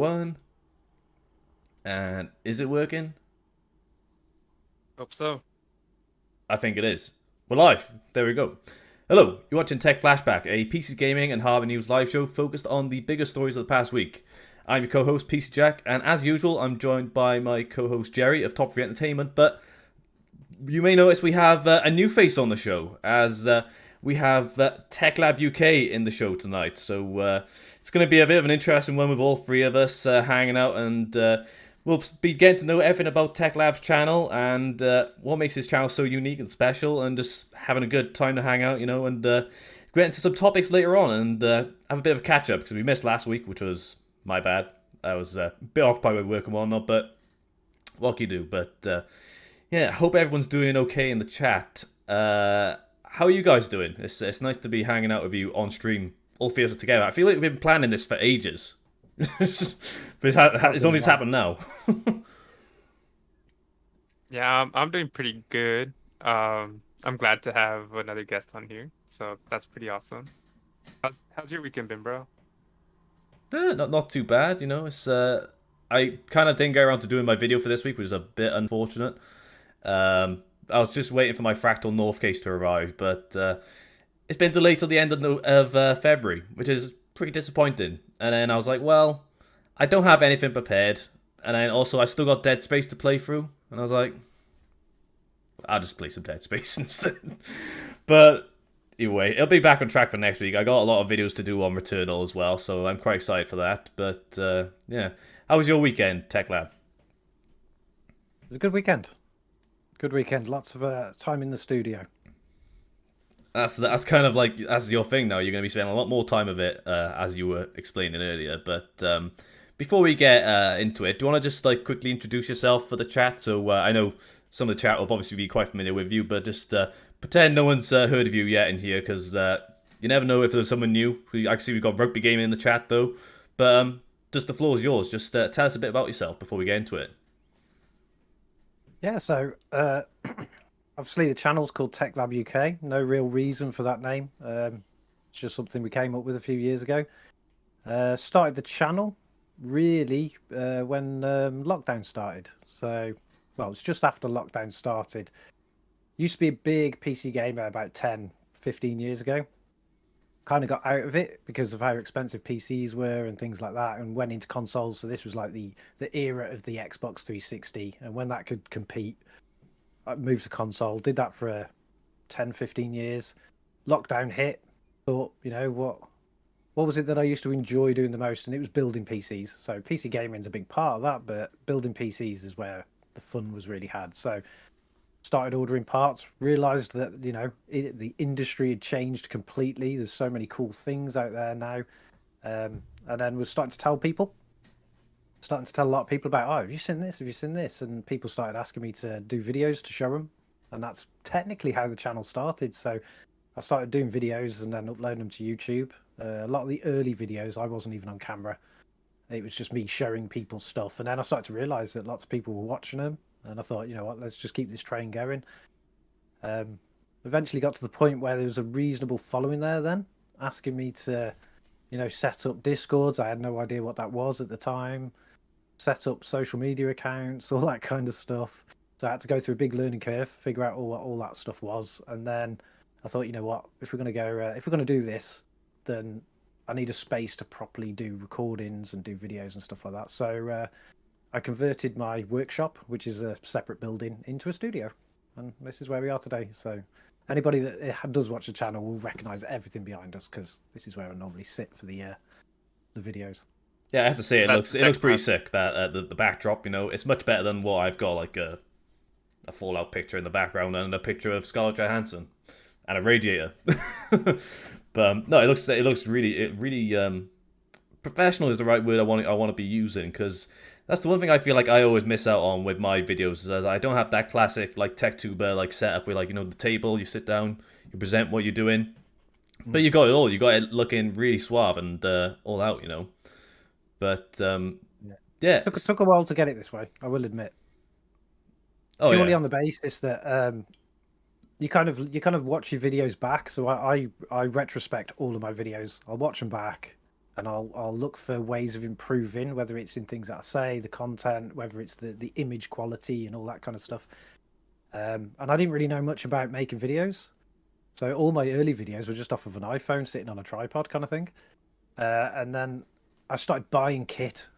one. And is it working? Hope so. I think it is. We're live. There we go. Hello, you're watching Tech Flashback, a PC gaming and hardware news live show focused on the biggest stories of the past week. I'm your co-host PC Jack, and as usual, I'm joined by my co-host Jerry of Top 3 Entertainment. But you may notice we have a new face on the show, as we have TechLabUK in the show tonight. So it's going to be a bit of an interesting one with all three of us hanging out, and we'll be getting to know everything about TechLab's channel and what makes his channel so unique and special, and just having a good time to hang out, and get into some topics later on and have a bit of a catch up because we missed last week, which was my bad. I was a bit occupied with work and whatnot, but what can you do? But yeah, hope everyone's doing okay in the chat. How are you guys doing? It's nice to be hanging out with you on stream, all three of us together. I feel like we've been planning this for ages. But it's only just happened now. Yeah, I'm doing pretty good. I'm glad to have another guest on here, so that's pretty awesome. How's your weekend been, bro? Not too bad, It's I kind of didn't get around to doing my video for this week, which is a bit unfortunate. I was just waiting for my Fractal North case to arrive, but it's been delayed till the end of February, which is pretty disappointing. And then I was like, well, I don't have anything prepared, and then also I still got Dead Space to play through, and I was like, I'll just play some Dead Space instead. But anyway, it'll be back on track for next week. I got a lot of videos to do on Returnal as well, so I'm quite excited for that. But yeah, how was your weekend, TechLab? It was a good weekend. Good weekend. Lots of time in the studio. That's kind of like that's your thing now. You're going to be spending a lot more time of it, as you were explaining earlier. But before we get into it, do you want to just like quickly introduce yourself for the chat? So I know some of the chat will obviously be quite familiar with you, but just pretend no one's heard of you yet in here, because you never know if there's someone new. I can see we've got Rugby Gaming in the chat though. But just the floor is yours. Just tell us a bit about yourself before we get into it. Yeah, so obviously the channel's called TechLabUK. No real reason for that name. It's just something we came up with a few years ago. Started the channel really when lockdown started. So, well, it's just after lockdown started. Used to be a big PC gamer about 10, 15 years ago. Kind of got out of it because of how expensive PCs were and things like that, and went into consoles. So this was like the era of the Xbox 360, and when that could compete, I moved to console. Did that for 10, 15 years. Lockdown hit. Thought, what was it that I used to enjoy doing the most? And it was building PCs. So PC gaming is a big part of that, but building PCs is where the fun was really had. So started ordering parts, realized that the industry had changed completely. There's so many cool things out there now, and then was starting to tell a lot of people about, oh, have you seen this, have you seen this? And people started asking me to do videos to show them, and that's technically how the channel started. So I started doing videos and then uploading them to YouTube. A lot of the early videos I wasn't even on camera. It was just me showing people stuff, and then I started to realize that lots of people were watching them. And I thought, you know what, let's just keep this train going. Eventually got to the point where there was a reasonable following there then, asking me to, set up Discords. I had no idea what that was at the time. Set up social media accounts, all that kind of stuff. So I had to go through a big learning curve, figure out what all that stuff was. And then I thought, you know what, if we're going to do this, then I need a space to properly do recordings and do videos and stuff like that. So I converted my workshop, which is a separate building, into a studio, and this is where we are today. So anybody that does watch the channel will recognise everything behind us, because this is where I normally sit for the videos. Yeah, I have to say it That's looks pretty sick. That the backdrop, it's much better than what I've got, like a Fallout picture in the background and a picture of Scarlett Johansson and a radiator. But no, it looks really professional is the right word I want to be using, because that's the one thing I feel like I always miss out on with my videos, is I don't have that classic like TechTuber like setup where the table, you sit down, you present what you're doing, but you got it all. You got it looking really suave and all out, But yeah, It took a while to get it this way, I will admit. Purely on the basis that you kind of watch your videos back. So I retrospect all of my videos. I'll watch them back, and I'll look for ways of improving, whether it's in things that I say, the content, whether it's the image quality and all that kind of stuff. And I didn't really know much about making videos, so all my early videos were just off of an iPhone sitting on a tripod kind of thing. And then I started buying kit.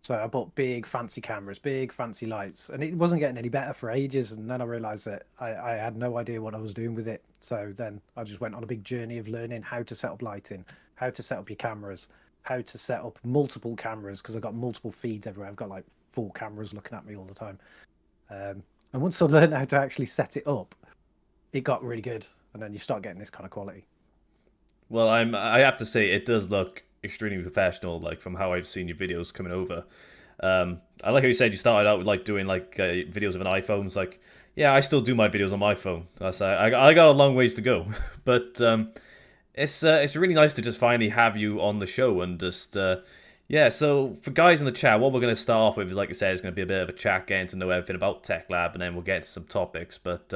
So I bought big fancy cameras, big fancy lights, and it wasn't getting any better for ages. And then I realized that I had no idea what I was doing with it. So then I just went on a big journey of learning how to set up lighting, how to set up your cameras, how to set up multiple cameras, because I've got multiple feeds everywhere. I've got like 4 cameras looking at me all the time. And once I learned how to actually set it up, it got really good. And then you start getting this kind of quality. Well, I have to say it does look extremely professional, like from how I've seen your videos coming over. I like how you said you started out with like doing like videos of an iPhone. It's like, yeah, I still do my videos on my phone. I got a long ways to go, but it's really nice to just finally have you on the show and just yeah. So for guys in the chat, what we're going to start off with is, like I said, it's going to be a bit of a chat, getting to know everything about TechLab, and then we'll get into some topics. But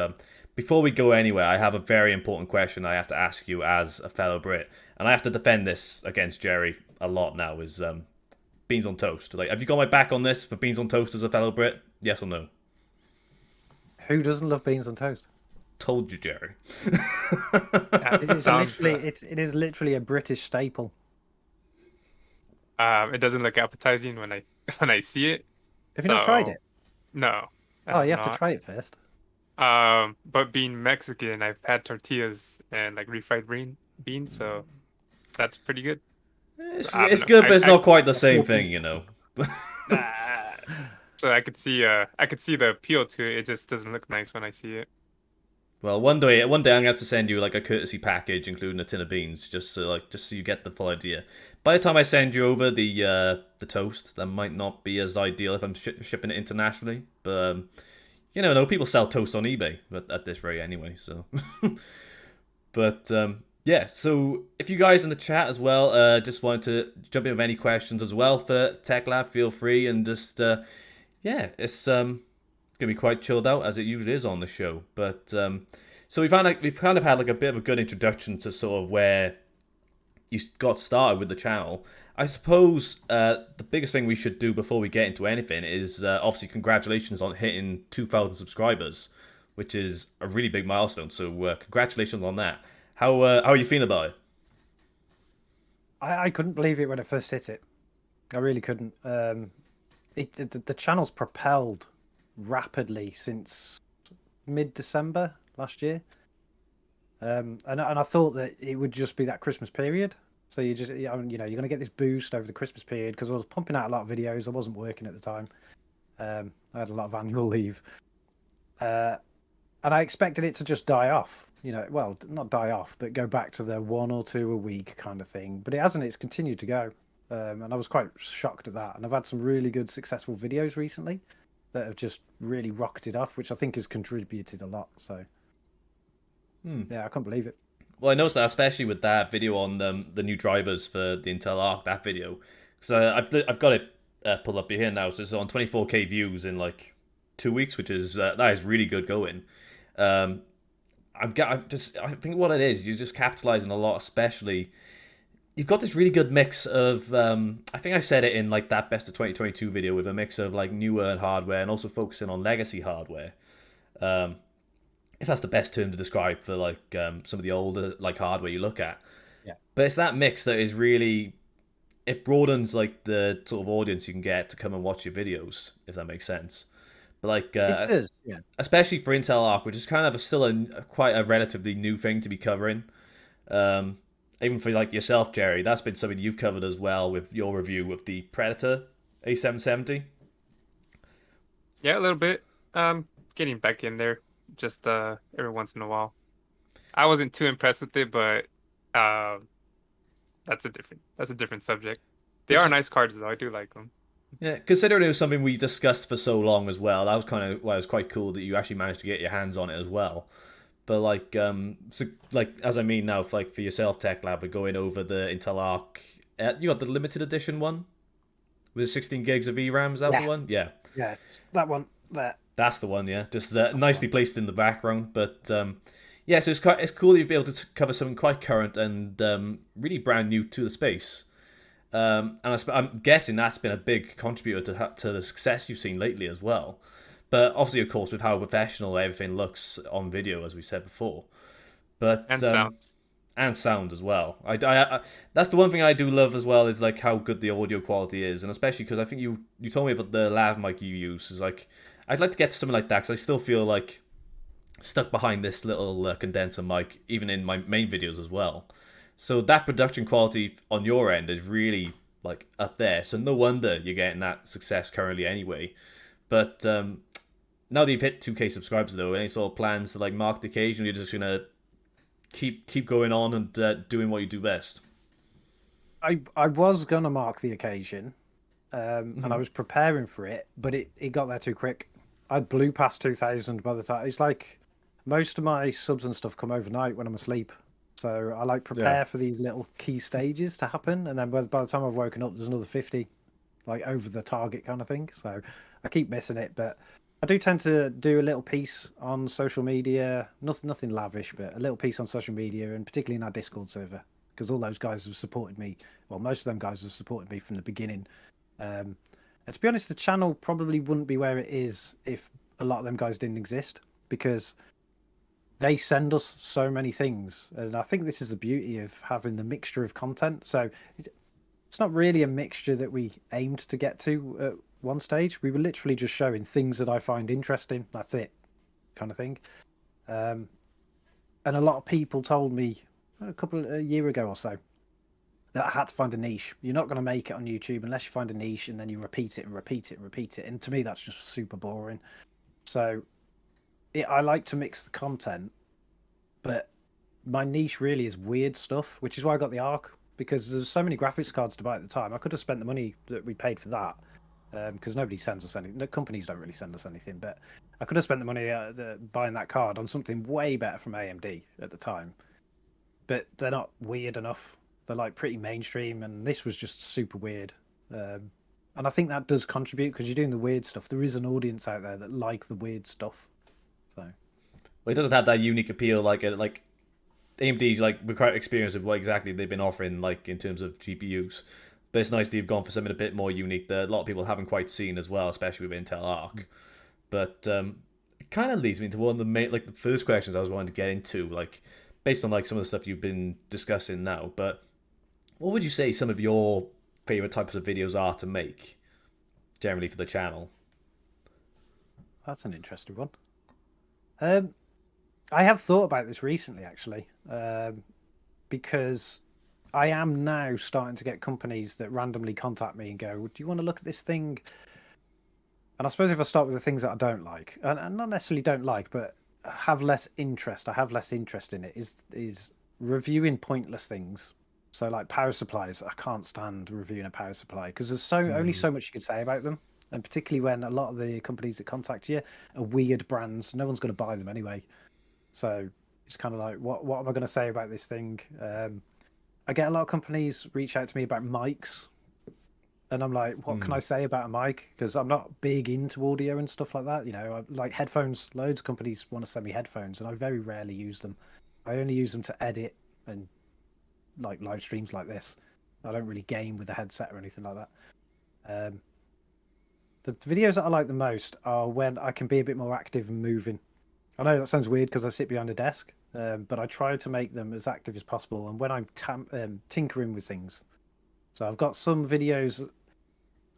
before we go anywhere, I have a very important question I have to ask you as a fellow Brit, and I have to defend this against Jerry a lot now. Is beans on toast? Like, have you got my back on this for beans on toast as a fellow Brit? Yes or no? Who doesn't love beans on toast? Told you, Jerry. It is literally a British staple. It doesn't look appetizing when I see it. Have you not tried it? No. Oh, you have to try it first. But being Mexican, I've had tortillas and like refried beans, so that's pretty good. It's good, but it's not quite the same thing, you know. So I could see the appeal to it. It just doesn't look nice when I see it. Well, one day I'm gonna have to send you like a courtesy package, including a tin of beans, just so you get the full idea. By the time I send you over the toast, that might not be as ideal if I'm shipping it internationally, but you never know. People sell toast on eBay at this rate anyway. So, but yeah. So if you guys in the chat as well, just wanted to jump in with any questions as well for TechLab, feel free, and just yeah, it's gonna be quite chilled out as it usually is on the show. But so we've kind of had like a bit of a good introduction to sort of where you got started with the channel. I suppose the biggest thing we should do before we get into anything is obviously congratulations on hitting 2,000 subscribers, which is a really big milestone. So congratulations on that. How are you feeling about it? I couldn't believe it when I first hit it. I really couldn't. The channel's propelled rapidly since mid-December last year, and I thought that it would just be that Christmas period. So you know, you're going to get this boost over the Christmas period, because I was pumping out a lot of videos. I wasn't working at the time. I had a lot of annual leave, and I expected it to just die off. You know, well, not die off, but go back to the 1 or 2 a week kind of thing. But it hasn't. It's continued to go, and I was quite shocked at that. And I've had some really good, successful videos recently that have just really rocketed off, which I think has contributed a lot. So yeah, I can't believe it. Well, I noticed that, especially with that video on the new drivers for the Intel Arc, that video. Because I've got it pulled up here now, so it's on 24K views in like 2 weeks, which is that is really good going. I think what it is, you're just capitalizing a lot, especially. You've got this really good mix of, I think I said it in like that Best of 2022 video, with a mix of like newer hardware and also focusing on legacy hardware. If that's the best term to describe for like some of the older like hardware you look at. Yeah. But it's that mix that is really, it broadens like the sort of audience you can get to come and watch your videos, if that makes sense. But like, It is, yeah. especially for Intel Arc, which is kind of still quite a relatively new thing to be covering. Even for like yourself, Jerry, that's been something you've covered as well with your review of the Predator A770. Yeah, a little bit. Getting back in there, just every once in a while. I wasn't too impressed with it, but that's a different subject. They are nice cards though. I do like them. Yeah, considering it was something we discussed for so long as well, that was kind of why it was quite cool that you actually managed to get your hands on it as well. But like, so like as I mean now, for yourself, TechLab, we're going over the Intel Arc. You got the limited edition one with 16 gigs of VRAM. Is that the one? Yeah. Yeah, that one there. That's the one. Yeah, just nicely placed in the background. But yeah, so it's cool that you'll be able to cover something quite current and really brand new to the space. I'm guessing that's been a big contributor to the success you've seen lately as well. But obviously, of course, with how professional everything looks on video, as we said before. But And sounds. and sound as well. That's the one thing I do love as well, is like how good the audio quality is, and especially because I think you told me about the lav mic you use. Is like I'd like to get to something like that because I still feel like stuck behind this little condenser mic, even in my main videos as well. So that production quality on your end is really like up there. So no wonder you're getting that success currently anyway. But now that you've hit 2K subscribers though, any sort of plans to like mark the occasion? Or you're just gonna keep going on and doing what you do best? I was gonna mark the occasion, and I was preparing for it, but it got there too quick. I blew past 2,000 by the time. It's like most of my subs and stuff come overnight when I'm asleep. So I like prepare for these little key stages to happen, and then by the time I've woken up, there's another 50, like over the target kind of thing. So I keep missing it, but I do tend to do a little piece on social media. Nothing lavish, but a little piece on social media, and particularly in our Discord server, because all those guys have supported me. Well, most of them guys have supported me from the beginning. And to be honest, the channel probably wouldn't be where it is if a lot of them guys didn't exist, because they send us so many things, and I think this is the beauty of having the mixture of content. So it's not really a mixture that we aimed to get to at one stage. We were literally just showing things that I find interesting. That's it, kind of thing. And a lot of people told me a year ago or so that I had to find a niche. You're not going to make it on YouTube unless you find a niche and then you repeat it and repeat it and repeat it. And to me, that's just super boring. So I like to mix the content, but my niche really is weird stuff, which is why I got the Arc, because there's so many graphics cards to buy at the time. I could have spent the money that we paid for that, because nobody sends us anything. The companies don't really send us anything, but I could have spent the money buying that card on something way better from AMD at the time. But they're not weird enough. They're like pretty mainstream, and this was just super weird. And I think that does contribute, because you're doing the weird stuff. There is an audience out there that like the weird stuff. So, well, it doesn't have that unique appeal like AMD's like we're quite experienced with what exactly they've been offering, like in terms of GPUs. But it's nice that you've gone for something a bit more unique that a lot of people haven't quite seen as well, especially with Intel Arc. But it kind of leads me to one of the main, like the first questions I was wanting to get into, like based on like some of the stuff you've been discussing now. But what would you say some of your favorite types of videos are to make, generally for the channel? that's an interesting one. I have thought about this recently, actually, because I am now starting to get companies that randomly contact me and go, "Do you want to look at this thing?" And I suppose if I start with the things that I don't like, and not necessarily don't like, but have less interest, I have less interest in it, is reviewing pointless things. So like power supplies, I can't stand reviewing a power supply because there's only so much you can say about them. And particularly when a lot of the companies that contact you are weird brands, no one's going to buy them anyway. So it's kind of like, what am I going to say about this thing? I get a lot of companies reach out to me about mics, and I'm like, what can I say about a mic? Because I'm not big into audio and stuff like that. You know, like headphones. Loads of companies want to send me headphones, and I very rarely use them. I only use them to edit and like live streams like this. I don't really game with a headset or anything like that. The videos that I like the most are when I can be a bit more active and moving. I know that sounds weird because I sit behind a desk, but I try to make them as active as possible. And when I'm tinkering with things, so I've got some videos.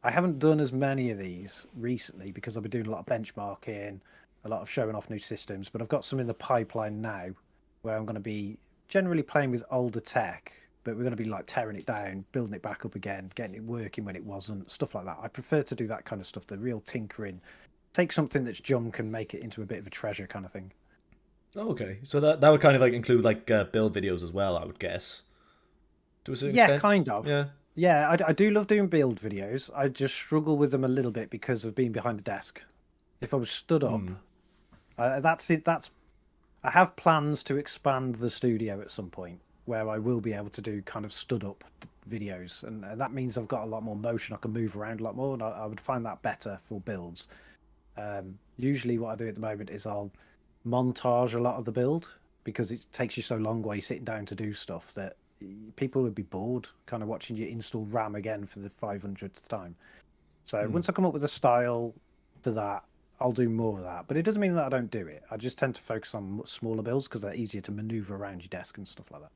I haven't done as many of these recently because I've been doing a lot of benchmarking, a lot of showing off new systems. But I've got some in the pipeline now where I'm going to be generally playing with older tech, but we're going to be like tearing it down, building it back up again, getting it working when it wasn't, stuff like that. I prefer to do that kind of stuff, the real tinkering. Take something that's junk and make it into a bit of a treasure kind of thing. Oh, okay, so that would kind of like include like build videos as well, I would guess. To a certain extent. Kind of. Yeah. Yeah, I do love doing build videos. I just struggle with them a little bit because of being behind a desk. If I was stood up, that's it. I have plans to expand the studio at some point where I will be able to do kind of stood up videos, and that means I've got a lot more motion. I can move around a lot more, and I would find that better for builds. Usually what I do at the moment is I'll montage a lot of the build because it takes you so long while you're sitting down to do stuff that people would be bored kind of watching you install RAM again for the 500th time. So Hmm. once I come up with a style for that, I'll do more of that. But it doesn't mean that I don't do it. I just tend to focus on smaller builds because they're easier to maneuver around your desk and stuff like that.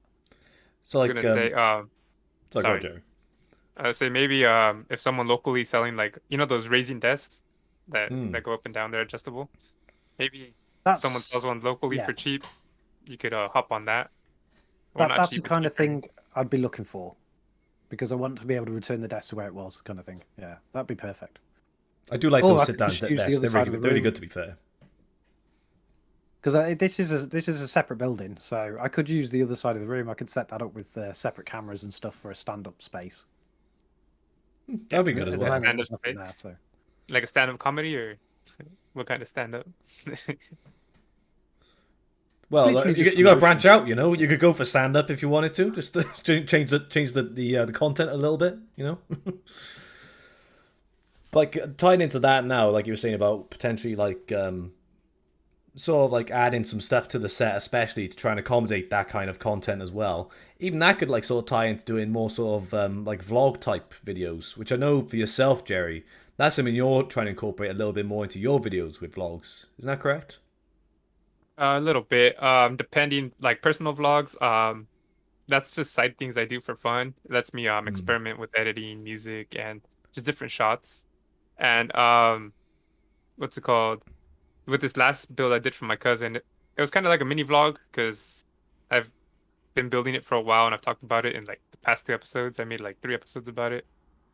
So I was like, gonna say, sorry, go on, sorry. Jerry. I would say maybe if someone locally selling like those raising desks that Hmm. that go up and down, they're adjustable. Maybe someone sells That's one locally yeah. for cheap. You could hop on that. Well, not That's the cheap, but kind of cheaper. thing I'd be looking for because I want to be able to return the desk to where it was, kind of thing. Yeah, that'd be perfect. I do like Or those I sit could down just use the desks. other They're side of really, the they're really room. good, to be fair. Because this is a separate building, so I could use the other side of the room. I could set that up with separate cameras and stuff for a stand-up space. That'd be good as At the well. moment, Stand-up there's nothing space? there, so Like a stand-up comedy, or what kind of stand-up? Well, literally you just got to branch promotion. out. You know, you could go for stand up if you wanted to. Just to change the content a little bit. You know, like tying into that now, like you were saying about potentially like sort of like adding some stuff to the set, especially to try and accommodate that kind of content as well. Even that could like sort of tie into doing more sort of like vlog type videos, which I know for yourself, Jerry, that's something you're trying to incorporate a little bit more into your videos with vlogs. Isn't that correct? A little bit. Depending, like personal vlogs. That's just side things I do for fun. It lets me Mm. experiment with editing, music, and just different shots. And what's it called? With this last build I did for my cousin, it was kind of like a mini vlog because I've been building it for a while and I've talked about it in like the past 2 episodes. I made like 3 episodes about it.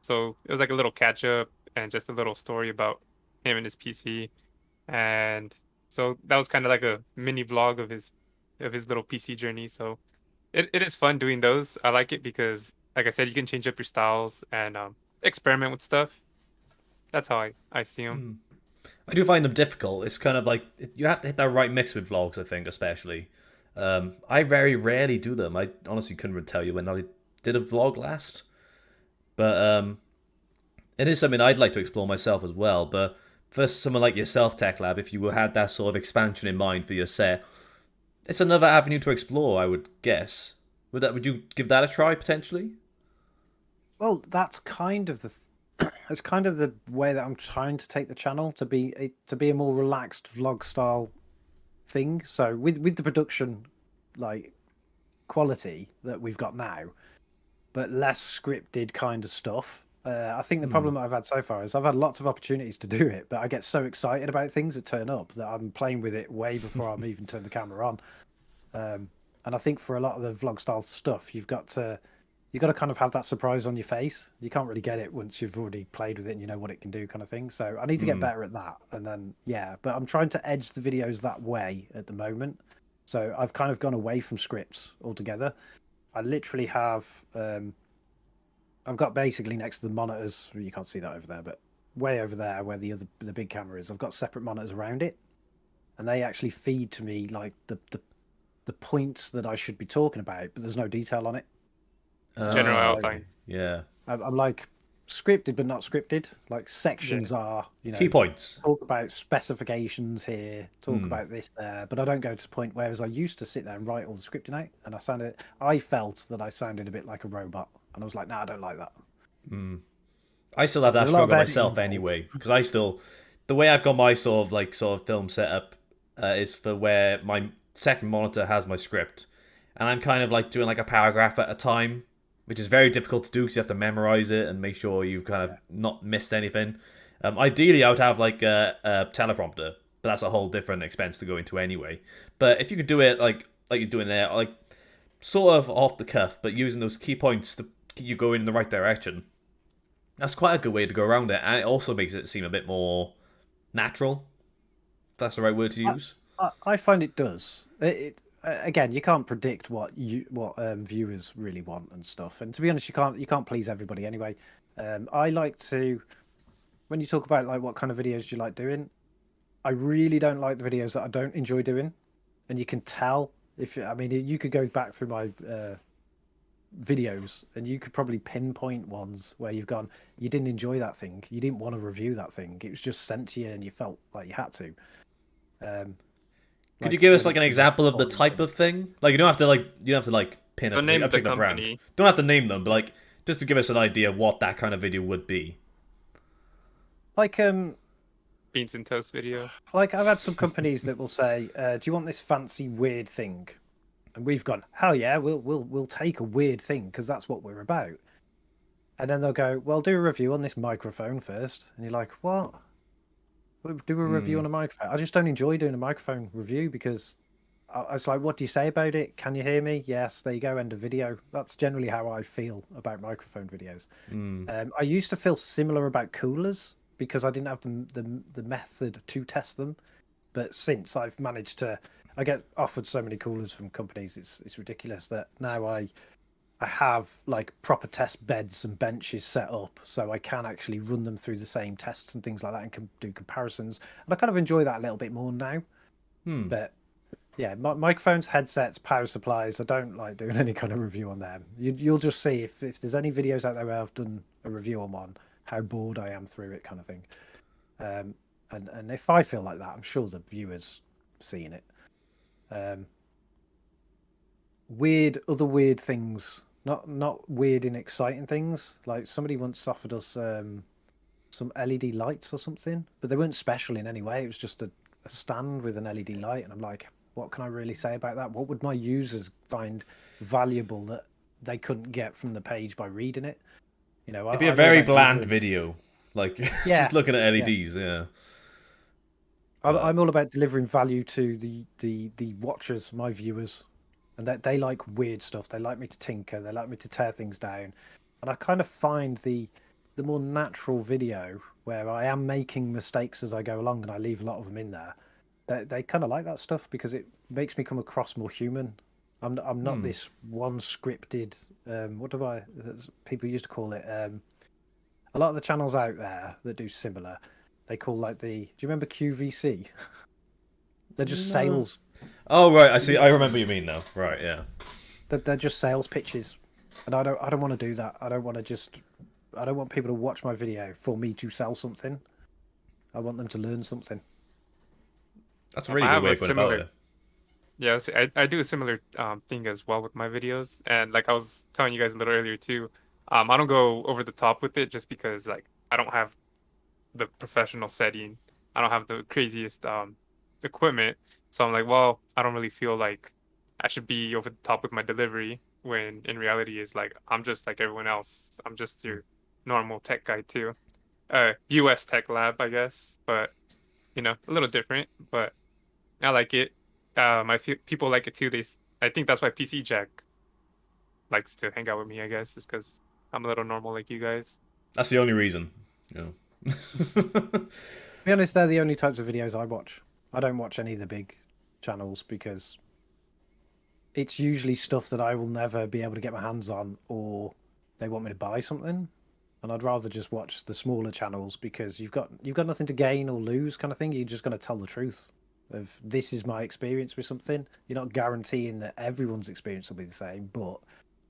So it was like a little catch up and just a little story about him and his PC. And so that was kind of like a mini vlog of his little PC journey. So it is fun doing those. I like it because like I said, you can change up your styles and experiment with stuff. That's how I see them. Mm. I do find them difficult. It's kind of like you have to hit that right mix with vlogs, I think, especially. I very rarely do them. I honestly couldn't really tell you when I did a vlog last. But it is something I'd like to explore myself as well. But for someone like yourself, TechLab, if you had that sort of expansion in mind for your set, it's another avenue to explore, I would guess. Would you give that a try potentially? well, that's kind of it's kind of the way that I'm trying to take the channel to be a more relaxed vlog style thing. So with the production like quality that we've got now, but less scripted kind of stuff. I think the Hmm. problem that I've had so far is I've had lots of opportunities to do it, but I get so excited about things that turn up that I'm playing with it way before I'm even turn the camera on. And I think for a lot of the vlog style stuff, you've got to kind of have that surprise on your face. You can't really get it once you've already played with it and you know what it can do, kind of thing. So I need to get Hmm. better at that. And then yeah, but I'm trying to edge the videos that way at the moment. So I've kind of gone away from scripts altogether. I literally have I've got basically next to the monitors. You can't see that over there, but way over there where the big camera is, I've got separate monitors around it, and they actually feed to me like the points that I should be talking about, but there's no detail on it. General Ah, So okay. outline. Yeah. I'm like scripted but not scripted. Like Yeah. sections are, Key points. talk about specifications here, talk Hmm. about this there, but I don't go to the point whereas I used to sit there and write all the scripting out, and I felt that I sounded a bit like a robot, and I was like, nah, I don't like that. Hmm. I still have that There's a lot of struggle editing myself involved. anyway, because the way I've got my sort of film setup is for where my second monitor has my script, and I'm kind of like doing like a paragraph at a time, which is very difficult to do because you have to memorize it and make sure you've kind of not missed anything. Ideally, I would have like a teleprompter, but that's a whole different expense to go into anyway. But if you could do it like you're doing there, like sort of off the cuff, but using those key points to keep you going in the right direction, that's quite a good way to go around it, and it also makes it seem a bit more natural. If that's the right word to I, use. I find it does. Again, you can't predict what viewers really want and stuff. And to be honest, you can't please everybody anyway. I like to when you talk about like what kind of videos do you like doing. I really don't like the videos that I don't enjoy doing, and you can tell if I mean you could go back through my videos and you could probably pinpoint ones where you've gone you didn't enjoy that thing, you didn't want to review that thing, it was just sent to you and you felt like you had to. Um, Could you like give us whether like it's an things like example of the performance type and of thing? Like you don't have to like pin a Don't name the particular brand. company. Don't have to name them, but like just to give us an idea of what that kind of video would be. Like Beans and toast video. like I've had some companies that will say, "Do you want this fancy weird thing?" And we've gone, "Hell yeah, we'll take a weird thing because that's what we're about." And then they'll go, "Well, do a review on this microphone first." And you're like, "What? Do a review on a microphone?" I just don't enjoy doing a microphone review because I was like, "What do you say about it? Can you hear me?" Yes, there you go. End of video. That's generally how I feel about microphone videos. I used to feel similar about coolers because I didn't have the method to test them. But since I've managed to, I get offered so many coolers from companies. It's ridiculous that now I have like proper test beds and benches set up so I can actually run them through the same tests and things like that and can do comparisons. And I kind of enjoy that a little bit more now. But yeah, microphones, headsets, power supplies, I don't like doing any kind of review on them. You'll just see if there's any videos out there where I've done a review on one, how bored I am through it kind of thing. And if I feel like that, I'm sure the viewers seeing it. Other weird things. Not weird and exciting things. Like somebody once offered us some LED lights or something, but they weren't special in any way. It was just a stand with an LED light, and I'm like, what can I really say about that? What would my users find valuable that they couldn't get from the page by reading it? You know, it'd be a very bland video, like just looking at LEDs. Yeah. I'm all about delivering value to the watchers, my viewers. And that they like weird stuff. They like me to tinker. They like me to tear things down. And I kind of find the more natural video where I am making mistakes as I go along, and I leave a lot of them in there. They kind of like that stuff because it makes me come across more human. I'm not this one scripted. People used to call it. A lot of the channels out there that do similar, they call like the. Do you remember QVC? They're just sales. Oh right, I see. I remember you mean now. Right, yeah. They're just sales pitches, and I don't want to do that. I don't want people to watch my video for me to sell something. I want them to learn something. That's a really good way of going about it. Yeah, I do a similar thing as well with my videos, and like I was telling you guys a little earlier too, I don't go over the top with it just because like I don't have the professional setting, I don't have the craziest equipment, so I'm like, well, I don't really feel like I should be over the top with my delivery, when in reality is like I'm just like everyone else. I'm just your normal tech guy too, US tech lab, I guess, but you know, a little different, but I like it. People like it too. I think that's why PC Jack likes to hang out with me, I guess, is because I'm a little normal like you guys. That's the only reason. Yeah. To be honest, they're the only types of videos I watch. I don't watch any of the big channels because it's usually stuff that I will never be able to get my hands on, or they want me to buy something. And I'd rather just watch the smaller channels because you've got nothing to gain or lose, kind of thing. You're just going to tell the truth of this is my experience with something. You're not guaranteeing that everyone's experience will be the same, but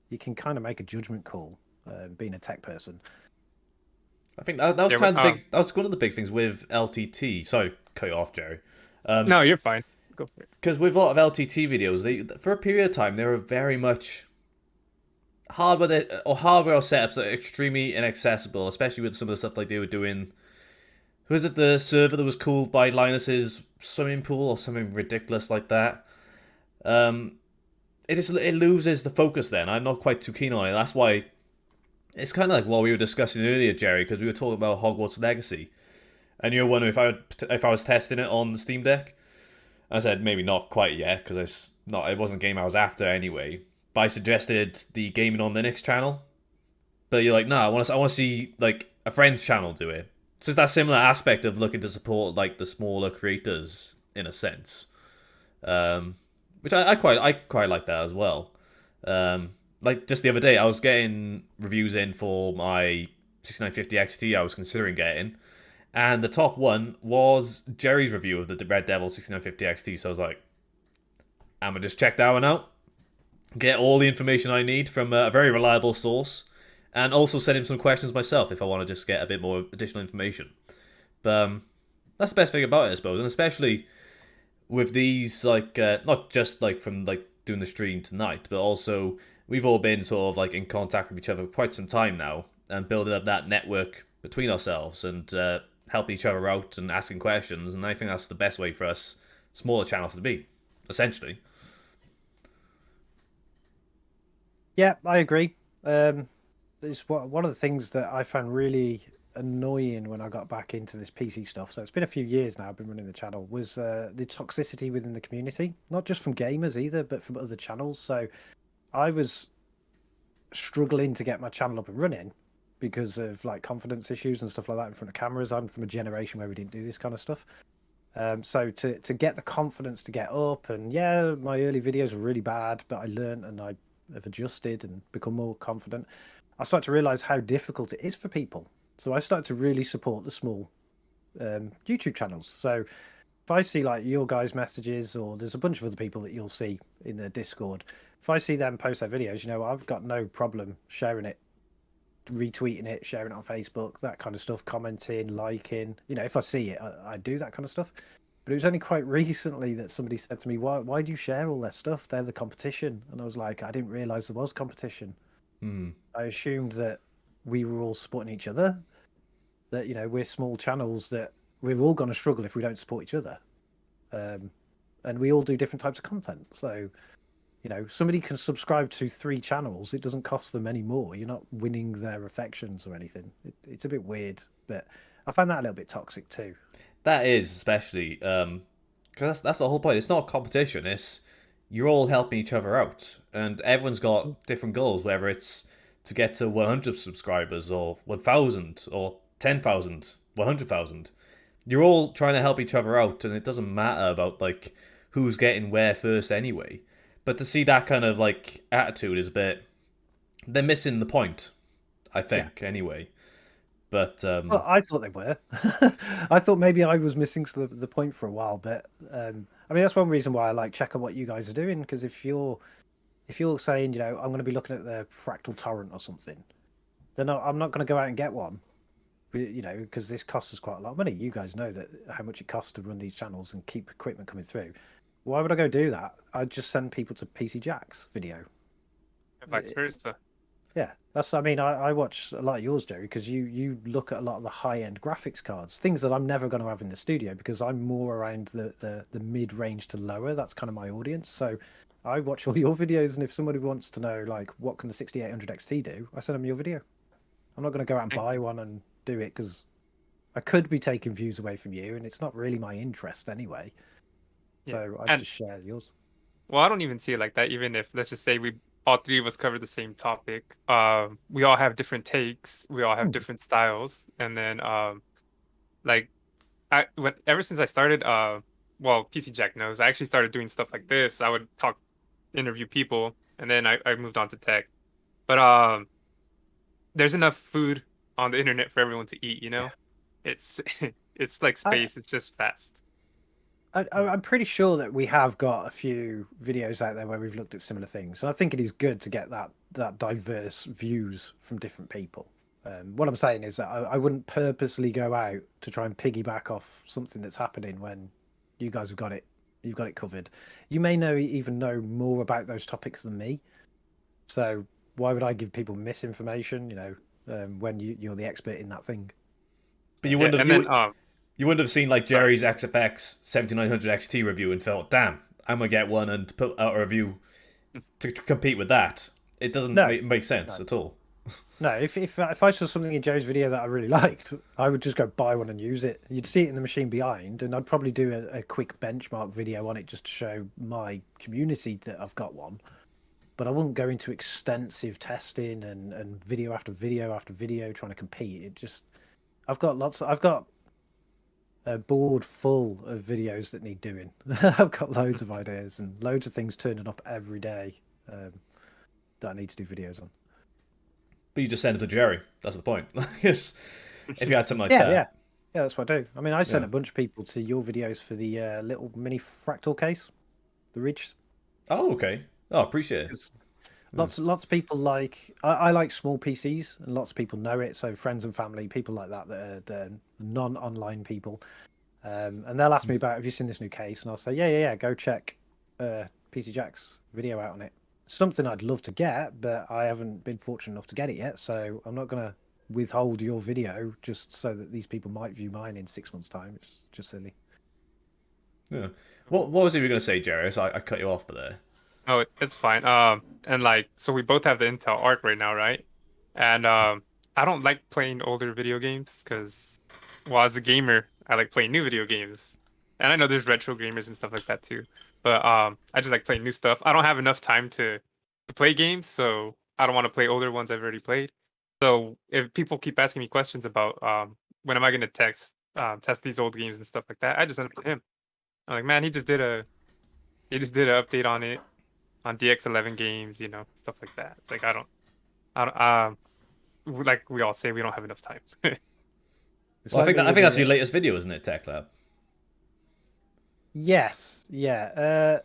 you can kind of make a judgment call, being a tech person. I think that was kind of the big. That was one of the big things with LTT. Sorry, cut you off, Jerry. No, you're fine. Go for it. Because with a lot of LTT videos, for a period of time, they were very much hardware or setups that are extremely inaccessible, especially with some of the stuff like they were doing. Who is it? The server that was cooled by Linus's swimming pool or something ridiculous like that. It loses the focus. Then I'm not quite too keen on it. That's why it's kind of like what we were discussing earlier, Jerry, because we were talking about Hogwarts Legacy, and you were wondering if I was testing it on the Steam Deck. I said maybe not quite yet because it wasn't a game I was after anyway. But I suggested the Gaming on Linux channel, but you're like, no, I want to see like a friend's channel do it. It's just that similar aspect of looking to support like the smaller creators in a sense, which I quite like that as well. Like just the other day, I was getting reviews in for my 6950 XT I was considering getting, and the top one was Jerry's review of the Red Devil 6950 XT. So I was like, I'm gonna just check that one out, get all the information I need from a very reliable source, and also send him some questions myself if I want to just get a bit more additional information. But that's the best thing about it, I suppose, and especially with these like not just like from like doing the stream tonight, but also we've all been sort of like in contact with each other for quite some time now and building up that network between ourselves and helping each other out and asking questions. And I think that's the best way for us smaller channels to be, essentially. Yeah, I agree. It's one of the things that I found really annoying when I got back into this PC stuff. So it's been a few years now I've been running the channel, was the toxicity within the community, not just from gamers either, but from other channels. So I was struggling to get my channel up and running because of like confidence issues and stuff like that in front of cameras. I'm from a generation where we didn't do this kind of stuff. So to get the confidence to get up, and yeah, my early videos were really bad, but I learned and I have adjusted and become more confident. I started to realize how difficult it is for people. So I started to really support the small YouTube channels. So if I see like your guys' messages, or there's a bunch of other people that you'll see in the Discord, if I see them post their videos, you know, I've got no problem sharing it, retweeting it, sharing it on Facebook, that kind of stuff, commenting, liking. You know, if I see it, I do that kind of stuff. But it was only quite recently that somebody said to me, why do you share all their stuff? They're the competition. And I was like, I didn't realize there was competition. I assumed that we were all supporting each other, that, you know, we're small channels, that we're all going to struggle if we don't support each other. And we all do different types of content. So, you know, somebody can subscribe to 3 channels. It doesn't cost them any more. You're not winning their affections or anything. It's a bit weird, but I find that a little bit toxic too. That is, especially because that's the whole point. It's not a competition. It's you're all helping each other out, and everyone's got different goals. Whether it's to get to 100 subscribers, or 1,000, or 10,000, 100,000, you're all trying to help each other out, and it doesn't matter about like who's getting where first anyway. But to see that kind of like attitude is a bit, they're missing the point, I think. Anyway. But well, I thought they were. I thought maybe I was missing the point for a while, but I mean, that's one reason why I like check out what you guys are doing, because if you're saying, you know, I'm going to be looking at the Fractal Torrent or something, then I'm not going to go out and get one, you know, because this costs us quite a lot of money. You guys know that how much it costs to run these channels and keep equipment coming through. Why would I go do that? I'd just send people to PC Jack's video. And vice versa. Yeah, I mean, I watch a lot of yours, Jerry, because you look at a lot of the high-end graphics cards, things that I'm never going to have in the studio, because I'm more around the mid-range to lower. That's kind of my audience. So I watch all your videos, and if somebody wants to know, like, what can the 6800 XT do, I send them your video. I'm not going to go out and buy one and do it, because I could be taking views away from you, and it's not really my interest anyway. So I just share yours. Well, I don't even see it like that. Even if, let's just say, all 3 of us cover the same topic, we all have different takes, we all have different styles, and then like ever since I started, well, PC Jack knows, I actually started doing stuff like this. I would interview people, and then I moved on to tech. But there's enough food on the internet for everyone to eat, you know. It's it's like space. It's just fast. I'm pretty sure that we have got a few videos out there where we've looked at similar things, and I think it is good to get that diverse views from different people. What I'm saying is that I wouldn't purposely go out to try and piggyback off something that's happening when you guys have got it. You've got it covered. You may even know more about those topics than me, so why would I give people misinformation? You know, when you're the expert in that thing. But you wouldn't have. You wouldn't have seen like Jerry's XFX 7900 XT review and felt, damn, I'm going to get one and put out a review to compete with that. It doesn't make sense at all. No, if I saw something in Joe's video that I really liked, I would just go buy one and use it. You'd see it in the machine behind, and I'd probably do a quick benchmark video on it just to show my community that I've got one. But I wouldn't go into extensive testing and video after video after video trying to compete. It just, I've got a board full of videos that need doing. I've got loads of ideas and loads of things turning up every day that I need to do videos on. But you just send it to Jerry. That's the point. If you had something like that. Yeah, that's what I do. I mean, I sent a bunch of people to your videos for the little mini fractal case, the Ridge. Oh, okay. Oh, appreciate it. Lots of people like I like small PCs, and lots of people know it. So friends and family, people like that that are non-online people, and they'll ask me about, have you seen this new case? And I'll say, yeah, go check PC Jack's video out on it. Something I'd love to get, but I haven't been fortunate enough to get it yet. So I'm not gonna withhold your video just so that these people might view mine in 6 months' time. It's just silly. Yeah. What was it you were going to say, Jerry? So I cut you off, but there. Oh, it's fine. And like, so we both have the Intel Arc right now, right? And I don't like playing older video games because, well, as a gamer, I like playing new video games. And I know there's retro gamers and stuff like that too. But I just like playing new stuff. I don't have enough time to play games, so I don't want to play older ones I've already played. So if people keep asking me questions about when am I going to test these old games and stuff like that, I just send it to him. I'm like, man, he just did an update on it on DX11 games, stuff like that. It's like I don't like we all say, we don't have enough time. Well, I think that's your latest video, isn't it, TechLab? Yes, yeah,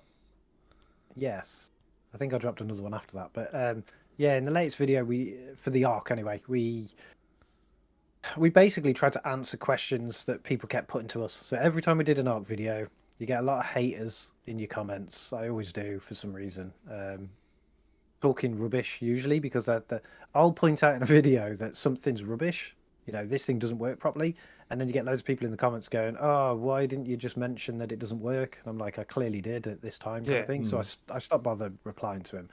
yes. I think I dropped another one after that, but yeah, in the latest video, for the Arc anyway, we basically tried to answer questions that people kept putting to us. So every time we did an Arc video, you get a lot of haters in your comments. I always do for some reason. Talking rubbish usually, because I'll point out in a video that something's rubbish. This thing doesn't work properly, and then you get loads of people in the comments going, "Oh, why didn't you just mention that it doesn't work?" And I'm like, I clearly did at this time, kind of thing. So I stopped bothering replying to him.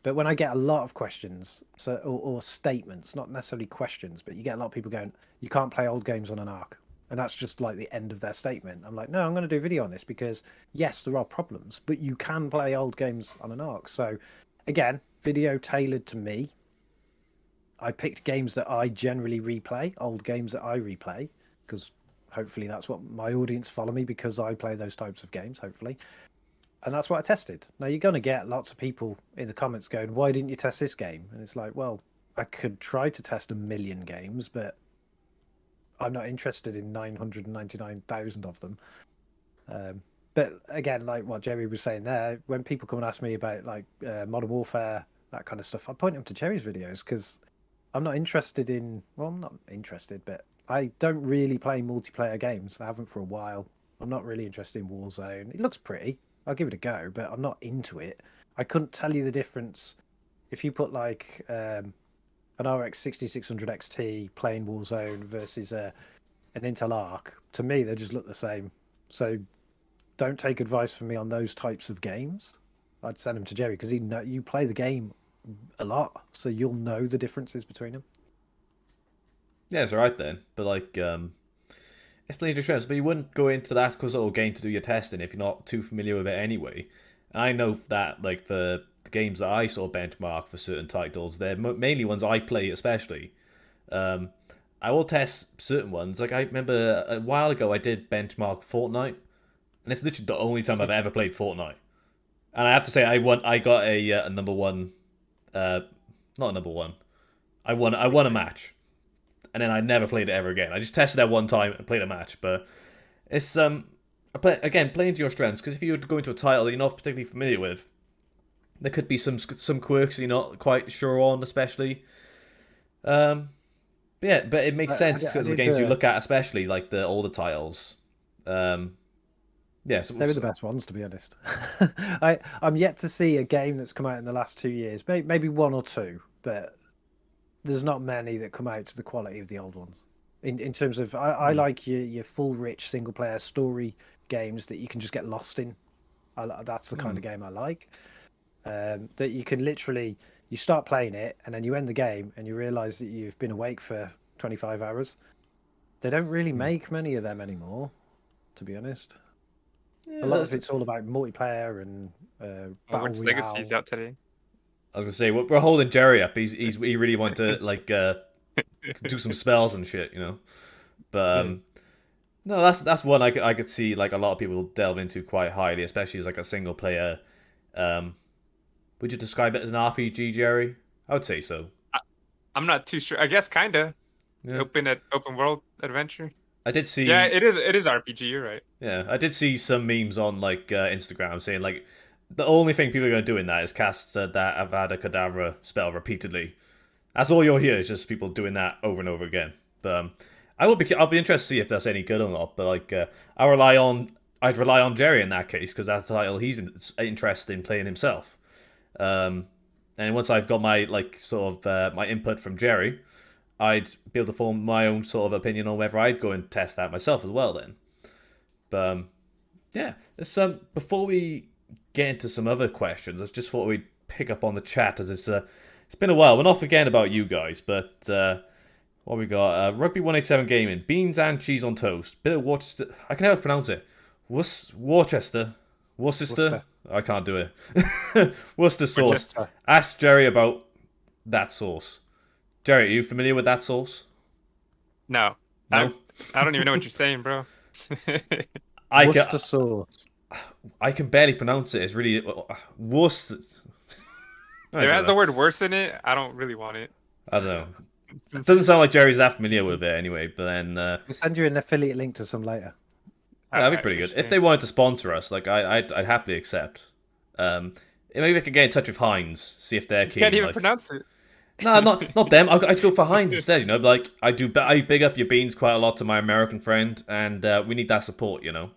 But when I get a lot of questions, or statements, not necessarily questions, but you get a lot of people going, "You can't play old games on an Arc." And that's just like the end of their statement. I'm like, no, I'm going to do a video on this because, yes, there are problems, but you can play old games on an Arc. So, again, video tailored to me. I picked games that I generally replay, old games that I replay, because hopefully that's what my audience follow me, because I play those types of games, hopefully. And that's what I tested. Now, you're going to get lots of people in the comments going, why didn't you test this game? And it's like, well, I could try to test 1 million games, but I'm not interested in 999,000 of them. But again, like what Jerry was saying there, when people come and ask me about like Modern Warfare, that kind of stuff, I point them to Jerry's videos because I'm not interested in. Well, I'm not interested, but I don't really play multiplayer games. I haven't for a while. I'm not really interested in Warzone. It looks pretty. I'll give it a go, but I'm not into it. I couldn't tell you the difference if you put like an RX 6600 XT playing Warzone versus an Intel Arc. To me, they just look the same. So don't take advice from me on those types of games. I'd send them to Jerry because you play the game a lot, so you'll know the differences between them. Yeah, it's alright then. But like, it's plenty of difference. But you wouldn't go into that sort of game to do your testing if you're not too familiar with it anyway. And I know that like the games that I sort of benchmark for certain titles, they're mainly ones I play, especially. I will test certain ones. Like I remember a while ago, I did benchmark Fortnite, and it's literally the only time I've ever played Fortnite. And I have to say, I got a number one, not a number one. I won a match, and then I never played it ever again. I just tested that one time and played a match, but it's playing to your strengths, because if you go into a title that you're not particularly familiar with, there could be some quirks you're not quite sure on, especially. But it makes sense because the games you look at, especially like the older titles. They were the best ones, to be honest. I'm yet to see a game that's come out in the last 2 years, maybe one or two, but there's not many that come out to the quality of the old ones. In terms of, I like your full rich single player story games that you can just get lost in. That's the kind of game I like. That you can literally, you start playing it and then you end the game and you realise that you've been awake for 25 hours. They don't really make many of them anymore, to be honest. Yeah, a lot of it's all about multiplayer and Which Legacy's out today? I was gonna say we're holding Jerry up. He really want to like do some spells and shit, But no, that's one I could see like a lot of people delve into quite highly, especially as like a single player. Would you describe it as an RPG, Jerry? I would say so. I'm not too sure. I guess kinda. Yeah. Open world adventure. I did see. Yeah, it is RPG. You're right. Yeah, I did see some memes on like Instagram saying like the only thing people are going to do in that is cast that Avada Kedavra spell repeatedly. That's all you'll hear is just people doing that over and over again. But I'll be interested to see if that's any good or not. But like I rely on I'd rely on Jerry in that case because that's the title he's interested in playing himself. And once I've got my my input from Jerry, I'd be able to form my own sort of opinion on whether I'd go and test that myself as well. Then, but yeah, before we get into some other questions, I just thought we'd pick up on the chat as it's been a while. We're not forgetting about you guys, but what we got? Rugby 187 Gaming, beans and cheese on toast, bit of Worcester. I can never pronounce it. Worcester. I can't do it. Worcester sauce. Ask Jerry about that sauce. Jerry, are you familiar with that sauce? No. I don't even know what you're saying, bro. Worcester sauce. I can barely pronounce it. It's really Worcester. If it has the word worse in it, I don't really want it. I don't know. It doesn't sound like Jerry's that familiar with it anyway, but then... We'll send you an affiliate link to some later. That'd be pretty good. If they wanted to sponsor us, like I'd happily accept. Maybe we could get in touch with Heinz, see if they're keen. You can't even pronounce it. No, not them. I'd go for Heinz instead. You know, like I big up your beans quite a lot to my American friend, and we need that support. You know.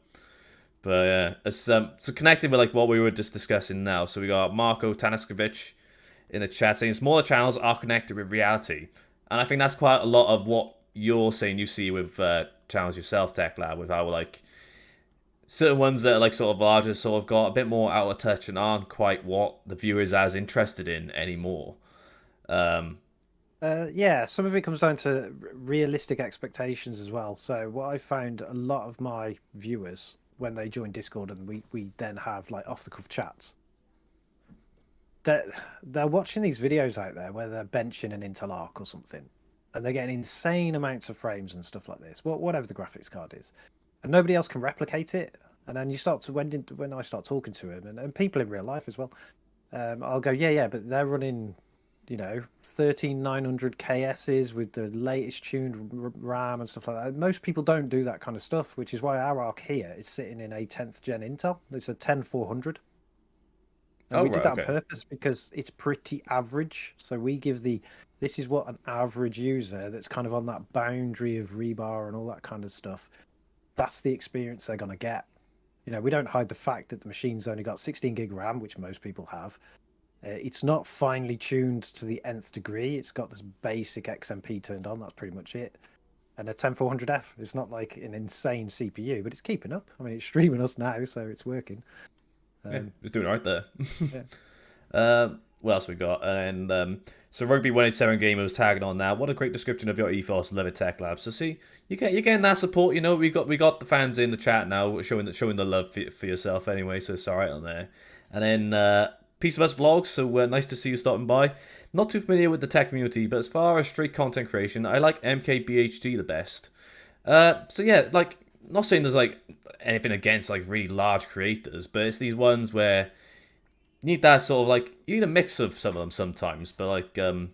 But yeah, so connecting with like what we were just discussing now. So we got Marco Tanaskovic in the chat saying smaller channels are connected with reality, and I think that's quite a lot of what you're saying. You see with channels yourself, TechLab, with how like certain ones that are like sort of larger, sort of got a bit more out of touch and aren't quite what the viewer is as interested in anymore. Yeah, some of it comes down to realistic expectations as well. So what I found, a lot of my viewers, when they join Discord and we then have like off the cuff chats, they're watching these videos out there where they're benching an Intel Arc or something, and they're getting insane amounts of frames and stuff like this, whatever the graphics card is, and nobody else can replicate it. And then you start to when I start talking to them and people in real life as well, I'll go, yeah, but they're running, 13900 KSs with the latest tuned RAM and stuff like that. Most people don't do that kind of stuff, which is why our Arc here is sitting in a 10th gen Intel. It's a 10400. And we did that on purpose because it's pretty average. So we give this is what an average user that's kind of on that boundary of rebar and all that kind of stuff, that's the experience they're going to get. We don't hide the fact that the machine's only got 16 gig RAM, which most people have. It's not finely tuned to the nth degree. It's got this basic XMP turned on. That's pretty much it. And a 10400F is not like an insane CPU, but it's keeping up. I mean, it's streaming us now, so it's working. It's doing all right there. Yeah. What else we got? And so Rugby 187 Gamer was tagging on that. What a great description of your ethos. Love it, TechLab. So see, you're getting that support. We got the fans in the chat now showing the love for yourself anyway. So it's all right on there. And then Piece of Us Vlogs. So nice to see you stopping by. Not too familiar with the tech community, but as far as straight content creation, I like MKBHD the best. So yeah, like not saying there's like anything against like really large creators, but it's these ones where you need that sort of like, you need a mix of some of them sometimes. But like for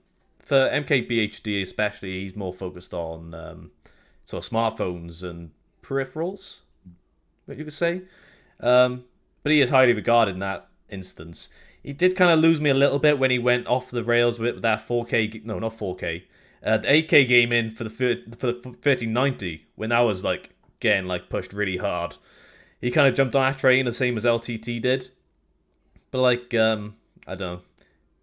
MKBHD especially, he's more focused on sort of smartphones and peripherals, what you could say. But he is highly regarded in that instance. He did kind of lose me a little bit when he went off the rails with that 4K, no, not 4K, the 8K gaming for the 1390, when that was like getting like pushed really hard. He kind of jumped on that train the same as LTT did. But like, I don't know.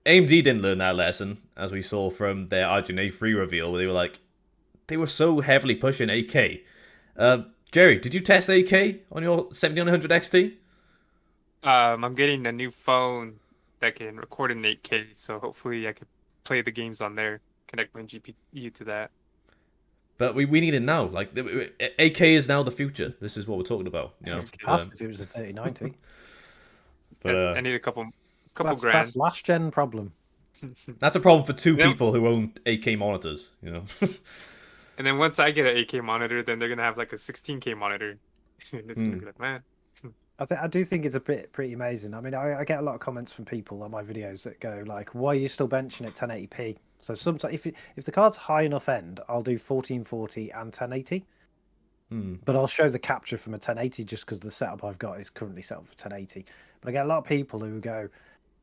AMD didn't learn that lesson, as we saw from their RGNA 3 reveal, where they were so heavily pushing 8K. Jerry, did you test 8K on your 7000 XT? I'm getting a new phone that can record in 8K, so hopefully I could play the games on there, connect my GPU to that. But we need it now. Like 8K is now the future. This is what we're talking about. It's past if it was a 3090. But I need a couple grand. That's last gen problem. That's a problem for two people who own 8K monitors. And then once I get an 8K monitor, then they're gonna have like a 16K monitor. And it's gonna be like, man. I do think it's pretty amazing. I mean, I get a lot of comments from people on my videos that go like, "Why are you still benching at 1080p?" So sometimes, if the card's high enough end, I'll do 1440 and 1080. But I'll show the capture from a 1080 just because the setup I've got is currently set up for 1080. But I get a lot of people who go,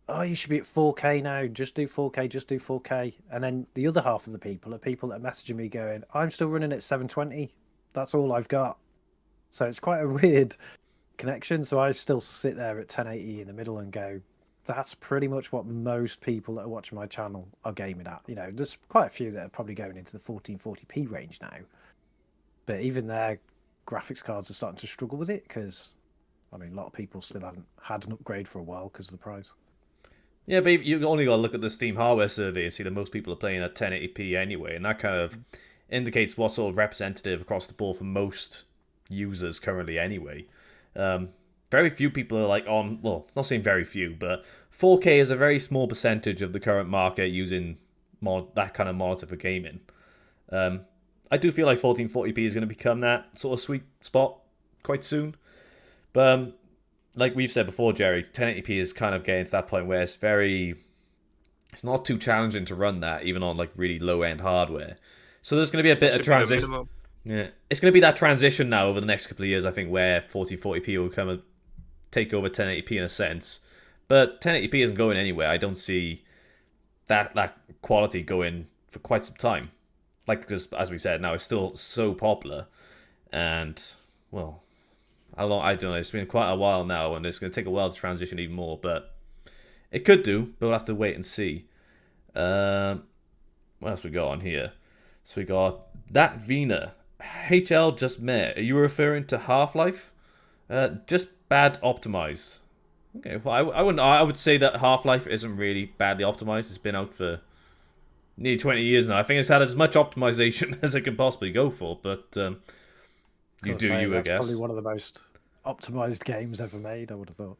"Oh, you should be at 4K now. Just do 4K. Just do 4K." And then the other half of the people are people that are messaging me going, "I'm still running at 720. That's all I've got." So it's quite a weird connection, so I still sit there at 1080 in the middle and go, that's pretty much what most people that are watching my channel are gaming at. You know, there's quite a few that are probably going into the 1440p range now, but even their graphics cards are starting to struggle with it because, I mean, a lot of people still haven't had an upgrade for a while because of the price. Yeah, but you only got to look at the Steam hardware survey and see that most people are playing at 1080p anyway, and that kind of indicates what's sort of representative across the board for most users currently anyway. Very few people are like on, well, not saying very few, but 4K is a very small percentage of the current market using that kind of monitor for gaming. I do feel like 1440p is going to become that sort of sweet spot quite soon. But like we've said before, Jerry, 1080p is kind of getting to that point where it's not too challenging to run that, even on like really low-end hardware. So there's going to be a bit of transition. Yeah, it's going to be that transition now over the next couple of years, I think, where 1440p will come and take over 1080p in a sense. But 1080p isn't going anywhere. I don't see that quality going for quite some time. Like, because as we said, now it's still so popular, and well, I don't know. It's been quite a while now, and it's going to take a while to transition even more. But it could do, but we'll have to wait and see. What else we got on here? So we got that Vina. HL just met. Are you referring to Half-Life? Just bad optimized. Okay, well, I would say that Half-Life isn't really badly optimized. It's been out for nearly 20 years now. I think it's had as much optimization as it can possibly go for, but I guess. Probably one of the most optimized games ever made, I would have thought.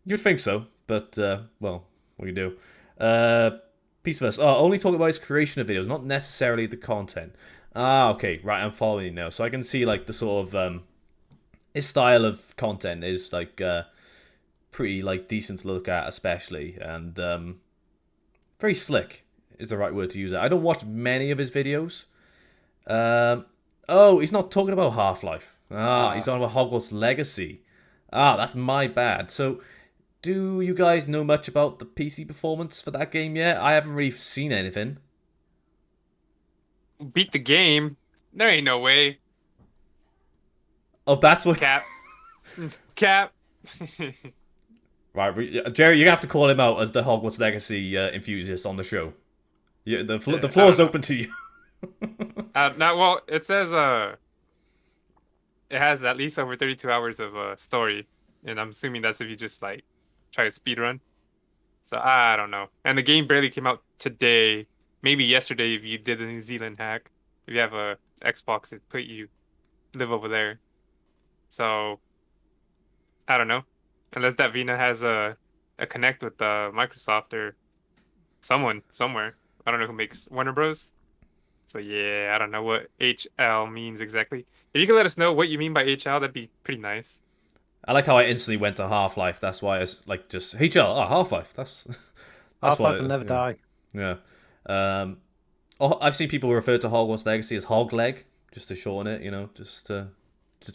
You'd think so, but, well, what do you do? Piece of us. Oh, only talk about his creation of videos, not necessarily the content. Ah, okay, right, I'm following you now. So I can see, like, the sort of, his style of content is, like, pretty, like, decent to look at, especially, and, very slick is the right word to use it. I don't watch many of his videos. Oh, he's not talking about Half-Life. He's talking about Hogwarts Legacy. That's my bad. So, do you guys know much about the PC performance for that game yet? I haven't really seen anything. Beat the game? There ain't no way. Oh, that's what... Cap. Cap. Right, Jerry, you're going to have to call him out as the Hogwarts Legacy enthusiast on the show. Yeah, the floor is open to you. Now, well, it says it has at least over 32 hours of story, and I'm assuming that's if you just like try to speed run. So I don't know. And the game barely came out today. Maybe yesterday if you did the New Zealand hack. If you have a Xbox, it put you live over there. So I don't know. Unless that Vina has a connect with Microsoft or someone somewhere. I don't know who makes Warner Bros. So yeah, I don't know what HL means exactly. If you can let us know what you mean by HL, that'd be pretty nice. I like how I instantly went to Half-Life. That's why it's like just HL. Oh, Half-Life. That's Half-Life will never die. Yeah. I've seen people refer to Hogwarts Legacy as Hog Leg, just to shorten it. You know, just to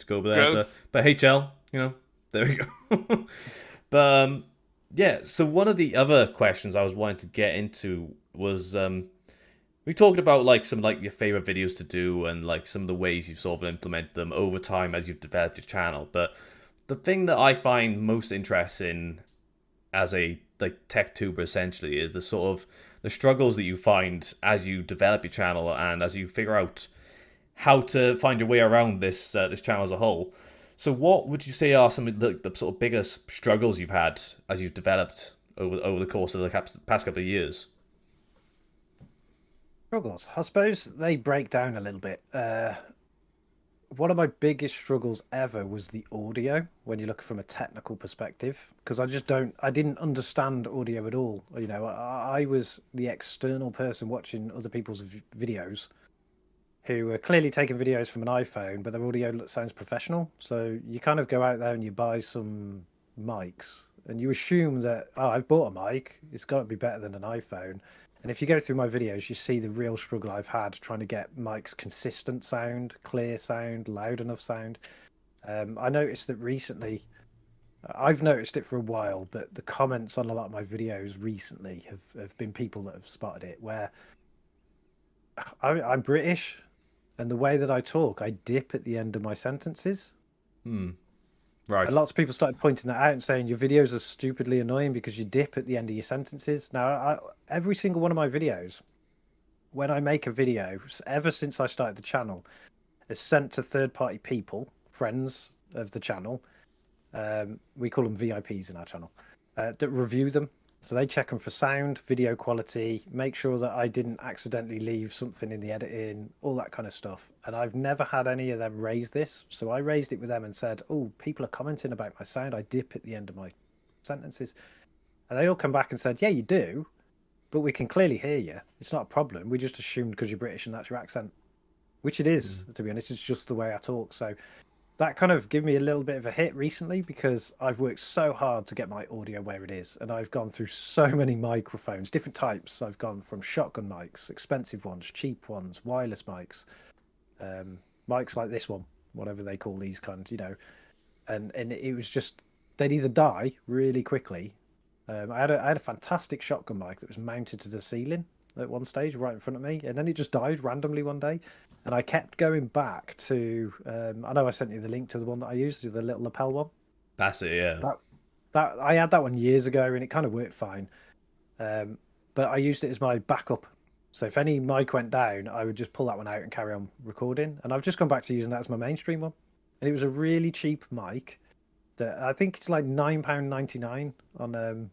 go over there. But HL, you know, there we go. But yeah. So one of the other questions I was wanting to get into was we talked about like some like your favorite videos to do and like some of the ways you've sort of implemented them over time as you've developed your channel. But the thing that I find most interesting as a like tech tuber essentially is the sort of the struggles that you find as you develop your channel and as you figure out how to find your way around this this channel as a whole. So what would you say are some of the sort of biggest struggles you've had as you've developed over the course of the past couple of years? Struggles. I suppose they break down a little bit. One of my biggest struggles ever was the audio when you look from a technical perspective, because I didn't understand audio at all. You know, I was the external person watching other people's videos who were clearly taking videos from an iPhone, but their audio sounds professional. So you kind of go out there and you buy some mics and you assume that, oh, I've bought a mic, it's got to be better than an iPhone. And if you go through my videos, you see the real struggle I've had trying to get mics consistent sound, clear sound, loud enough sound. I noticed that recently, I've noticed it for a while, but the comments on a lot of my videos recently have been people that have spotted it, where I'm British, and the way that I talk, I dip at the end of my sentences. Right. And lots of people started pointing that out and saying your videos are stupidly annoying because you dip at the end of your sentences. Now, every single one of my videos, when I make a video, ever since I started the channel, is sent to third-party people, friends of the channel. We call them VIPs in our channel, that review them. So they check them for sound, video quality, make sure that I didn't accidentally leave something in the editing, all that kind of stuff. And I've never had any of them raise this. So I raised it with them and said, oh, people are commenting about my sound. I dip at the end of my sentences. And they all come back and said, yeah, you do, but we can clearly hear you. It's not a problem. We just assumed because you're British and that's your accent, which it is, to be honest. It's just the way I talk. So that kind of gave me a little bit of a hit recently because I've worked so hard to get my audio where it is, and I've gone through so many microphones, different types. I've gone from shotgun mics, expensive ones, cheap ones, wireless mics, mics like this one, whatever they call these kinds, and it was just they'd either die really quickly. I had a fantastic shotgun mic that was mounted to the ceiling at one stage right in front of me, and then it just died randomly one day. And I kept going back to. I know I sent you the link to the one that I used, the little lapel one. That's it, yeah. That I had that one years ago, and it kind of worked fine. But I used it as my backup. So if any mic went down, I would just pull that one out and carry on recording. And I've just gone back to using that as my mainstream one. And it was a really cheap mic. That I think it's like £9.99 on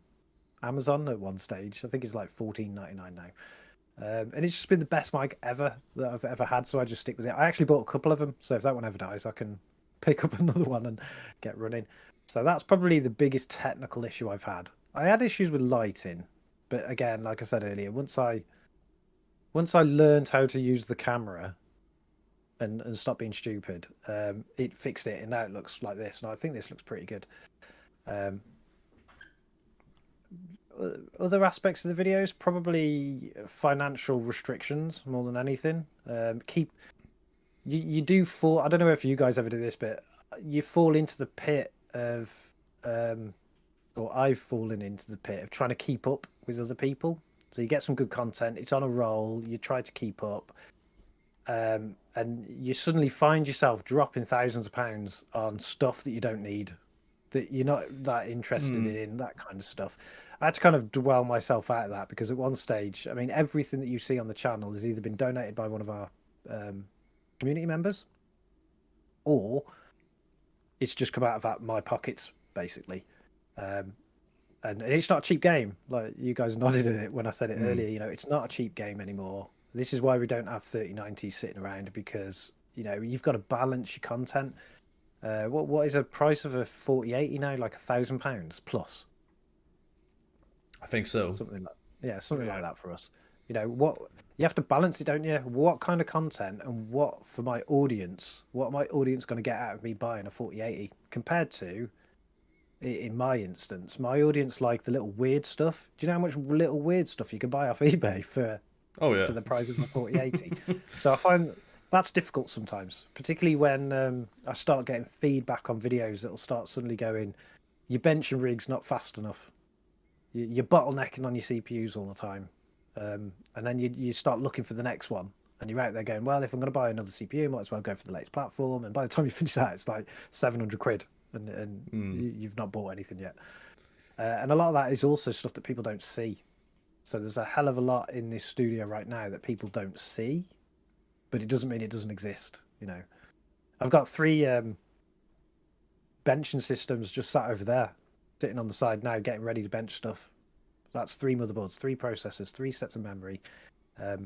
Amazon at one stage. I think it's like £14.99 now. And it's just been the best mic ever that I've ever had, so I just stick with it. I actually bought a couple of them, so if that one ever dies, I can pick up another one and get running. So that's probably the biggest technical issue I've had. I had issues with lighting, but again, like I said earlier, once I learned how to use the camera and stop being stupid, it fixed it, and now it looks like this, and I think this looks pretty good. Other aspects of the videos, probably financial restrictions more than anything. You do fall. I don't know if you guys ever do this, but you fall into the pit of, or I've fallen into the pit of trying to keep up with other people. So you get some good content, it's on a roll, you try to keep up, and you suddenly find yourself dropping thousands of pounds on stuff that you don't need, that you're not that interested in, that kind of stuff. I had to kind of dwell myself out of that because at one stage, I mean, everything that you see on the channel has either been donated by one of our community members, or it's just come out of my pockets, basically. And it's not a cheap game. Like you guys nodded at it when I said it earlier. It's not a cheap game anymore. This is why we don't have 3090s sitting around, because you've got to balance your content. What is the price of a 4080 now? Like £1,000 plus. I think so. Something like that for us. What you have to balance it, don't you? What kind of content and what my audience going to get out of me buying a 4080 compared to, in my instance, my audience like the little weird stuff. Do you know how much little weird stuff you can buy off eBay for the price of a 4080? So I find that's difficult sometimes, particularly when I start getting feedback on videos that'll start suddenly going, your bench and rig's not fast enough. You're bottlenecking on your CPUs all the time. And then you start looking for the next one. And you're out there going, well, if I'm going to buy another CPU, I might as well go for the latest platform. And by the time you finish that, it's like 700 quid. And you've not bought anything yet. And a lot of that is also stuff that people don't see. So there's a hell of a lot in this studio right now that people don't see. But it doesn't mean it doesn't exist. I've got 3 benching systems just sat over there, sitting on the side now, getting ready to bench stuff. That's 3 motherboards, 3 processors, 3 sets of memory. I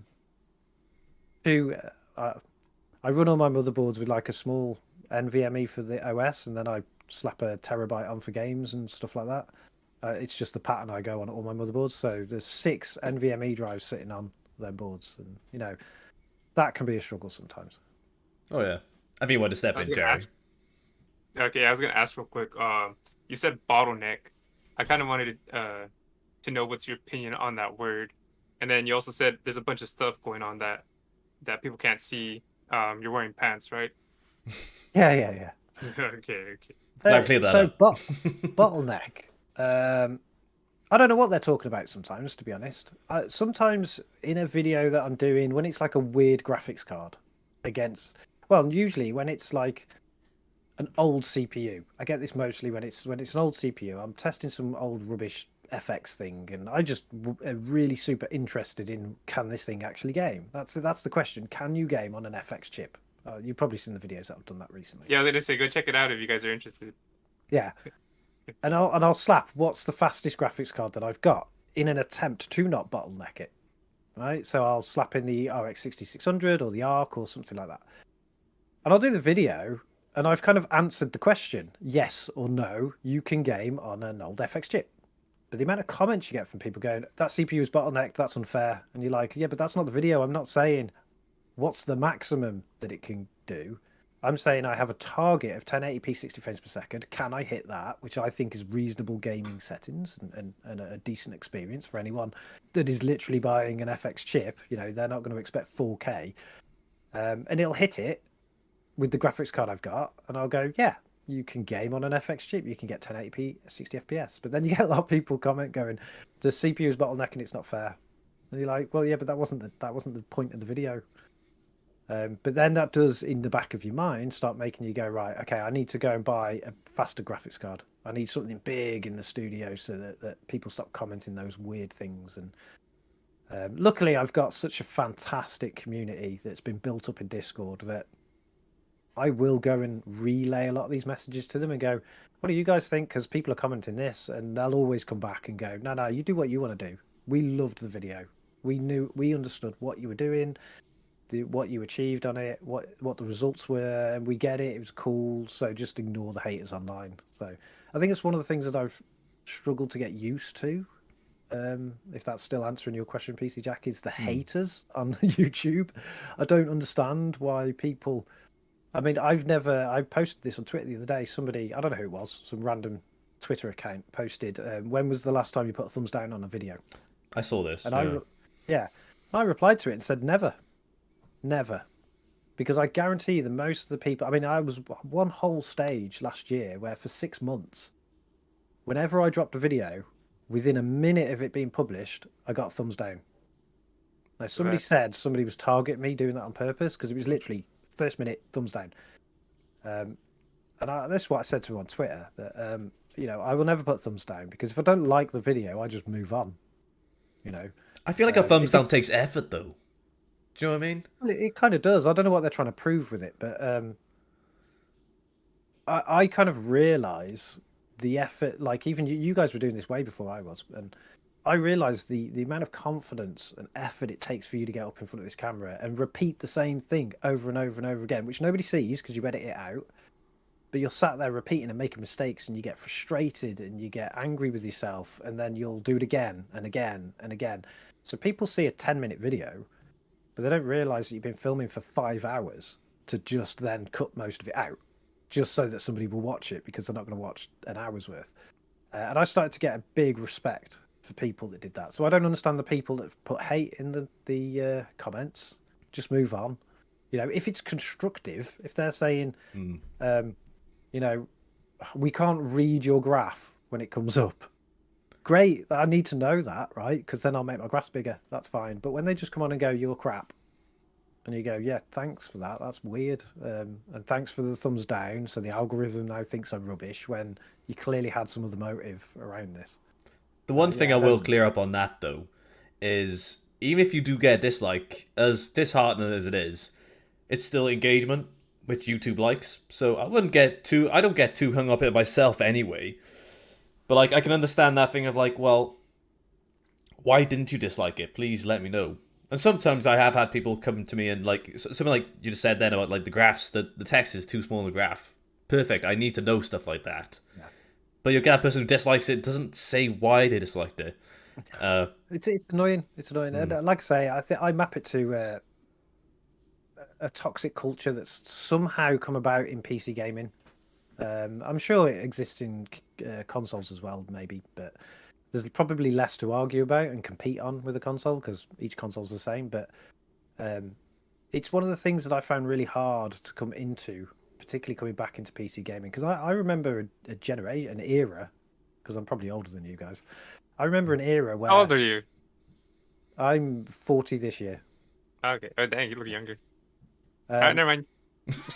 run all my motherboards with like a small NVMe for the OS, and then I slap a terabyte on for games and stuff like that. It's just the pattern I go on all my motherboards. So there's 6 NVMe drives sitting on them boards, and that can be a struggle sometimes. Oh yeah, I think you want to step in, Jerry. Okay, I was gonna ask real quick. You said bottleneck. I kind of wanted to know what's your opinion on that word, and then you also said there's a bunch of stuff going on that people can't see. You're wearing pants, right? Yeah. Okay. Clear that up. Bottleneck. I don't know what they're talking about sometimes, to be honest. Sometimes in a video that I'm doing, when it's like a weird graphics card usually when it's like an old CPU. I get this mostly when it's an old CPU. I'm testing some old rubbish FX thing, and I just am really super interested in, can this thing actually game? That's the question. Can you game on an FX chip? You've probably seen the videos that I've done that recently. Yeah, I was gonna say go check it out if you guys are interested. Yeah, and I'll slap what's the fastest graphics card that I've got in an attempt to not bottleneck it. Right, so I'll slap in the RX 6600 or the ARC or something like that, and I'll do the video. And I've kind of answered the question, yes or no, you can game on an old FX chip. But the amount of comments you get from people going, that CPU is bottlenecked, that's unfair. And you're like, yeah, but that's not the video. I'm not saying what's the maximum that it can do. I'm saying I have a target of 1080p 60 frames per second. Can I hit that? Which I think is reasonable gaming settings and a decent experience for anyone that is literally buying an FX chip. You know, they're not going to expect 4K. And it'll hit it with the graphics card I've got, and I'll go, yeah, you can game on an FX chip, you can get 1080p 60 FPS. But then you get a lot of people comment going, the CPU is bottlenecking, it's not fair. And you're like, well, yeah, but that wasn't the point of the video. But then that does, in the back of your mind, start making you go, right, okay, I need to go and buy a faster graphics card. I need something big in the studio so that people stop commenting those weird things. And luckily, I've got such a fantastic community that's been built up in Discord that I will go and relay a lot of these messages to them and go, what do you guys think? Because people are commenting this, and they'll always come back and go, no, you do what you want to do. We loved the video. We understood what you were doing, what you achieved on it, what the results were, and we get it. It was cool. So just ignore the haters online. So I think it's one of the things that I've struggled to get used to. If that's still answering your question, PC Jack, is the haters on YouTube. I don't understand why people. I mean, I posted this on Twitter the other day. Somebody, I don't know who it was, some random Twitter account posted, when was the last time you put a thumbs down on a video? I saw this. And I replied to it and said, never. Because I guarantee you most of the people, I mean, I was one whole stage last year where for 6 months, whenever I dropped a video, within a minute of it being published, I got a thumbs down. Now, somebody said somebody was targeting me doing that on purpose, because it was literally first minute thumbs down. And that's what I said to him on Twitter, that I will never put thumbs down, because if I don't like the video, I just move on. I feel like a thumbs down takes effort, though. Do you know what I mean? Well, it kind of does. I don't know what they're trying to prove with it, but I kind of realize the effort. Like, even you guys were doing this way before I was, and I realized the amount of confidence and effort it takes for you to get up in front of this camera and repeat the same thing over and over and over again, which nobody sees because you edit it out. But you're sat there repeating and making mistakes, and you get frustrated and you get angry with yourself, and then you'll do it again and again and again. So people see a 10-minute video, but they don't realize that you've been filming for 5 hours to just then cut most of it out, just so that somebody will watch it, because they're not going to watch an hour's worth. And I started to get a big respect for people that did that. So I don't understand the people that put hate in the comments. Just move on. If it's constructive, if they're saying, we can't read your graph when it comes up, great, I need to know that, right? Because then I'll make my graphs bigger. That's fine. But when they just come on and go, you're crap, and you go, yeah, thanks for that, that's weird, and thanks for the thumbs down, so the algorithm now thinks I'm rubbish, when you clearly had some other motive around this. The one thing I will clear up on that, though, is even if you do get a dislike, as disheartening as it is, it's still engagement, which YouTube likes. So I don't get too hung up in it myself anyway. But like, I can understand that thing of like, well, why didn't you dislike it? Please let me know. And sometimes I have had people come to me and like, something like you just said then about like the graphs, the text is too small in the graph. Perfect, I need to know stuff like that. Yeah. But you'll get a person who dislikes it, doesn't say why they disliked it. It's annoying. It's annoying. Like I say, I think I map it to a toxic culture that's somehow come about in PC gaming. I'm sure it exists in consoles as well, maybe, but there's probably less to argue about and compete on with a console, because each console's the same. But it's one of the things that I found really hard to come into, particularly coming back into PC gaming, because I remember a generation, an era, because I'm probably older than you guys. I remember an era where... How old are you? I'm 40 this year. Okay. Oh, dang, you look younger. Alright, never mind.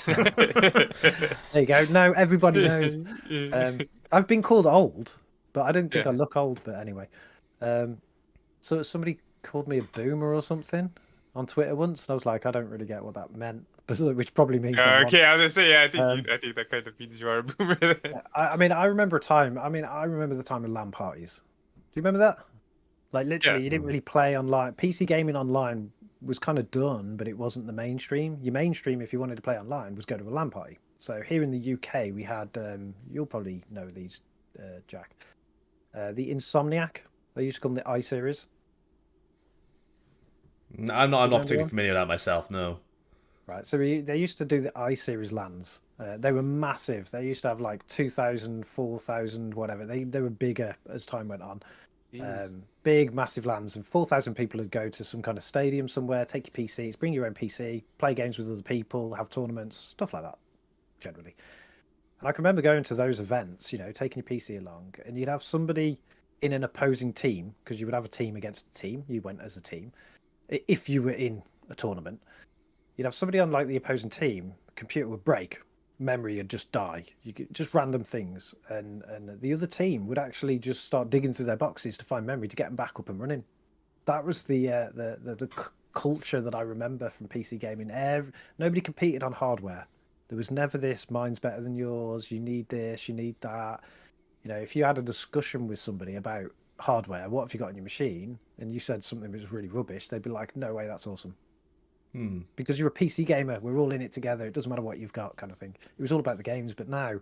There you go. No, everybody knows. I've been called old, but I didn't think I look old. But anyway, so somebody called me a boomer or something on Twitter once, and I was like, I don't really get what that meant, which probably means okay, I was gonna say, yeah, I think that kind of means you are a boomer. Then. I mean, I remember a time. I mean, I remember the time of LAN parties. Do you remember that? Like literally, you didn't really play online. PC gaming online was kind of done, but it wasn't the mainstream. Your mainstream, if you wanted to play online, was go to a LAN party. So here in the UK, we had. You'll probably know these, Jack. The Insomniac. They used to call them the I series. I'm not particularly familiar with that myself. No. Right. So they used to do the I series LANs. They were massive. They used to have like 2,000, 4,000, whatever. They were bigger as time went on. Big, massive LANs, and 4,000 people would go to some kind of stadium somewhere, take your PCs, bring your own PC, play games with other people, have tournaments, stuff like that, generally. And I can remember going to those events, you know, taking your PC along, and you'd have somebody in an opposing team, because you would have a team against a team. You went as a team. If you were in a tournament, you'd have somebody on like the opposing team, computer would break, memory would just die. You could just random things, and the other team would actually just start digging through their boxes to find memory to get them back up and running. That was the culture that I remember from PC gaming. Nobody competed on hardware. There was never this mine's better than yours. You need this, you need that. You know, if you had a discussion with somebody about hardware, what have you got on your machine, and you said something was really rubbish, they'd be like, no way, that's awesome. Because you're a PC gamer, we're all in it together, it doesn't matter what you've got, kind of thing. It was all about the games, but now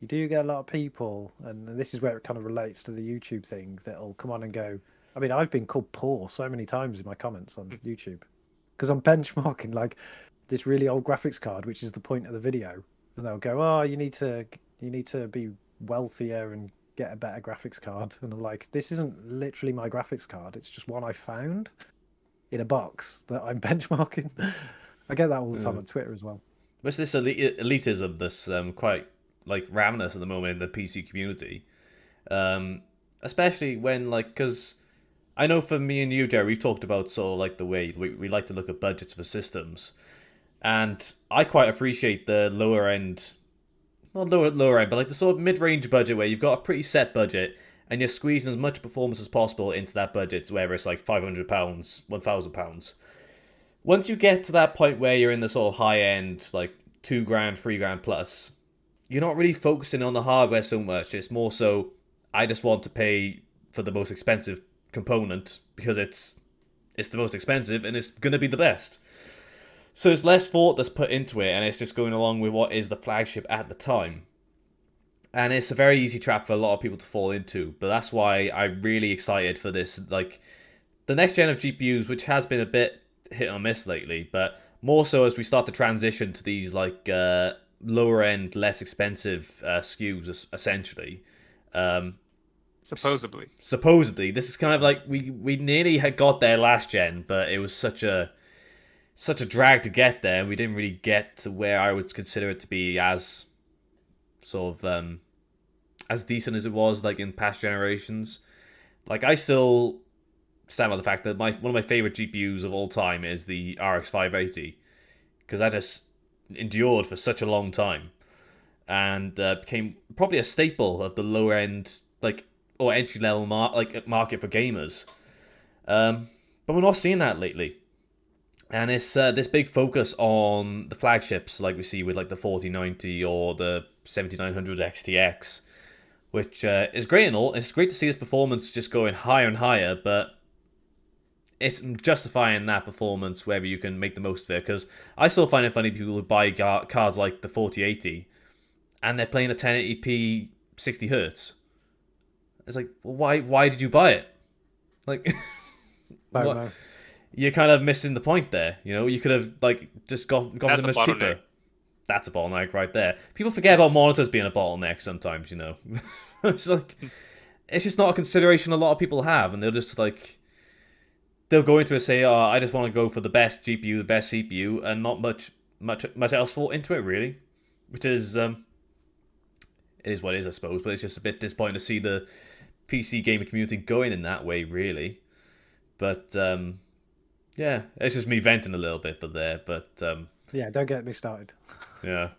you do get a lot of people, and this is where it kind of relates to the YouTube thing, that'll come on and go. I mean, I've been called poor so many times in my comments on YouTube because I'm benchmarking like this really old graphics card, which is the point of the video, and they'll go, oh, you need to be wealthier and get a better graphics card, and I'm like, this isn't literally my graphics card, it's just one I found in a box that I'm benchmarking. I get that all the time on Twitter as well. What's this elitism that's quite like ravenous at the moment in the PC community? Especially when, like, because I know for me and you, Jerry, we've talked about sort of like the way we like to look at budgets for systems. And I quite appreciate the lower end, not lower end, but like the sort of mid-range budget where you've got a pretty set budget and you're squeezing as much performance as possible into that budget, whether it's like £500, £1,000. Once you get to that point where you're in the sort of high end, like £2,000, £3,000 plus, you're not really focusing on the hardware so much. It's more so, I just want to pay for the most expensive component because it's the most expensive and it's going to be the best. So it's less thought that's put into it, and it's just going along with what is the flagship at the time. And it's a very easy trap for a lot of people to fall into, but that's why I'm really excited for this, like, the next gen of GPUs, which has been a bit hit or miss lately, but more so as we start to transition to these, like, lower end, less expensive SKUs, essentially. Supposedly. This is kind of like, we nearly had got there last gen, but it was such a drag to get there, and we didn't really get to where I would consider it to be as sort of as decent as it was like in past generations. Like, I still stand by the fact that one of my favorite GPUs of all time is the RX 580, because that just endured for such a long time and became probably a staple of the lower end, like, or entry level market for gamers. But we're not seeing that lately. And it's this big focus on the flagships, like we see with like the 4090 or the 7900 XTX, which is great and all. It's great to see this performance just going higher and higher, but it's justifying that performance wherever you can make the most of it. Because I still find it funny people who buy cards like the 4080 and they're playing a 1080p 60 hertz. It's like, well, why did you buy it? Like, what? You're kind of missing the point there. You know, you could have like just got it much cheaper. That's a bottleneck right there. People forget about monitors being a bottleneck sometimes. You know, it's like it's just not a consideration a lot of people have, and they'll just like they'll go into it and say, "Oh, I just want to go for the best GPU, the best CPU," and not much else thought into it really, which is it is what it is, I suppose. But it's just a bit disappointing to see the PC gaming community going in that way, really. But yeah, it's just me venting a little bit, but Yeah, don't get me started. Yeah,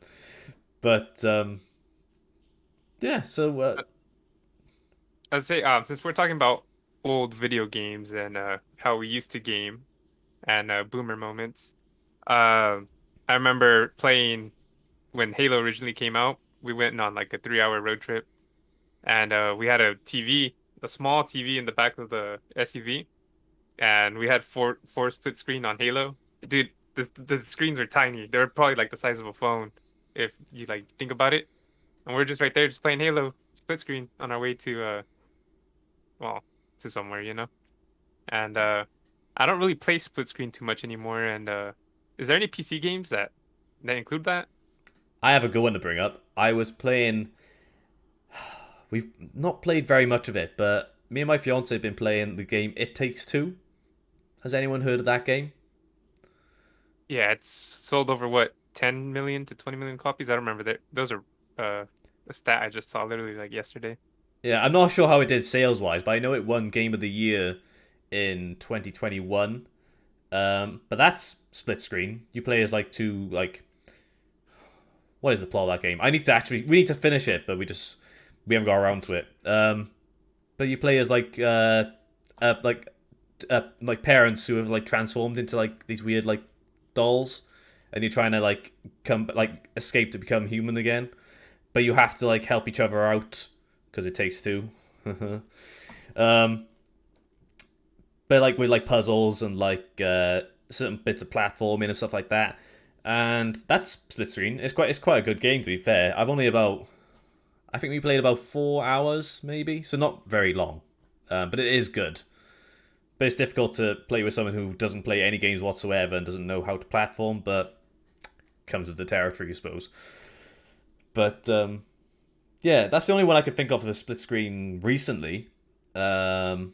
but yeah. So I'd say since we're talking about old video games and how we used to game and boomer moments, I remember playing when Halo originally came out. We went on like a 3-hour road trip, and we had a TV, a small TV in the back of the SUV, and we had four split screen on Halo. Dude, the screens were tiny. They were probably like the size of a phone, if you like think about it. And we're just right there, just playing Halo split screen on our way to well, to somewhere, you know. And I don't really play split screen too much anymore. And is there any PC games that include that? I have a good one to bring up. I was playing. We've not played very much of it, but me and my fiance have been playing the game It Takes Two. Has anyone heard of that game? Yeah, it's sold over what, 10 million to 20 million copies. I don't remember that. Those are a stat I just saw literally like yesterday. Yeah, I'm not sure how it did sales wise, but I know it won Game of the Year in 2021. But that's split screen. You play as like two like what is the plot of that game? We need to finish it, but we haven't got around to it. But you play as like parents who have like transformed into like these weird like dolls, and you're trying to like escape to become human again. But you have to like help each other out because it takes two. But like with like puzzles and like certain bits of platforming and stuff like that. And that's split screen. It's quite a good game, to be fair. I think we played about 4 hours maybe, so not very long, but it is good. But it's difficult to play with someone who doesn't play any games whatsoever and doesn't know how to platform. But comes with the territory, I suppose. But yeah, that's the only one I could think of a split screen recently. Or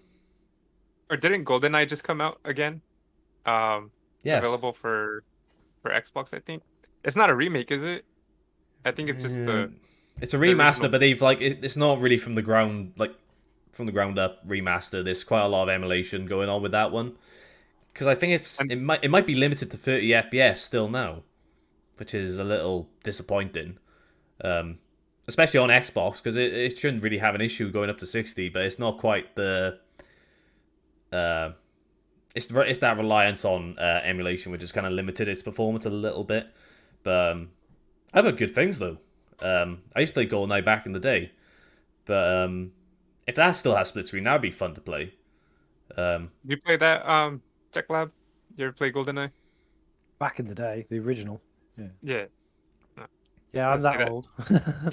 didn't GoldenEye just come out again? Yes. Available for Xbox, I think. It's not a remake, is it? I think it's just the It's a the remaster, original. but it's not really from the ground up remaster. There's quite a lot of emulation going on with that one because I think And it might be limited to 30 FPS still now, which is a little disappointing. Especially on Xbox because it shouldn't really have an issue going up to 60, but it's not quite the it's that reliance on emulation which has kind of limited its performance a little bit. But I've heard good things though. I used to play GoldenEye back in the day, but if that still has split screen, that would be fun to play. you play that TechLab? You ever play GoldenEye? Back in the day, the original. Yeah, Yeah. yeah, I'm Let's say that that. old.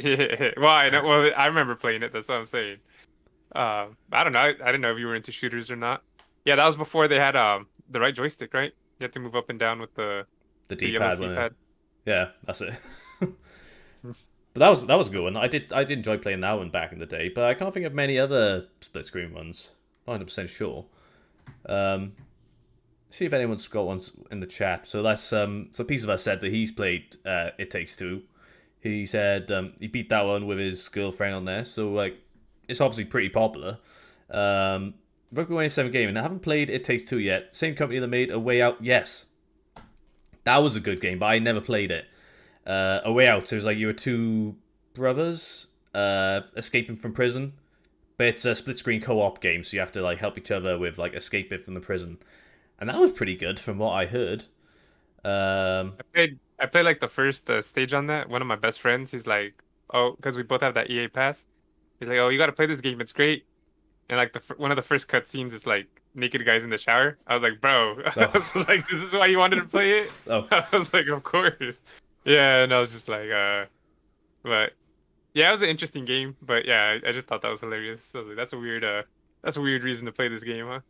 Yeah. Well, I know. Well, I remember playing it. That's what I'm saying. I don't know. I didn't know if you were into shooters or not. Yeah, that was before they had the right joystick, right? You had to move up and down with the The yellow D-pad, wasn't it? C-pad. Yeah, that's it. But that was a good one. I did enjoy playing that one back in the day, but I can't think of many other split screen ones. Not 100% sure. See if anyone's got ones in the chat. So that's so Piece of Us said that he's played It Takes Two. He said he beat that one with his girlfriend on there. So like it's obviously pretty popular. Rugby 27 Gaming. I haven't played It Takes Two yet. Same company that made A Way Out. Yes, that was a good game, but I never played it. A Way Out. So it was like you were two brothers escaping from prison, but it's a split screen co-op game, so you have to like help each other with like escaping from the prison, and that was pretty good from what I heard. I played like the first stage on that. One of my best friends, he's like, oh, because we both have that EA pass. He's like, oh, you got to play this game. It's great. And like one of the first cutscenes is like naked guys in the shower. I was like, bro, I was like, this is why you wanted to play it? Oh, I was like, of course. Yeah, and I was just like, but yeah, it was an interesting game. But yeah, I just thought that was hilarious. I was like, that's a weird reason to play this game, huh?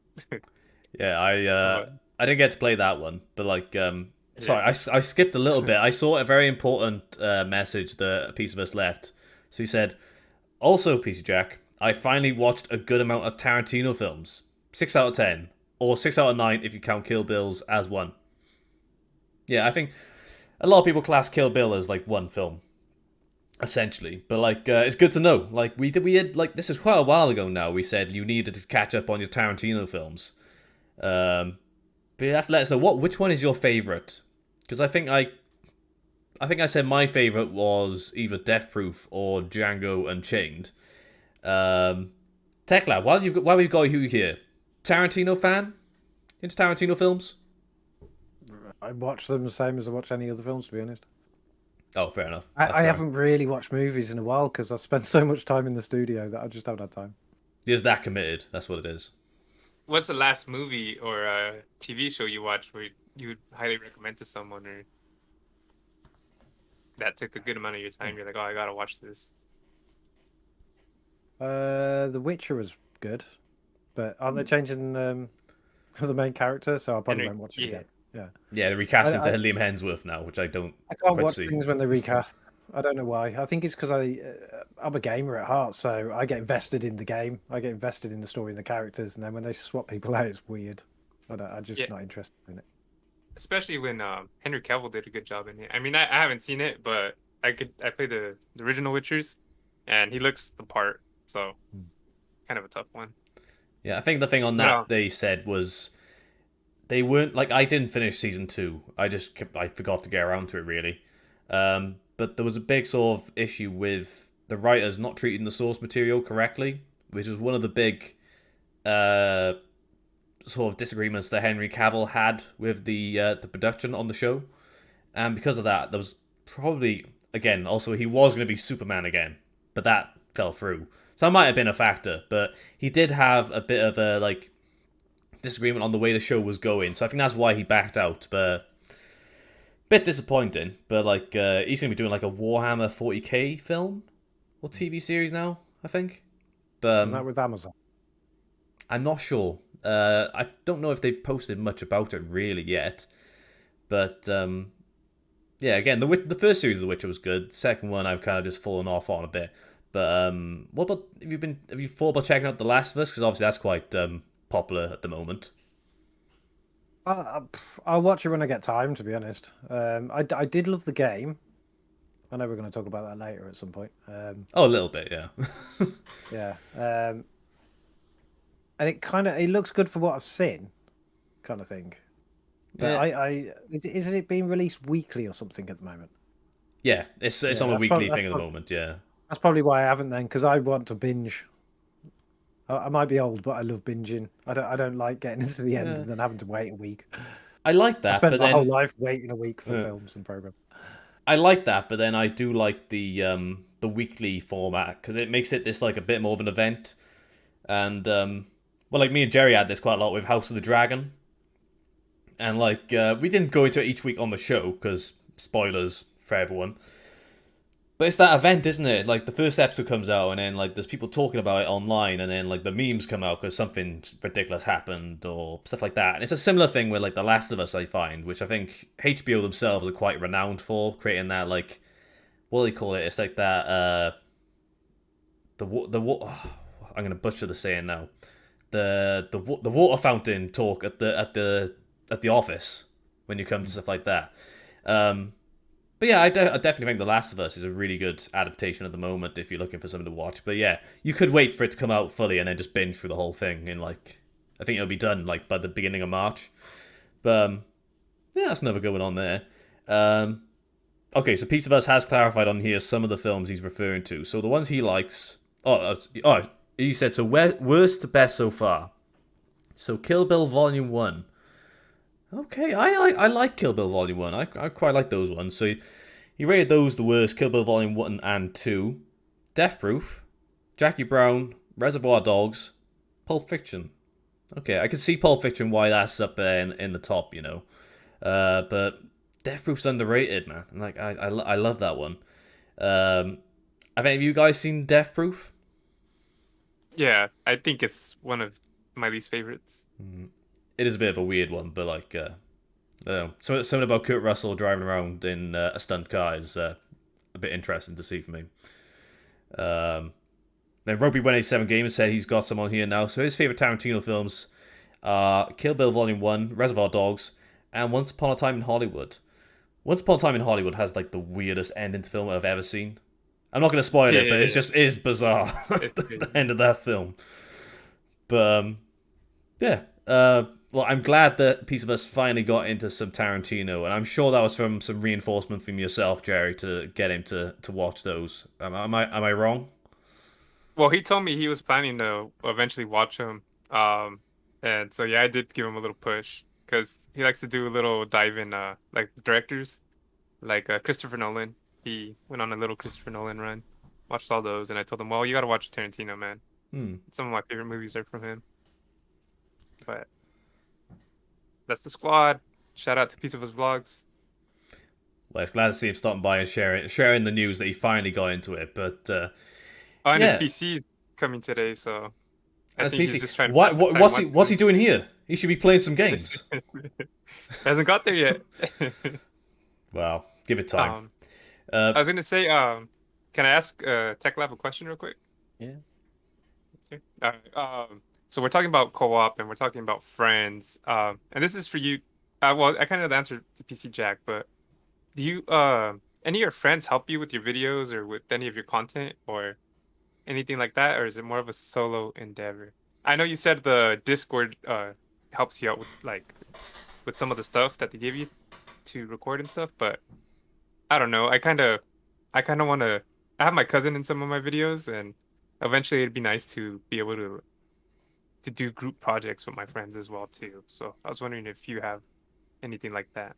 yeah, But I didn't get to play that one, but like sorry, yeah. I skipped a little bit. I saw a very important message that a Piece of Us left. So he said, also, PC Jack, I finally watched a good amount of Tarantino films. 6 out of 10. Or 6 out of 9 if you count Kill Bills as one. Yeah, I think a lot of people class Kill Bill as like one film, essentially. But like, it's good to know. Like we had like this is quite a while ago now. We said you needed to catch up on your Tarantino films. But you have to let us know which one is your favorite, because I think I think I said my favorite was either Death Proof or Django Unchained. TechLab, why we've got you here? Tarantino fan? Into Tarantino films? I watch them the same as I watch any other films, to be honest. Oh, fair enough. I haven't really watched movies in a while because I spent so much time in the studio that I just haven't had time. He's that committed. That's what it is. What's the last movie or TV show you watched where you would highly recommend to someone, or that took a good amount of your time? You're like, oh, I gotta watch this. The Witcher was good, but aren't they changing the main character? So I probably won't watch it again. Yeah. Yeah, they're recasting to Liam Hemsworth now, which I don't. I can't quite watch see. things when they recast. I don't know why. I think it's because I'm a gamer at heart, so I get invested in the game. I get invested in the story and the characters, and then when they swap people out, it's weird. I'm just not interested in it. Especially when Henry Cavill did a good job in it. I mean, I haven't seen it, but I played the original Witchers, and he looks the part. So, kind of a tough one. Yeah, I think the thing on that they said was they weren't like, I didn't finish season 2. I forgot to get around to it really. But there was a big sort of issue with the writers not treating the source material correctly, which is one of the big sort of disagreements that Henry Cavill had with the production on the show. And because of that, there was probably, again, also he was going to be Superman again, but that fell through. So that might have been a factor, but he did have a bit of a disagreement on the way the show was going. So I think that's why he backed out, but bit disappointing. But he's going to be doing a Warhammer 40k film or TV series now, I think. But Is that with Amazon? I'm not sure. I don't know if they've posted much about it really yet. But yeah, again, the first series of The Witcher was good. The second one I've kind of just fallen off on a bit. But what about have you thought about checking out The Last of Us? Because obviously that's quite popular at the moment. I'll watch it when I get time, to be honest. I did love the game. I know we're going to talk about that later at some point. A little bit, yeah. Yeah. And it looks good for what I've seen, kind of thing. But Yeah. Is it being released weekly or something at the moment? Yeah, it's on a weekly thing at the moment, yeah. That's probably why I haven't then, because I want to binge. I might be old, but I love binging. I don't like getting into the end and then having to wait a week. I like that, I spent but my then whole life waiting a week for films and programs. I like that, but then I do like the weekly format because it makes it this a bit more of an event. And me and Jerry had this quite a lot with House of the Dragon, and we didn't go into it each week on the show because spoilers for everyone. But it's that event, isn't it? The first episode comes out, and then there's people talking about it online, and then the memes come out because something ridiculous happened or stuff like that. And it's a similar thing with The Last of Us, I find, which I think HBO themselves are quite renowned for creating that what do they call it? It's that I'm gonna butcher the saying now. The water fountain talk at the office when you come to stuff like that. But yeah, I definitely think The Last of Us is a really good adaptation at the moment if you're looking for something to watch. But yeah, you could wait for it to come out fully and then just binge through the whole thing in I think it'll be done by the beginning of March. But yeah, that's another good one on there. Okay, so Piece of Us has clarified on here some of the films he's referring to. So the ones he likes. He said so. Worst to best so far. So Kill Bill Volume 1. Okay, I like Kill Bill Volume 1. I quite like those ones. So he rated those the worst, Kill Bill Volume 1 and 2. Death Proof, Jackie Brown, Reservoir Dogs, Pulp Fiction. Okay, I can see Pulp Fiction why that's up there in the top, but Death Proof's underrated, man. I love that one. Have any of you guys seen Death Proof? Yeah, I think it's one of my least favorites. It is a bit of a weird one, but I don't know. Something about Kurt Russell driving around in a stunt car is a bit interesting to see for me. Then Rugby187 Gamer said he's got some on here now. So his favorite Tarantino films are Kill Bill Volume 1, Reservoir Dogs, and Once Upon a Time in Hollywood. Once Upon a Time in Hollywood has the weirdest ending to film I've ever seen. I'm not going to spoil it, but it just is bizarre. The end of that film. But yeah. I'm glad that Piece of Us finally got into some Tarantino, and I'm sure that was from some reinforcement from yourself, Jerry, to get him to watch those. Am I wrong? Well, he told me he was planning to eventually watch them. And so yeah, I did give him a little push because he likes to do a little dive in like directors, like Christopher Nolan. He went on a little Christopher Nolan run, watched all those, and I told him, well, you got to watch Tarantino, man. Hmm. Some of my favorite movies are from him. But that's the squad. Shout out to Piece of Us Vlogs. Well, it's glad to see him stopping by and sharing the news that he finally got into it. But Oh, and yeah, his PC's coming today, so I and think his he's PC. just trying to What, find the what time what's he doing here? He should be playing some games. Hasn't got there yet. Well, give it time. I was gonna say, can I ask TechLab a question real quick? Yeah. Okay. All right. So we're talking about co-op and we're talking about friends. And this is for you. Well, I kind of answered to PC Jack, but do you any of your friends help you with your videos or with any of your content or anything like that, or is it more of a solo endeavor? I know you said the Discord helps you out with with some of the stuff that they give you to record and stuff, but I don't know. I kind of want to. I have my cousin in some of my videos, and eventually it'd be nice to be able to do group projects with my friends as well too. So I was wondering if you have anything like that.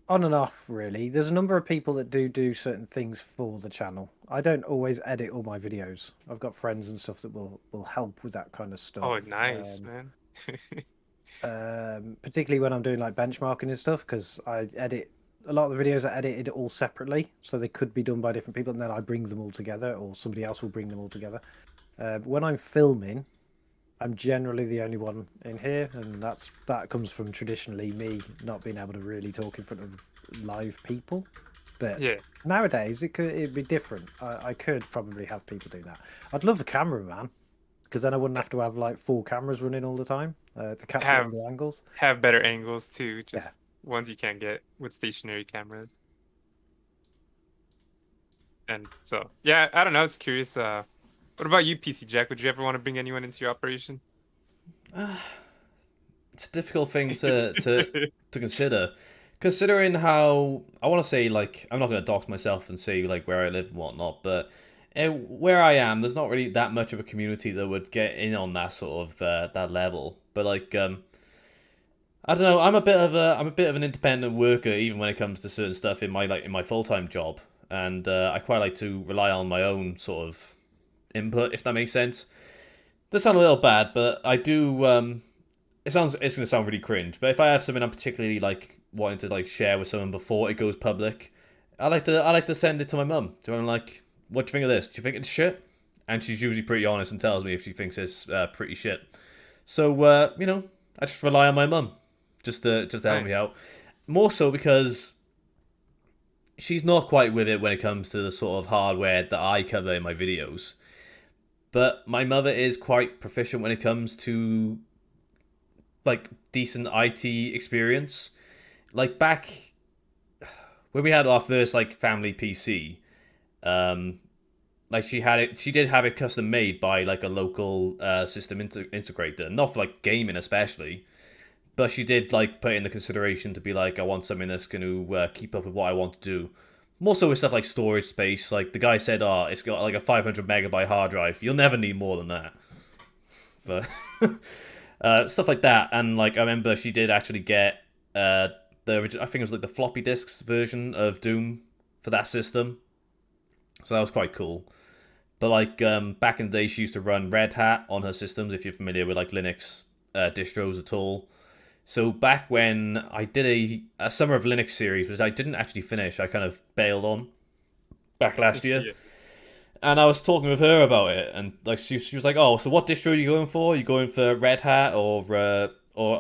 On and off, really. There's a number of people that do certain things for the channel. I don't always edit all my videos. I've got friends and stuff that will help with that kind of stuff. Oh, nice, man. Particularly when I'm doing like benchmarking and stuff, because I edit a lot of the videos are edited all separately, so they could be done by different people, and then I bring them all together, or somebody else will bring them all together. When I'm filming, I'm generally the only one in here, and that comes from traditionally me not being able to really talk in front of live people. But Yeah. nowadays it'd be different. I could probably have people do that. I'd love a cameraman, because then I wouldn't have to have like 4 cameras running all the time to capture all the angles. Have better angles too, just Yeah. ones you can't get with stationary cameras. And so, yeah, I don't know. I was curious. What about you, PC Jack? Would you ever want to bring anyone into your operation? It's a difficult thing to consider, considering how I want to say, like, I'm not going to dox myself and say like where I live and whatnot, but where I am, there's not really that much of a community that would get in on that sort of that level. But like, I don't know. I'm a bit of an independent worker, even when it comes to certain stuff in my full-time job, and I quite like to rely on my own sort of input, if that makes sense. Does sound a little bad, but I do. It's going to sound really cringe, but if I have something I'm particularly like wanting to like share with someone before it goes public, I like to send it to my mum. Do I'm like, what do you think of this? Do you think it's shit? And she's usually pretty honest and tells me if she thinks it's pretty shit. So I just rely on my mum just to help me out. More so because she's not quite with it when it comes to the sort of hardware that I cover in my videos. But my mother is quite proficient when it comes to like decent IT experience. Like back when we had our first like family PC, like she did have it custom made by like a local system integrator, not for like gaming especially, but she did like put in the consideration to be like, I want something that's going to keep up with what I want to do. More so with stuff like storage space. Like the guy said, it's got like a 500 megabyte hard drive. You'll never need more than that. But stuff like that. And like I remember she did actually get the original, I think it was like the floppy disks version of Doom for that system. So that was quite cool. But like back in the day, she used to run Red Hat on her systems. If you're familiar with like Linux distros at all. So back when I did a Summer of Linux series, which I didn't actually finish, I kind of bailed on back last year. Yeah. And I was talking with her about it, and like she was like, "Oh, so what distro are you going for? Are you going for Red Hat or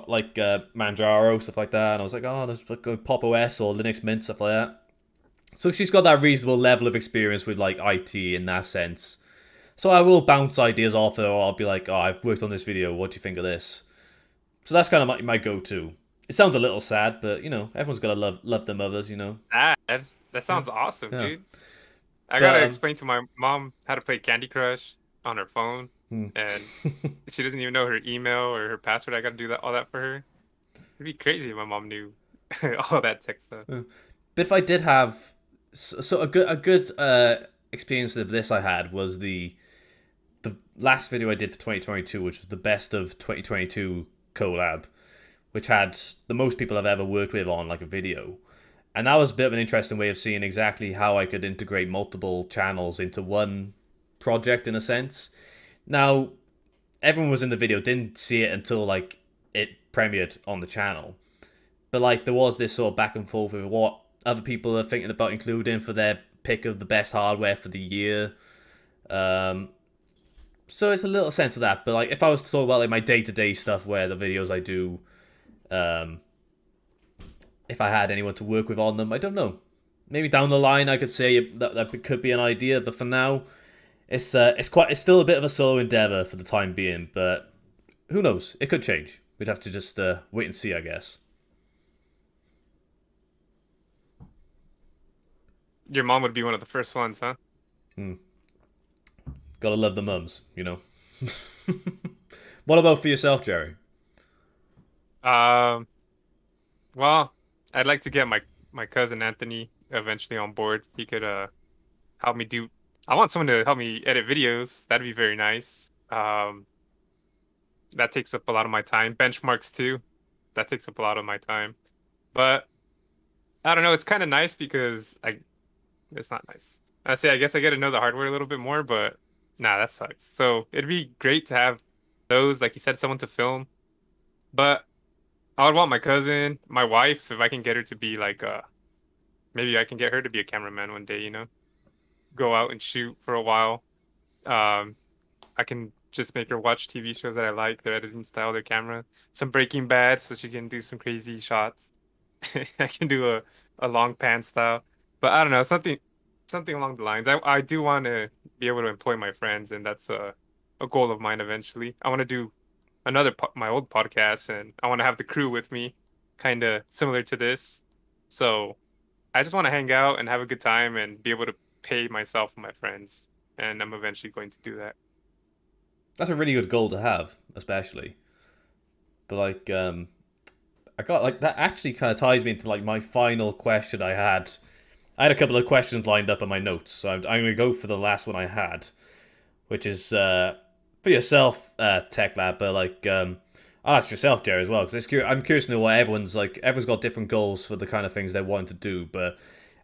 like Manjaro, stuff like that?" And I was like, "Oh, let's go Pop OS or Linux Mint, stuff like that." So she's got that reasonable level of experience with like IT in that sense. So I will bounce ideas off her, or I'll be like, "Oh, I've worked on this video. What do you think of this?" So that's kind of my go-to. It sounds a little sad, but everyone's gotta love their mothers, That sounds awesome, Yeah. dude. I gotta explain to my mom how to play Candy Crush on her phone. and she doesn't even know her email or her password. I got to do all that for her. It'd be crazy if my mom knew all that tech stuff. But if I did have a good experience of this, I had was the last video I did for 2022, which was the best of 2022 collab, which had the most people I've ever worked with on like a video. And that was a bit of an interesting way of seeing exactly how I could integrate multiple channels into one project in a sense. Now, everyone was in the video, didn't see it until like it premiered on the channel. But like there was this sort of back and forth with what other people are thinking about including for their pick of the best hardware for the year. So it's a little sense of that. But like if I was to talk about like my day-to-day stuff where the videos I do, if I had anyone to work with on them, I don't know. Maybe down the line I could say that could be an idea, but for now, it's still a bit of a solo endeavor for the time being. But who knows? It could change. We'd have to just wait and see, I guess. Your mom would be one of the first ones, huh? Gotta love the mums, you know. What about for yourself, Jerry? Um, well, I'd like to get my cousin Anthony eventually on board. He could help me do. I want someone to help me edit videos. That'd be very nice. That takes up a lot of my time. Benchmarks too. That takes up a lot of my time. But I don't know. It's kind of nice because it's not nice. I guess I get to know the hardware a little bit more, but nah, that sucks. So it'd be great to have those, like you said, someone to film. But I would want my cousin, my wife, if I can get her to be like maybe I can get her to be a cameraman one day, go out and shoot for a while. Um, I can just make her watch TV shows that I like, their editing style, their camera, some Breaking Bad, so she can do some crazy shots. I can do a long pan style, but I don't know, something along the lines. I do want to be able to employ my friends, and that's a goal of mine eventually. I want to do my old podcast, and I want to have the crew with me, kind of similar to this. So I just want to hang out and have a good time and be able to pay myself and my friends, and I'm eventually going to do that. That's a really good goal to have, especially. But like, I got like that actually kind of ties me into like my final question I had. I had a couple of questions lined up in my notes, so I'm going to go for the last one I had, which is for yourself, TechLab, but like, I'll ask yourself, Jerry, as well, because I'm curious to know what everyone's got different goals for the kind of things they want to do, but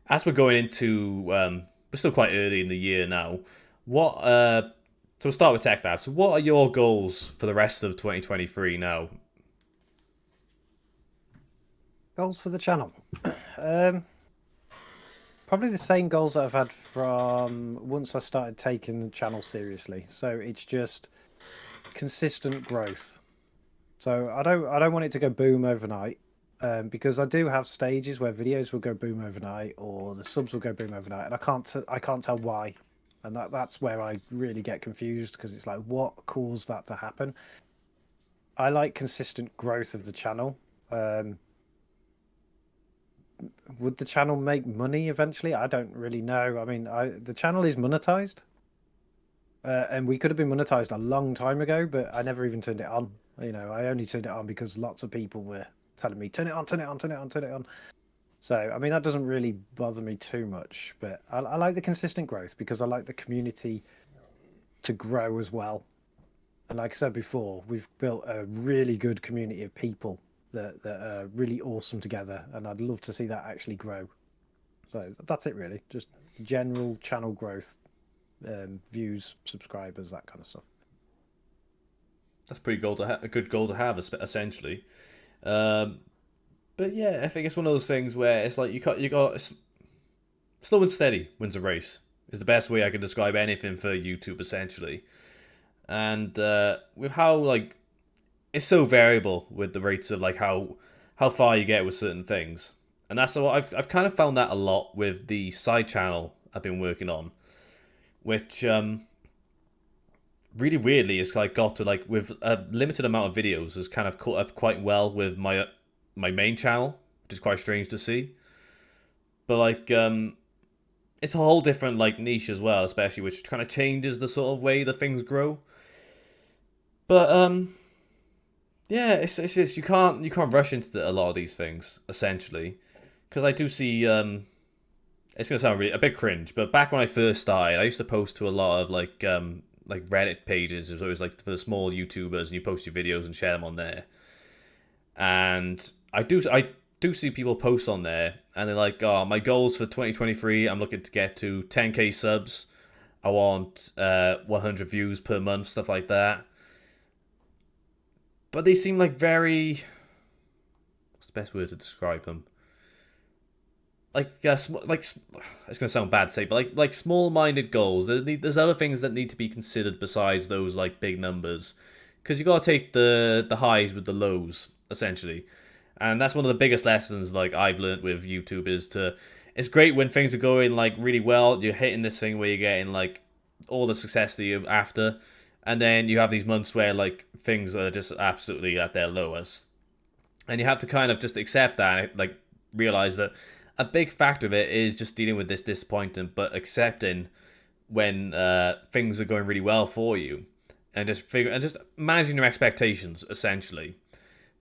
as we're going into, we're still quite early in the year now, so we'll start with TechLab. So what are your goals for the rest of 2023 now? Goals for the channel. Probably the same goals that I've had from once I started taking the channel seriously. So it's just consistent growth. So I don't want it to go boom overnight, because I do have stages where videos will go boom overnight or the subs will go boom overnight, and I can't tell why, and that's where I really get confused, because it's like, what caused that to happen? I like consistent growth of the channel. Would the channel make money eventually? I don't really know. I mean, the channel is monetized, and we could have been monetized a long time ago, but I never even turned it on. I only turned it on because lots of people were telling me, turn it on, turn it on, turn it on, turn it on. So, I mean, that doesn't really bother me too much, but I like the consistent growth because I like the community to grow as well. And like I said before, we've built a really good community of people that are really awesome together, and I'd love to see that actually grow. So that's it really, just general channel growth, views, subscribers, that kind of stuff. That's a good goal to have, essentially. But yeah, I think it's one of those things where it's like you got slow and steady wins a race is the best way I can describe anything for YouTube, essentially. And with how like it's so variable with the rates of like how far you get with certain things, and that's what I've kind of found that a lot with the side channel I've been working on, which really weirdly has like got to like with a limited amount of videos has kind of caught up quite well with my main channel, which is quite strange to see. But like it's a whole different like niche as well, especially which kind of changes the sort of way the things grow. But yeah, it's just you can't rush into a lot of these things essentially, because I do see it's gonna sound really a bit cringe, but back when I first started, I used to post to a lot of like Reddit pages. It was always like for the small YouTubers, and you post your videos and share them on there. And I do see people post on there, and they're like, "Oh, my goals for 2023, I'm looking to get to 10k subs. I want 100 views per month, stuff like that." But they seem like very, what's the best word to describe them? Like it's gonna sound bad to say, but like small-minded goals. There's other things that need to be considered besides those like big numbers, because you gotta take the highs with the lows essentially, and that's one of the biggest lessons like I've learned with YouTube is to. It's great when things are going like really well. You're hitting this thing where you're getting like all the success that you're after, and then you have these months where like things are just absolutely at their lowest, and you have to kind of just accept that, like realize that a big factor of it is just dealing with this disappointment, but accepting when things are going really well for you, and just managing your expectations essentially.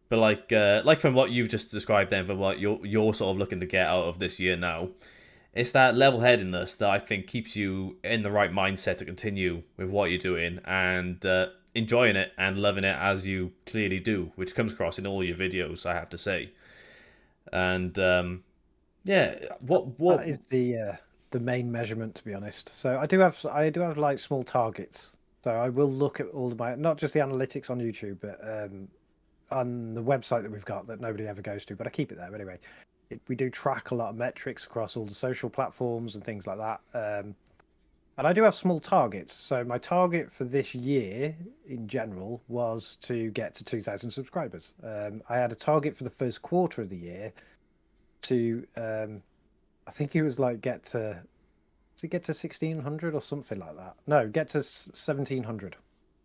But like from what you've just described, then, from what you're sort of looking to get out of this year now, it's that level-headedness that I think keeps you in the right mindset to continue with what you're doing and enjoying it and loving it as you clearly do, which comes across in all your videos, I have to say. And yeah, what That is the main measurement, to be honest. So I do have like small targets. So I will look at all of my, not just the analytics on YouTube, but on the website that we've got that nobody ever goes to, but I keep it there anyway. We do track a lot of metrics across all the social platforms and things like that. And I do have small targets. So my target for this year in general was to get to 2,000 subscribers. I had a target for the first quarter of the year to, I think it was like get to 1,600 or something like that. No, get to 1,700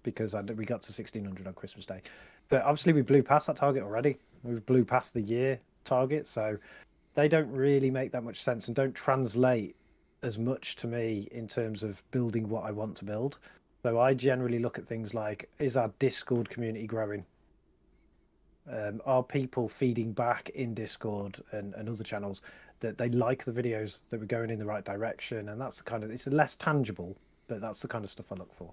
because we got to 1,600 on Christmas Day. But obviously we blew past that target already. We blew past the year target, so they don't really make that much sense and don't translate as much to me in terms of building what I want to build. So I generally look at things like, is our Discord community growing? Are people feeding back in Discord and other channels that they like the videos, that we're going in the right direction? And that's the kind of, it's less tangible, but that's the kind of stuff I look for.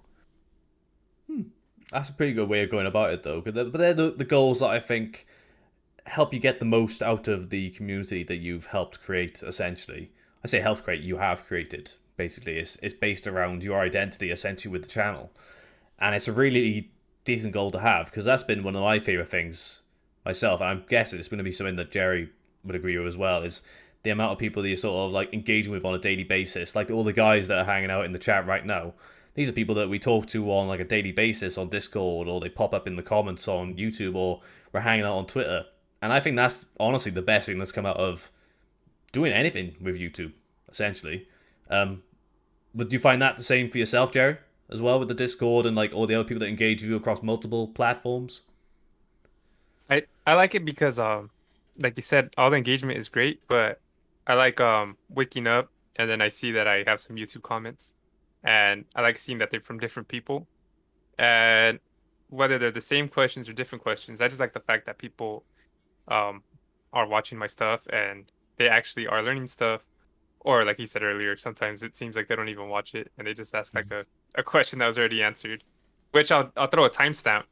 That's a pretty good way of going about it, though. But they're the goals that I think help you get the most out of the community that you've helped create, essentially. I say help create, you have created, basically. It's based around your identity, essentially, with the channel. And it's a really decent goal to have, because that's been one of my favourite things myself. And I'm guessing it's going to be something that Jerry would agree with as well, is the amount of people that you're sort of like engaging with on a daily basis. Like all the guys that are hanging out in the chat right now. These are people that we talk to on like a daily basis on Discord, or they pop up in the comments on YouTube, or we're hanging out on Twitter. And I think that's honestly the best thing that's come out of doing anything with YouTube, essentially. Would you find that the same for yourself, Jerry, as well, with the Discord and like all the other people that engage with you across multiple platforms? I like it because like you said, all the engagement is great, but I like waking up and then I see that I have some YouTube comments. And I like seeing that they're from different people. And whether they're the same questions or different questions, I just like the fact that people are watching my stuff and they actually are learning stuff. Or like you said earlier, sometimes it seems like they don't even watch it and they just ask like a question that was already answered, which I'll throw a timestamp.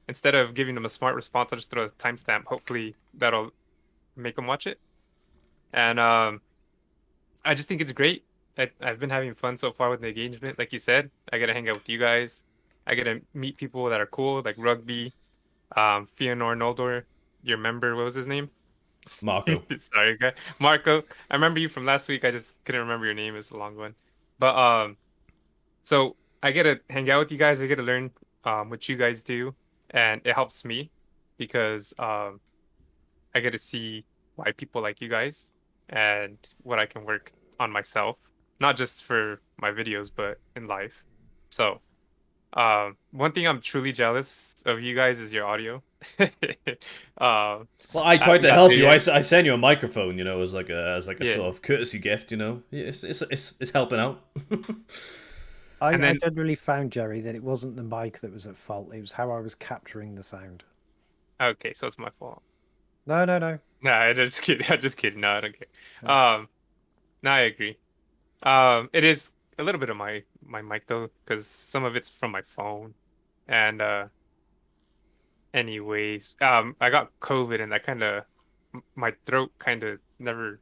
Instead of giving them a smart response, I'll just throw a timestamp. Hopefully that'll make them watch it. And I just think it's great. I've been having fun so far with the engagement. Like you said, I get to hang out with you guys. I get to meet people that are cool, like Rugby, Fionor Noldor, your member, what was his name? Marco. Sorry, guy. Marco. I remember you from last week. I just couldn't remember your name. It's a long one. But so I get to hang out with you guys. I get to learn what you guys do, and it helps me because I get to see why people like you guys and what I can work on myself. Not just for my videos, but in life. So, one thing I'm truly jealous of you guys is your audio. Well, I tried to help you. I sent you a microphone, you know, as like a sort of courtesy gift, you know. It's helping out. I And then generally found, Jerry, that it wasn't the mic that was at fault. It was how I was capturing the sound. okay, so it's my fault. No, no, no. Nah, I just kidding. I'm just kidding. No, I don't care. No. No, I agree. It is a little bit of my mic though, because some of it's from my phone. And anyways, I got COVID, and that kind of my throat kind of never's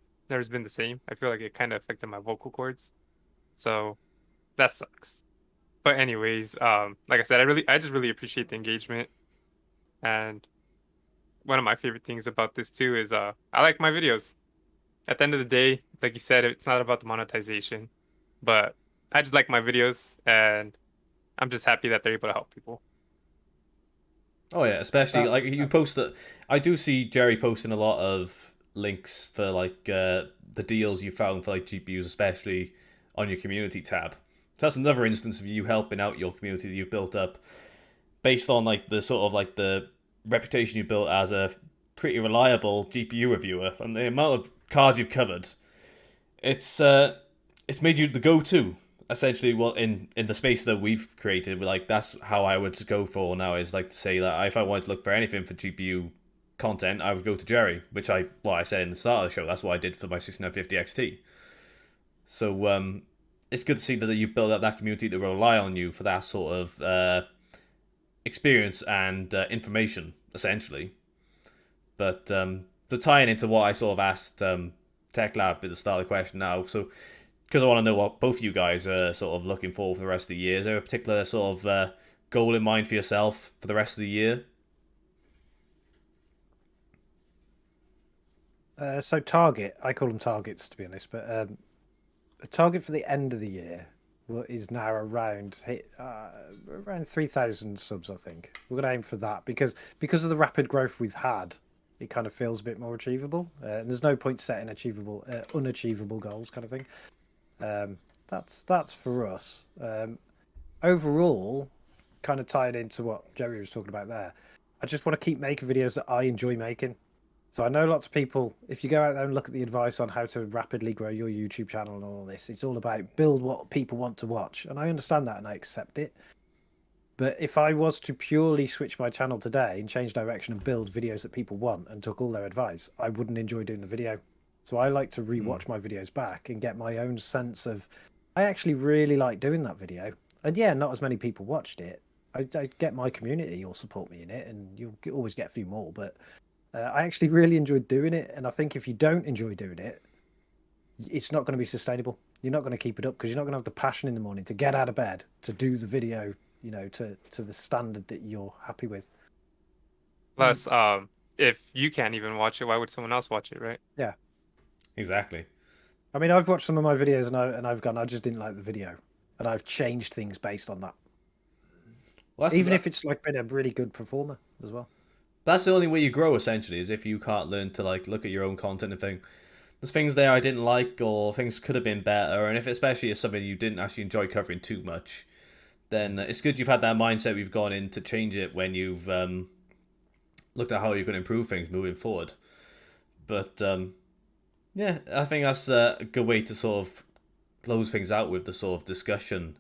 been the same. I feel like it kind of affected my vocal cords, so that sucks. But anyways, like I said, I just really appreciate the engagement, and one of my favorite things about this too is I like my videos. At the end of the day, like you said, it's not about the monetization, but I just like my videos, and I'm just happy that they're able to help people. Oh yeah, especially That, like you post it. I do see Jerry posting a lot of links for like the deals you found for like GPUs, especially on your community tab. So that's another instance of you helping out your community that you've built up based on like the sort of like the reputation you built as a pretty reliable GPU reviewer and the amount of cards you've covered. It's made you the go-to essentially. Well, in the space that we've created, like that's how I would go for now. Is like to say that if I wanted to look for anything for GPU content, I would go to Jerry, which I said in the start of the show. That's what I did for my 6950 XT. So it's good to see that you've built up that community that rely on you for that sort of experience and information, essentially. But to tie in into what I sort of asked TechLab at the start of the question now, so because I want to know what both of you guys are sort of looking for the rest of the year, is there a particular sort of goal in mind for yourself for the rest of the year? so target, I call them targets to be honest, but a target for the end of the year is now around around 3,000 subs. I think we're going to aim for that because of the rapid growth we've had. It kind of feels a bit more achievable. And there's no point setting unachievable goals, kind of thing. That's for us. Overall, kind of tied into what Jerry was talking about there. I just want to keep making videos that I enjoy making. So I know lots of people, if you go out there and look at the advice on how to rapidly grow your YouTube channel and all this, it's all about build what people want to watch. And I understand that and I accept it. But if I was to purely switch my channel today and change direction and build videos that people want and took all their advice, I wouldn't enjoy doing the video. So I like to rewatch my videos back and get my own sense of, I actually really like doing that video. And yeah, not as many people watched it. I get my community will support me in it, and you'll always get a few more. But I actually really enjoyed doing it. And I think if you don't enjoy doing it, it's not going to be sustainable. You're not going to keep it up because you're not going to have the passion in the morning to get out of bed to do the video, to the standard that you're happy with. Plus, if you can't even watch it, why would someone else watch it, right? Yeah, exactly. I mean, I've watched some of my videos and I've gone, I just didn't like the video, and I've changed things based on that. Well, Even if it's like been a really good performer as well. that's the only way you grow, essentially, is if you can't learn to like look at your own content and think, there's things there I didn't like or things could have been better, and if especially it's something you didn't actually enjoy covering too much, then it's good you've had that mindset we've gone in to change it when you've looked at how you can improve things moving forward. But yeah, I think that's a good way to sort of close things out with the sort of discussion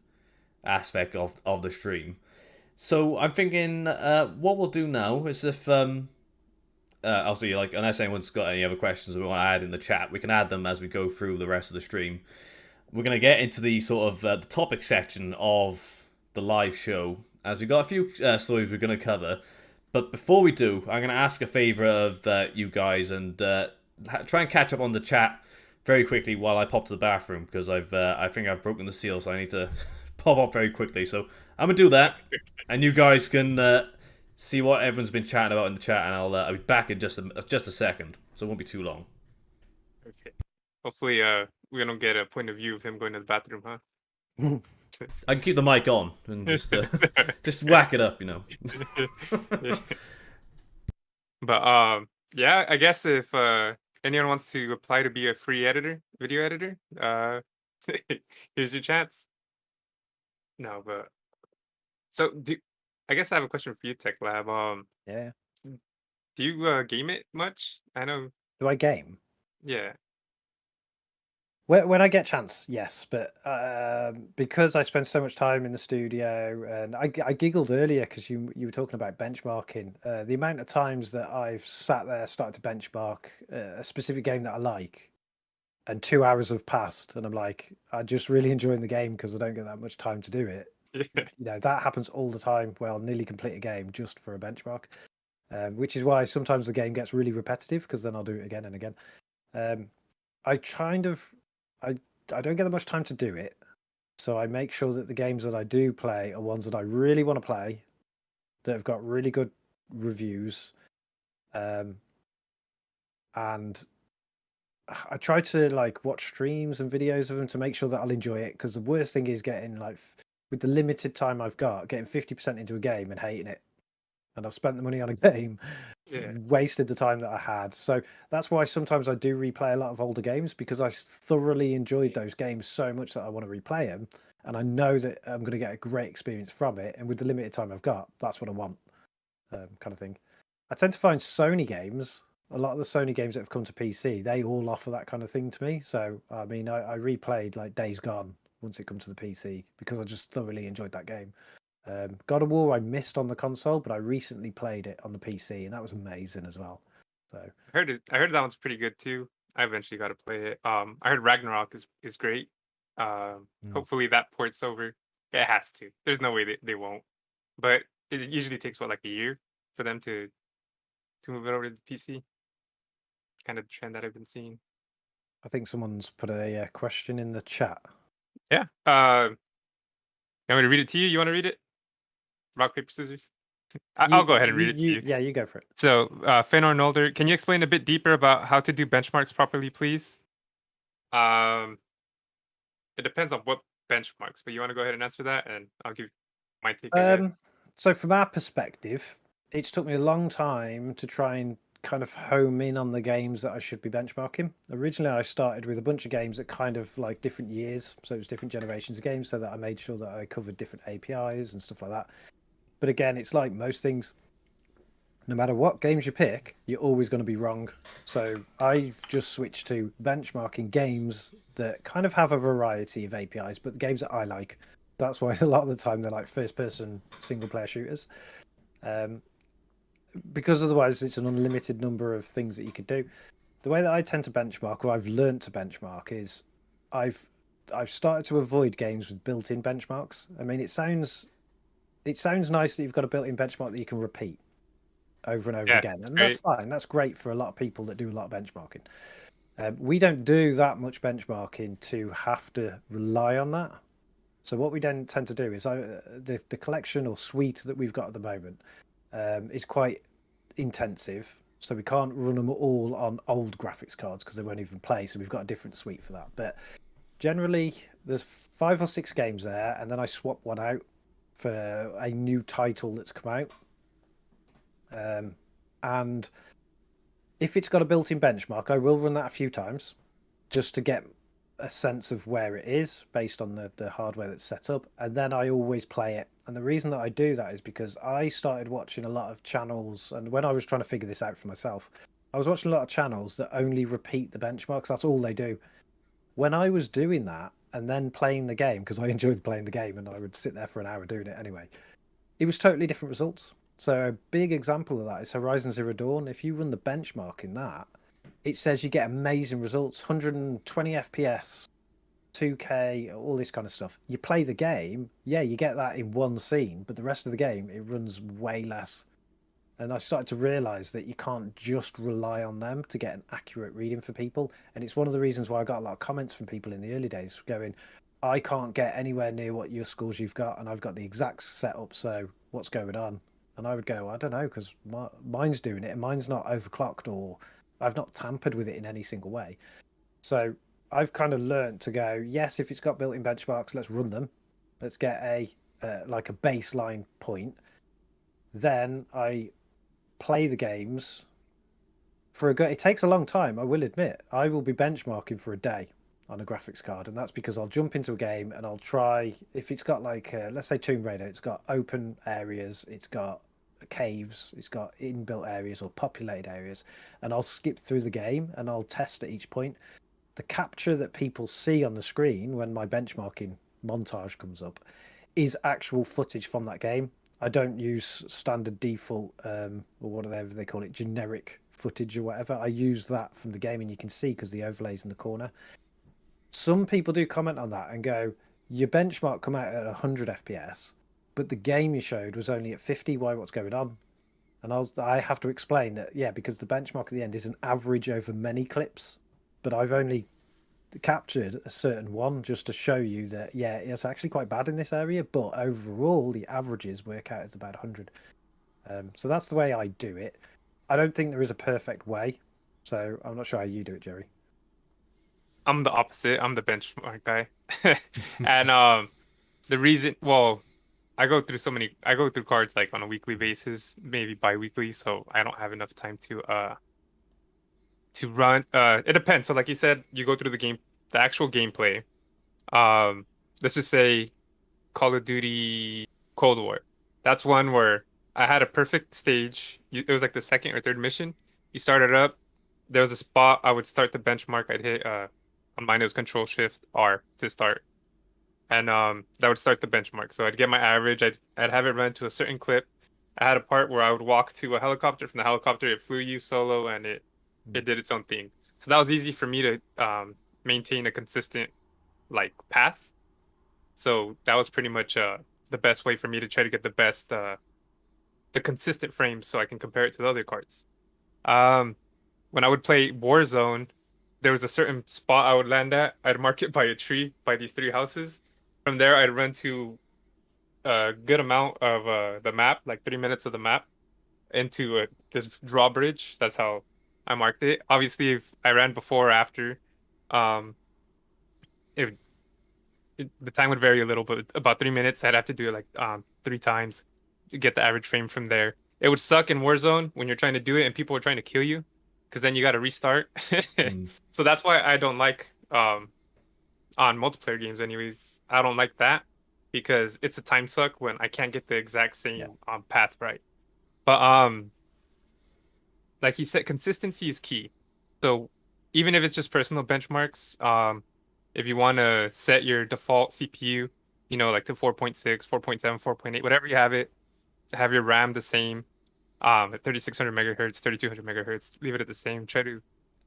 aspect of the stream. So I'm thinking what we'll do now is if obviously, like, unless anyone's got any other questions that we want to add in the chat, we can add them as we go through the rest of the stream. We're going to get into the sort of the topic section of the live show, as we've got a few stories we're going to cover. But before we do, I'm going to ask a favour of you guys and try and catch up on the chat very quickly while I pop to the bathroom, because I think I've broken the seal, so I need to pop up very quickly. So I'm going to do that, and you guys can see what everyone's been chatting about in the chat, and I'll be back in just a second, so it won't be too long. Okay. Hopefully, we don't get a point of view of him going to the bathroom, huh? I can keep the mic on and just whack it up, But yeah, I guess if anyone wants to apply to be a free video editor, here's your chance. No, but so I guess I have a question for you, TechLab. Yeah. Do you game it much? I know. Do I game? Yeah. When I get chance, yes, but because I spend so much time in the studio, and I giggled earlier because you were talking about benchmarking. The amount of times that I've sat there, started to benchmark a specific game that I like, and 2 hours have passed, and I'm like, I'm just really enjoying the game because I don't get that much time to do it. That happens all the time where I'll nearly complete a game just for a benchmark, which is why sometimes the game gets really repetitive because then I'll do it again and again. I don't get that much time to do it, so I make sure that the games that I do play are ones that I really want to play, that have got really good reviews, and I try to like watch streams and videos of them to make sure that I'll enjoy it. Because the worst thing is getting like with the limited time I've got, getting 50% into a game and hating it, and I've spent the money on a game, wasted the time that I had. So that's why sometimes I do replay a lot of older games, because I thoroughly enjoyed those games so much that I want to replay them, and I know that I'm going to get a great experience from it. And with the limited time I've got, that's what I want, kind of thing. I tend to find Sony games. A lot of the Sony games that have come to PC, they all offer that kind of thing to me. So I mean, I replayed like Days Gone once it comes to the PC because I just thoroughly enjoyed that game. God of War I missed on the console, but I recently played it on the PC, and that was amazing as well. So I heard that one's pretty good too. I eventually got to play it. I heard Ragnarok is great. Hopefully that ports over. It has to. There's no way they won't. But it usually takes like a year for them to move it over to the PC. Kind of the trend that I've been seeing. I think someone's put a question in the chat. Yeah. You want me to read it to you? You want to read it? Rock, paper, scissors? I'll go ahead and read it to you. Yeah, you go for it. So, Fenor Nolder, can you explain a bit deeper about how to do benchmarks properly, please? It depends on what benchmarks, but you want to go ahead and answer that, and I'll give my take on it. So from our perspective, it's took me a long time to try and kind of home in on the games that I should be benchmarking. Originally, I started with a bunch of games that kind of like different years, so it was different generations of games, so that I made sure that I covered different APIs and stuff like that. But again, it's like most things. No matter what games you pick, you're always going to be wrong. So I've just switched to benchmarking games that kind of have a variety of APIs, but the games that I like. That's why a lot of the time they're like first-person single-player shooters. Because otherwise it's an unlimited number of things that you could do. The way that I tend to benchmark, or I've learned to benchmark, is I've started to avoid games with built-in benchmarks. I mean, it sounds nice that you've got a built-in benchmark that you can repeat over and over again, and that's fine. That's great for a lot of people that do a lot of benchmarking. We don't do that much benchmarking to have to rely on that. So what we then tend to do is the collection or suite that we've got at the moment is quite intensive. So we can't run them all on old graphics cards because they won't even play. So we've got a different suite for that. But generally, there's 5 or 6 games there, and then I swap one out for a new title that's come out. And if it's got a built-in benchmark, I will run that a few times just to get a sense of where it is based on the hardware that's set up, and then I always play it. And the reason that I do that is because I started watching a lot of channels, and when I was trying to figure this out for myself, I was watching a lot of channels that only repeat the benchmarks. That's all they do. When I was doing that and then playing the game, because I enjoyed playing the game and I would sit there for an hour doing it anyway, it was totally different results. So a big example of that is Horizon Zero Dawn. If you run the benchmark in that, it says you get amazing results, 120 FPS, 2K, all this kind of stuff. You play the game, yeah, you get that in one scene, but the rest of the game, it runs way less. And I started to realise that you can't just rely on them to get an accurate reading for people. And it's one of the reasons why I got a lot of comments from people in the early days going, I can't get anywhere near what your scores you've got, and I've got the exact setup, so what's going on? And I would go, I don't know, because mine's doing it, and mine's not overclocked, or I've not tampered with it in any single way. So I've kind of learned to go, yes, if it's got built-in benchmarks, let's run them. Let's get a like a baseline point. Then I play the games for it takes a long time, I will admit. I will be benchmarking for a day on a graphics card, and that's because I'll jump into a game and I'll try, if it's got like let's say Tomb Raider, it's got open areas, it's got caves, it's got inbuilt areas or populated areas, and I'll skip through the game and I'll test at each point. the capture that people see on the screen when my benchmarking montage comes up is actual footage from that game. I don't use standard default or whatever they call it, generic footage or whatever. I use that from the game, and you can see because the overlay's in the corner. Some people do comment on that and go, your benchmark come out at 100 FPS, but the game you showed was only at 50. Why? What's going on? And I have to explain that, yeah, because the benchmark at the end is an average over many clips, but I've only captured a certain one just to show you that, yeah, it's actually quite bad in this area, but overall the averages work out as about 100. So that's the way I do it. I don't think there is a perfect way, so I'm not sure how you do it, Jerry. I'm the opposite. I'm the benchmark guy. And the reason, well, I go through cards like on a weekly basis, maybe bi-weekly, so I don't have enough time to run. It depends. So like you said, you go through the actual gameplay. Let's just say Call of Duty Cold War. That's one where I had a perfect stage. It was like the second or third mission. You started up. There was a spot I would start the benchmark. I'd hit on mine it was Control Shift R to start, and that would start the benchmark. So I'd get my average. I'd have it run to a certain clip. I had a part where I would walk to a helicopter. From the helicopter, it flew you solo, and it did its own thing. So that was easy for me to maintain a consistent like path. So that was pretty much the best way for me to try to get the best the consistent frames so I can compare it to the other cards. When I would play Warzone, there was a certain spot I would land at. I'd mark it by a tree, by these 3 houses. From there, I'd run to a good amount of the map, like 3 minutes of the map, into this drawbridge. That's how I marked it. Obviously, if I ran before or after, um, the time would vary a little, but about 3 minutes. I'd have to do it like 3 times to get the average frame from there. It would suck in Warzone when you're trying to do it and people are trying to kill you, because then you got to restart. So that's why I don't like on multiplayer games anyways. I don't like that because it's a time suck when I can't get the exact same path right. But like you said, consistency is key. So even if it's just personal benchmarks, if you want to set your default CPU, like to 4.6, 4.7, 4.8, whatever you have it, have your RAM the same, at 3600 megahertz, 3200 megahertz, leave it at the same. Try to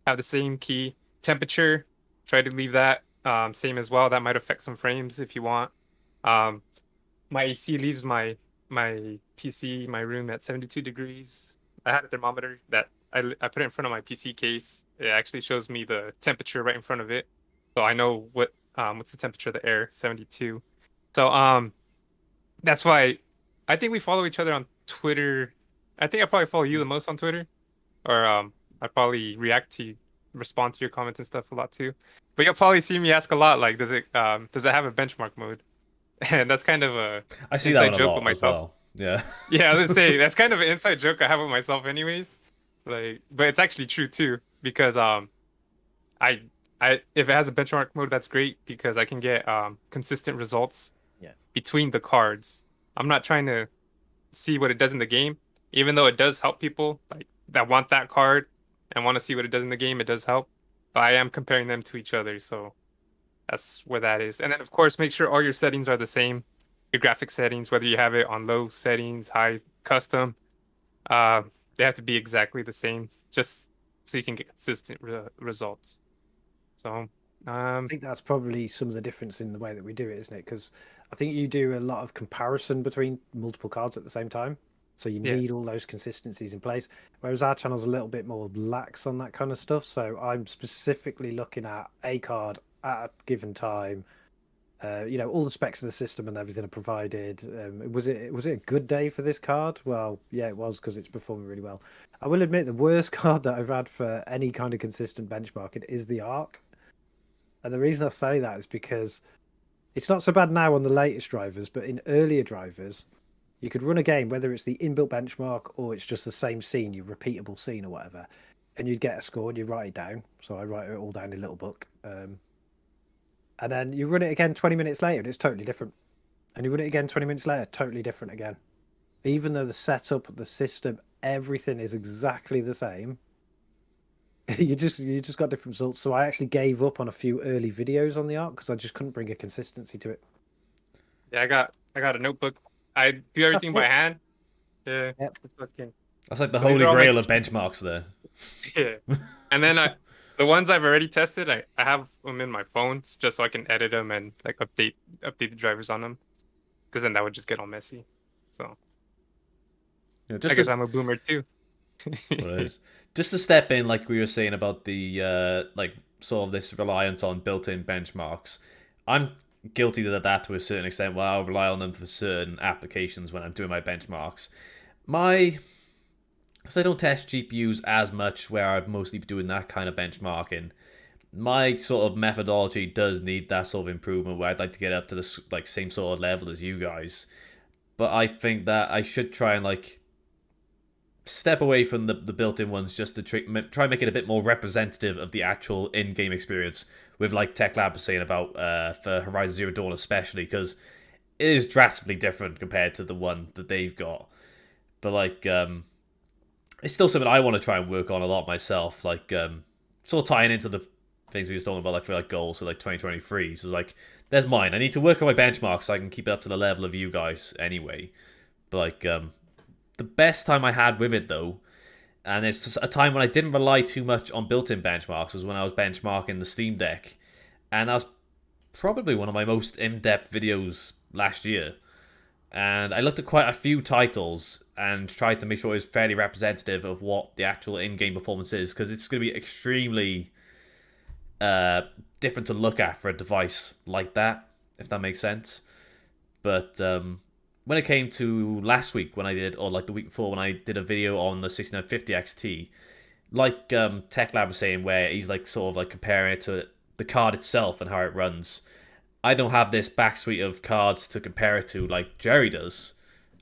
have the same key. Temperature, try to leave that same as well. That might affect some frames if you want. My AC leaves my PC, my room at 72 degrees. I had a thermometer that I put it in front of my PC case. It actually shows me the temperature right in front of it. So I know what's the temperature of the air, 72. So that's why I think we follow each other on Twitter. I think I probably follow you the most on Twitter, or I probably respond to your comments and stuff a lot too. But you'll probably see me ask a lot, like, does it have a benchmark mode? And that's kind of a I see that inside one a joke lot with as myself. well. Yeah. Yeah, let's say that's kind of an inside joke I have with myself, anyways. Like, but it's actually true too, because I if it has a benchmark mode, that's great because I can get consistent results between the cards. I'm not trying to see what it does in the game, even though it does help people like that want that card and want to see what it does in the game. It does help, but I am comparing them to each other, so that's where that is. And then of course, make sure all your settings are the same. Your graphic settings, whether you have it on low settings, high, custom, they have to be exactly the same, just so you can get consistent results. So I think that's probably some of the difference in the way that we do it, isn't it? Because I think you do a lot of comparison between multiple cards at the same time. So you need all those consistencies in place. Whereas our channel's a little bit more lax on that kind of stuff. So I'm specifically looking at a card at a given time. All the specs of the system and everything are provided. Was it a good day for this card? Well, yeah, it was, because it's performing really well. I will admit the worst card that I've had for any kind of consistent benchmarking is the Arc. And the reason I say that is because it's not so bad now on the latest drivers, but in earlier drivers, you could run a game, whether it's the inbuilt benchmark or it's just the same scene, your repeatable scene or whatever, and you'd get a score and you write it down. So I write it all down in a little book. And then you run it again 20 minutes later and it's totally different. And you run it again 20 minutes later, totally different again. Even though the setup, the system, everything is exactly the same, you just got different results. So I actually gave up on a few early videos on the art because I just couldn't bring a consistency to it. Yeah, I got a notebook. I do That's everything by it. hand. Yeah, Yep. it's fucking. That's like the So these holy are all my grail of benchmarks there. yeah. And then the ones I've already tested, I have them in my phones just so I can edit them and like update the drivers on them, because then that would just get all messy. So You know, I just guess to, I'm a boomer too. what it is. Just to step in, like we were saying about the like sort of this reliance on built-in benchmarks. I'm guilty of that to a certain extent. Where I'll rely on them for certain applications when I'm doing my benchmarks. Because I don't test GPUs as much, where I'd mostly be doing that kind of benchmarking. My sort of methodology does need that sort of improvement, where I'd like to get up to the like same sort of level as you guys. But I think that I should try and like step away from the built-in ones just to try and make it a bit more representative of the actual in-game experience. With like TechLab was saying about for Horizon Zero Dawn especially, because it is drastically different compared to the one that they've got. But like it's still something I want to try and work on a lot myself. Like sort of tying into the things we were talking about, like for like goals for like 2023. So it's like there's mine. I need to work on my benchmarks so I can keep it up to the level of you guys anyway. But like the best time I had with it though, and it's just a time when I didn't rely too much on built-in benchmarks, was when I was benchmarking the Steam Deck, and that was probably one of my most in-depth videos last year. And I looked at quite a few titles and tried to make sure it was fairly representative of what the actual in-game performance is, because it's going to be extremely different to look at for a device like that, if that makes sense. But when it came to last week, when I did, or like the week before, when I did a video on the 6950 XT, like TechLab was saying, where he's like sort of like comparing it to the card itself and how it runs. I don't have this back suite of cards to compare it to like Jerry does.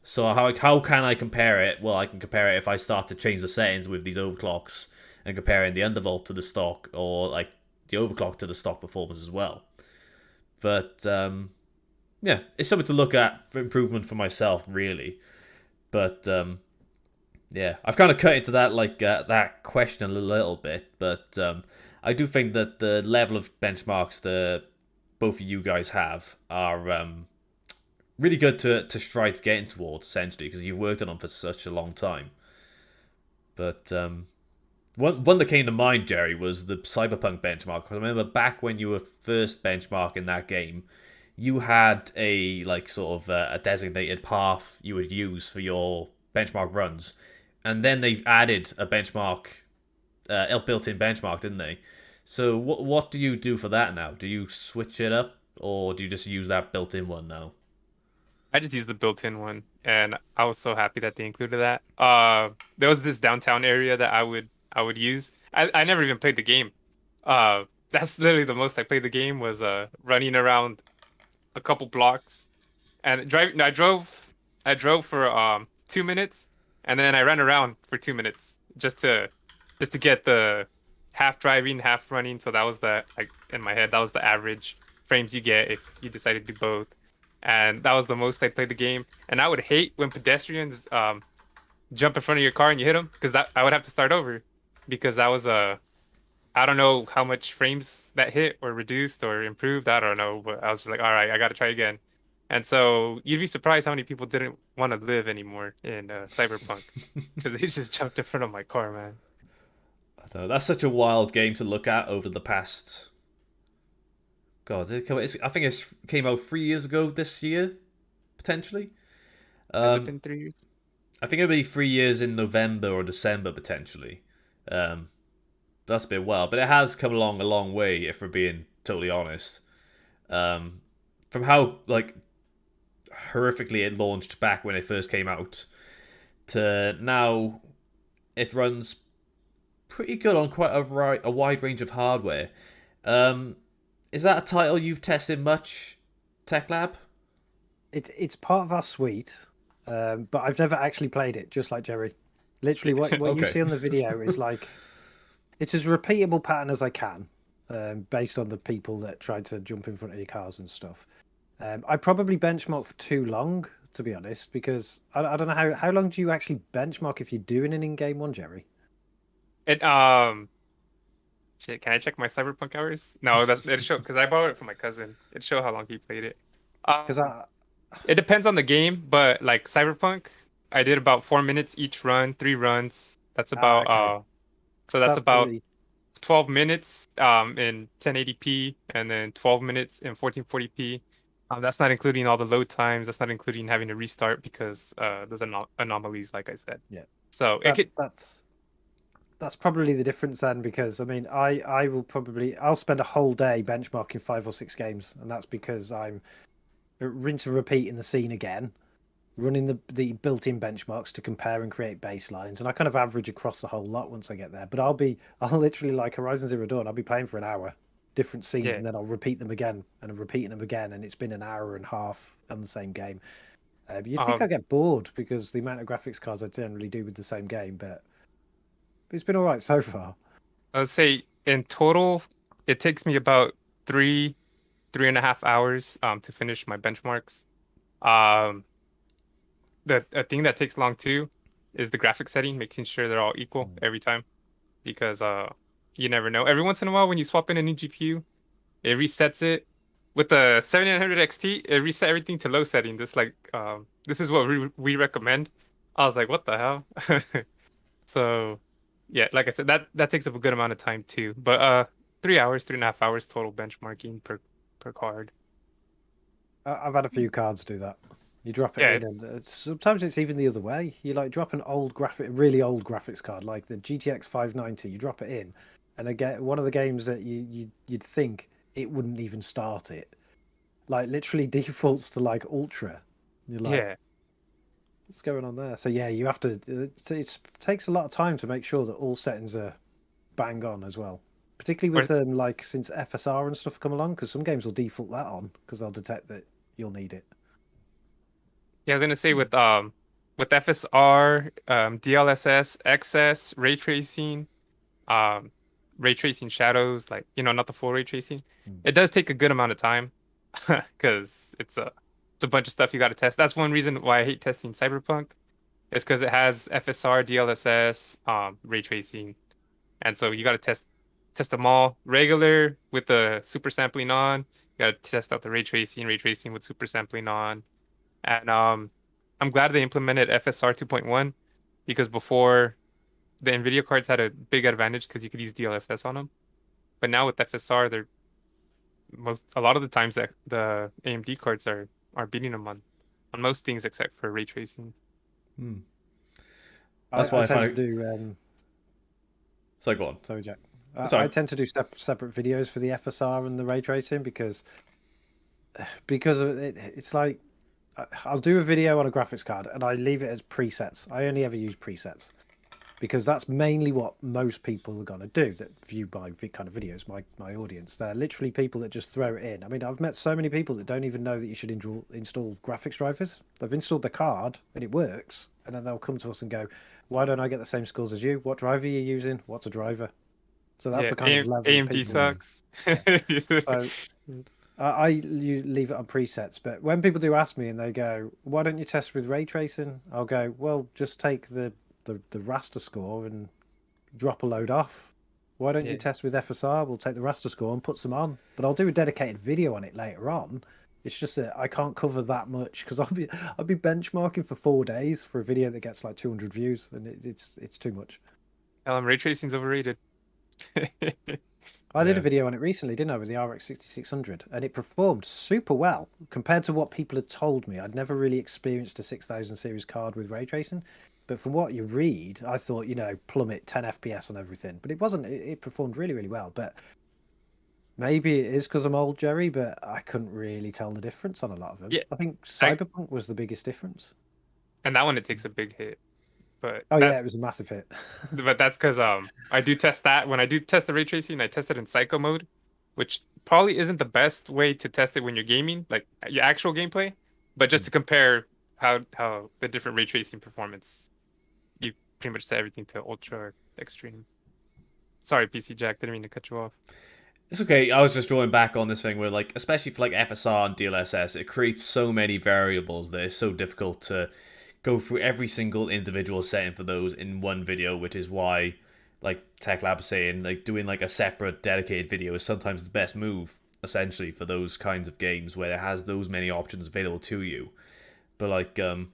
So how can I compare it? Well, I can compare it if I start to change the settings with these overclocks and comparing the undervolt to the stock, or like the overclock to the stock performance as well. But yeah, it's something to look at for improvement for myself, really. But yeah, I've kind of cut into that like that question a little bit, but I do think that the level of benchmarks that both of you guys have are really good to strive to get towards, essentially, because you've worked on them for such a long time. But one that came to mind, Jerry, was the Cyberpunk benchmark. I remember back when you were first benchmarking that game, you had a like sort of a designated path you would use for your benchmark runs, and then they added a benchmark, a built-in benchmark, didn't they? So what do you do for that now? Do you switch it up, or do you just use that built-in one now? I just used the built-in one, and I was so happy that they included that. There was this downtown area that I would use. I never even played the game. That's literally the most I played the game, was running around a couple blocks and driving. I drove for 2 minutes, and then I ran around for 2 minutes just to get the half driving, half running. So that was like in my head, that was the average frames you get if you decided to do both. And that was the most I played the game. And I would hate when pedestrians jump in front of your car and you hit them, because that I would have to start over, because that was I don't know how much frames that hit or reduced or improved. I don't know, but I was just like, all right, I got to try again. And so you'd be surprised how many people didn't want to live anymore in Cyberpunk, because they just jumped in front of my car, man. I don't know. That's such a wild game to look at over the past. God, I think it came out 3 years ago this year, potentially. Has it been 3 years? I think it'll be 3 years in November or December potentially. That's a bit wild, but it has come along a long way, if we're being totally honest. From how like horrifically it launched back when it first came out, to now it runs pretty good on quite a wide range of hardware. Is that a title you've tested much, TechLab? It's part of our suite, but I've never actually played it. Just like Jerry, literally what you Okay. see on the video is like it's as repeatable pattern as I can, based on the people that tried to jump in front of your cars and stuff. I probably benchmark for too long, to be honest, because I don't know how long do you actually benchmark if you're doing an in-game one, Jerry? It Shit, can I check my Cyberpunk hours? No, that's it show because I borrowed it from my cousin. It show how long he played it. Because Um, it depends on the game, but like Cyberpunk, I did about 4 minutes each run, 3 runs. That's about okay, so that's that's about probably 12 minutes in 1080p and then 12 minutes in 1440p. That's not including all the load times. That's not including having to restart because there's anomalies, like I said. yeah. So it could, That's probably the difference then, because I mean, I'll spend a whole day benchmarking 5 or 6 games, and that's because I'm rinse and repeat in the scene again, running the built-in benchmarks to compare and create baselines, and I kind of average across the whole lot once I get there. But I'll literally, like Horizon Zero Dawn, I'll be playing for an hour, different scenes, yeah. and then I'll repeat them again, and I'm repeating them again, and it's been an hour and a half on the same game. You'd think I get bored because the amount of graphics cards I generally do with the same game, but it's been all right so far. I would say in total, it takes me about 3.5 hours to finish my benchmarks. Um, the a thing that takes long too is the graphic setting, making sure they're all equal every time, because you never know. Every once in a while, when you swap in a new GPU, it resets it. With the 7900 XT, it reset everything to low setting. This is what we recommend. I was like, what the hell? So, yeah, like I said, that takes up a good amount of time too. But 3 hours, 3.5 hours total benchmarking per card. I've had a few cards do that. You drop it Yeah, in, and sometimes it's even the other way. You like drop an really old graphics card, like the GTX 590. You drop it in, and again, one of the games that you'd think it wouldn't even start it, like literally defaults to like ultra. You're like, yeah. what's going on there? So yeah, you have to. It takes a lot of time to make sure that all settings are bang on as well. Particularly with like since FSR and stuff come along, because some games will default that on because they'll detect that you'll need it. Yeah, I'm gonna say with FSR, DLSS, XS, um, ray tracing shadows, like not the full ray tracing. It does take a good amount of time because it's a bunch of stuff you got to test. That's one reason why I hate testing Cyberpunk, is because it has FSR, DLSS, ray tracing, and so you got to test them all regular with the super sampling on. You got to test out the ray tracing with super sampling on. And I'm glad they implemented FSR 2.1, because before the NVIDIA cards had a big advantage because you could use DLSS on them. But now with FSR, a lot of the times that the AMD cards are beating them on most things except for ray tracing. That's why I tend find to do. So go on. Sorry, Jack. Sorry. I tend to do separate videos for the FSR and the ray tracing because it's like I'll do a video on a graphics card and I leave it as presets. I only ever use presets because that's mainly what most people are going to do that view my kind of videos, my audience. They're literally people that just throw it in. I mean, I've met so many people that don't even know that you should install graphics drivers. They've installed the card and it works, and then they'll come to us and go, why don't I get the same scores as you? What driver are you using? What's a driver? So that's the kind of level AMD people sucks. So you leave it on presets, but when people do ask me and they go, why don't you test with ray tracing? I'll go, well, just take the raster score and drop a load off. Why don't you test with FSR? We'll take the raster score and put some on. But I'll do a dedicated video on it later on. It's just that I can't cover that much because I'll be benchmarking for 4 days for a video that gets like 200 views, and it's too much. Ray tracing's overrated. I did a video on it recently, didn't I, with the RX 6600, and it performed super well compared to what people had told me. I'd never really experienced a 6000 series card with ray tracing, but from what you read, I thought, plummet 10 FPS on everything, but it wasn't. It performed really, really well. But maybe it is because I'm old, Jerry, but I couldn't really tell the difference on a lot of them. Yeah, I think Cyberpunk was the biggest difference. And that one, it takes a big hit. But it was a massive hit. But that's because I do test that. When I do test the ray tracing, I test it in psycho mode, which probably isn't the best way to test it when you're gaming, like your actual gameplay, but just to compare how the different ray tracing performance, you pretty much set everything to ultra or extreme. Sorry, PC Jack, didn't mean to cut you off. It's okay. I was just drawing back on this thing where, like, especially for like FSR and DLSS, it creates so many variables that it's so difficult to go through every single individual setting for those in one video, which is why like TechLab was saying, like doing like a separate dedicated video is sometimes the best move, essentially, for those kinds of games where it has those many options available to you. But like, I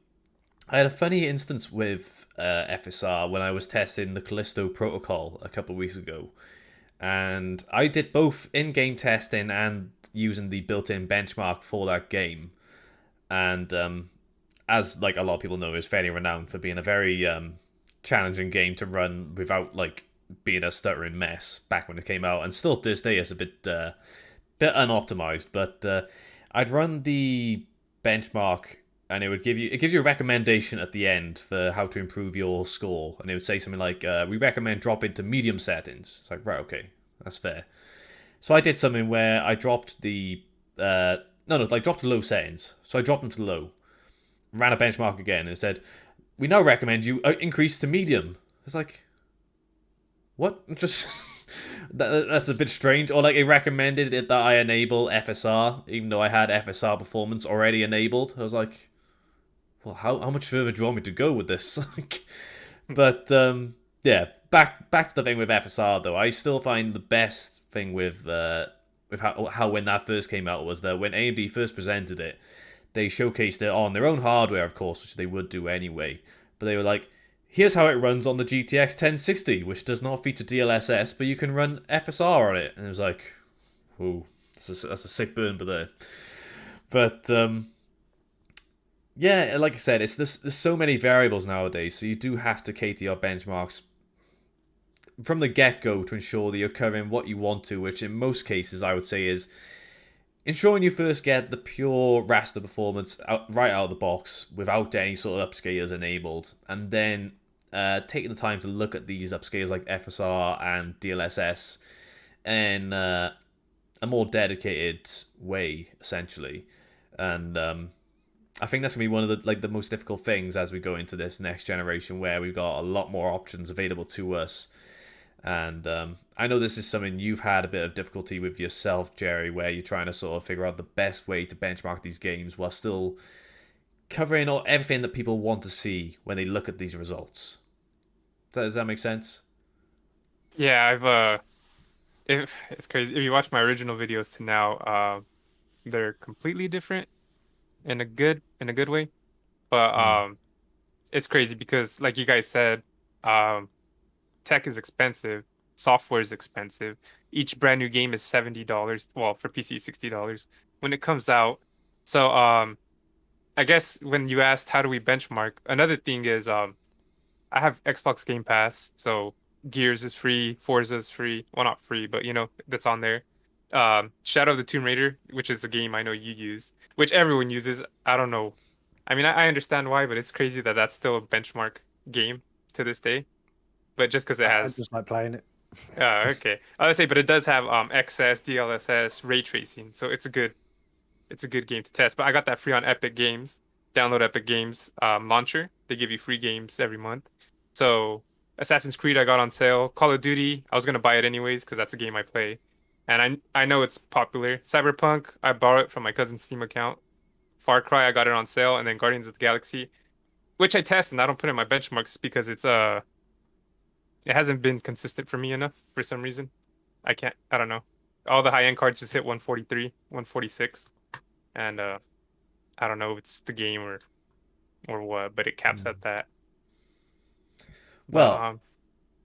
had a funny instance with FSR when I was testing the Callisto protocol a couple of weeks ago, and I did both in-game testing and using the built-in benchmark for that game. And as like a lot of people know, is fairly renowned for being a very challenging game to run without like being a stuttering mess back when it came out, and still to this day it's a bit unoptimized. But I'd run the benchmark, and it gives you a recommendation at the end for how to improve your score, and it would say something like, "We recommend dropping to medium settings." It's like, right, okay, that's fair. So I did something where I dropped the dropped to low settings. So I dropped them to low, ran a benchmark again, and it said, "We now recommend you increase to medium." It's like, what? Just that's a bit strange. Or like it recommended that I enable FSR, even though I had FSR performance already enabled. I was like, well, how much further do you want me to go with this? But yeah, back to the thing with FSR though. I still find the best thing with how when that first came out was that when AMD first presented it, they showcased it on their own hardware, of course, which they would do anyway. But they were like, here's how it runs on the GTX 1060, which does not feature DLSS, but you can run FSR on it. And it was like, ooh, that's a sick burn, but there. But yeah, like I said, there's so many variables nowadays, so you do have to cater your benchmarks from the get-go to ensure that you're covering what you want to, which in most cases I would say is ensuring you first get the pure raster performance right out of the box without any sort of upscalers enabled, and then taking the time to look at these upscalers like FSR and DLSS in a more dedicated way, essentially. And I think that's gonna be one of the most difficult things as we go into this next generation, where we've got a lot more options available to us. And I know this is something you've had a bit of difficulty with yourself, Jerry, where you're trying to sort of figure out the best way to benchmark these games while still covering everything that people want to see when they look at these results. Does that make sense? Yeah, it's crazy. If you watch my original videos to now, they're completely different in a good way. But it's crazy because, like you guys said, tech is expensive, software is expensive. Each brand new game is $70. Well, for PC, $60 when it comes out. So I guess when you asked how do we benchmark, another thing is I have Xbox Game Pass, so Gears is free, Forza is free. Well, not free, but that's on there. Shadow of the Tomb Raider, which is a game I know you use, which everyone uses. I don't know. I mean, I understand why, but it's crazy that that's still a benchmark game to this day. But just because it has, I just like playing it. okay. I would say, but it does have XS, DLSS, ray tracing, so it's a good game to test. But I got that free on Epic Games. Download Epic Games launcher. They give you free games every month. So Assassin's Creed I got on sale. Call of Duty I was gonna buy it anyways because that's a game I play, and I know it's popular. Cyberpunk I borrowed it from my cousin's Steam account. Far Cry I got it on sale, and then Guardians of the Galaxy, which I test and I don't put in my benchmarks because it hasn't been consistent for me enough for some reason. I don't know. All the high-end cards just hit 143, 146. And I don't know if it's the game or what, but it caps at that. Well,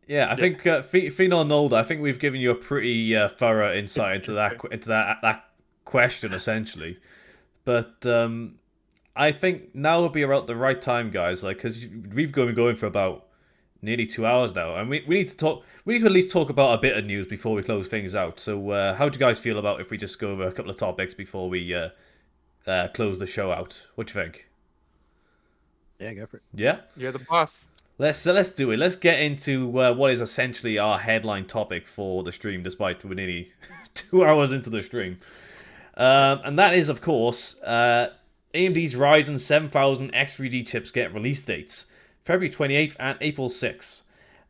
yeah, I think Phenon Nolda, I think we've given you a pretty thorough insight into that question, essentially. But I think now would be about the right time, guys, like, because we've been going for about nearly 2 hours now, and we need to talk. We need to at least talk about a bit of news before we close things out. So, how do you guys feel about if we just go over a couple of topics before we close the show out? What do you think? Yeah, go for it. Yeah, you're the boss. Let's do it. Let's get into what is essentially our headline topic for the stream, despite we're nearly 2 hours into the stream, and that is, of course, AMD's Ryzen 7000X3D chips get release dates. February 28th and April 6th.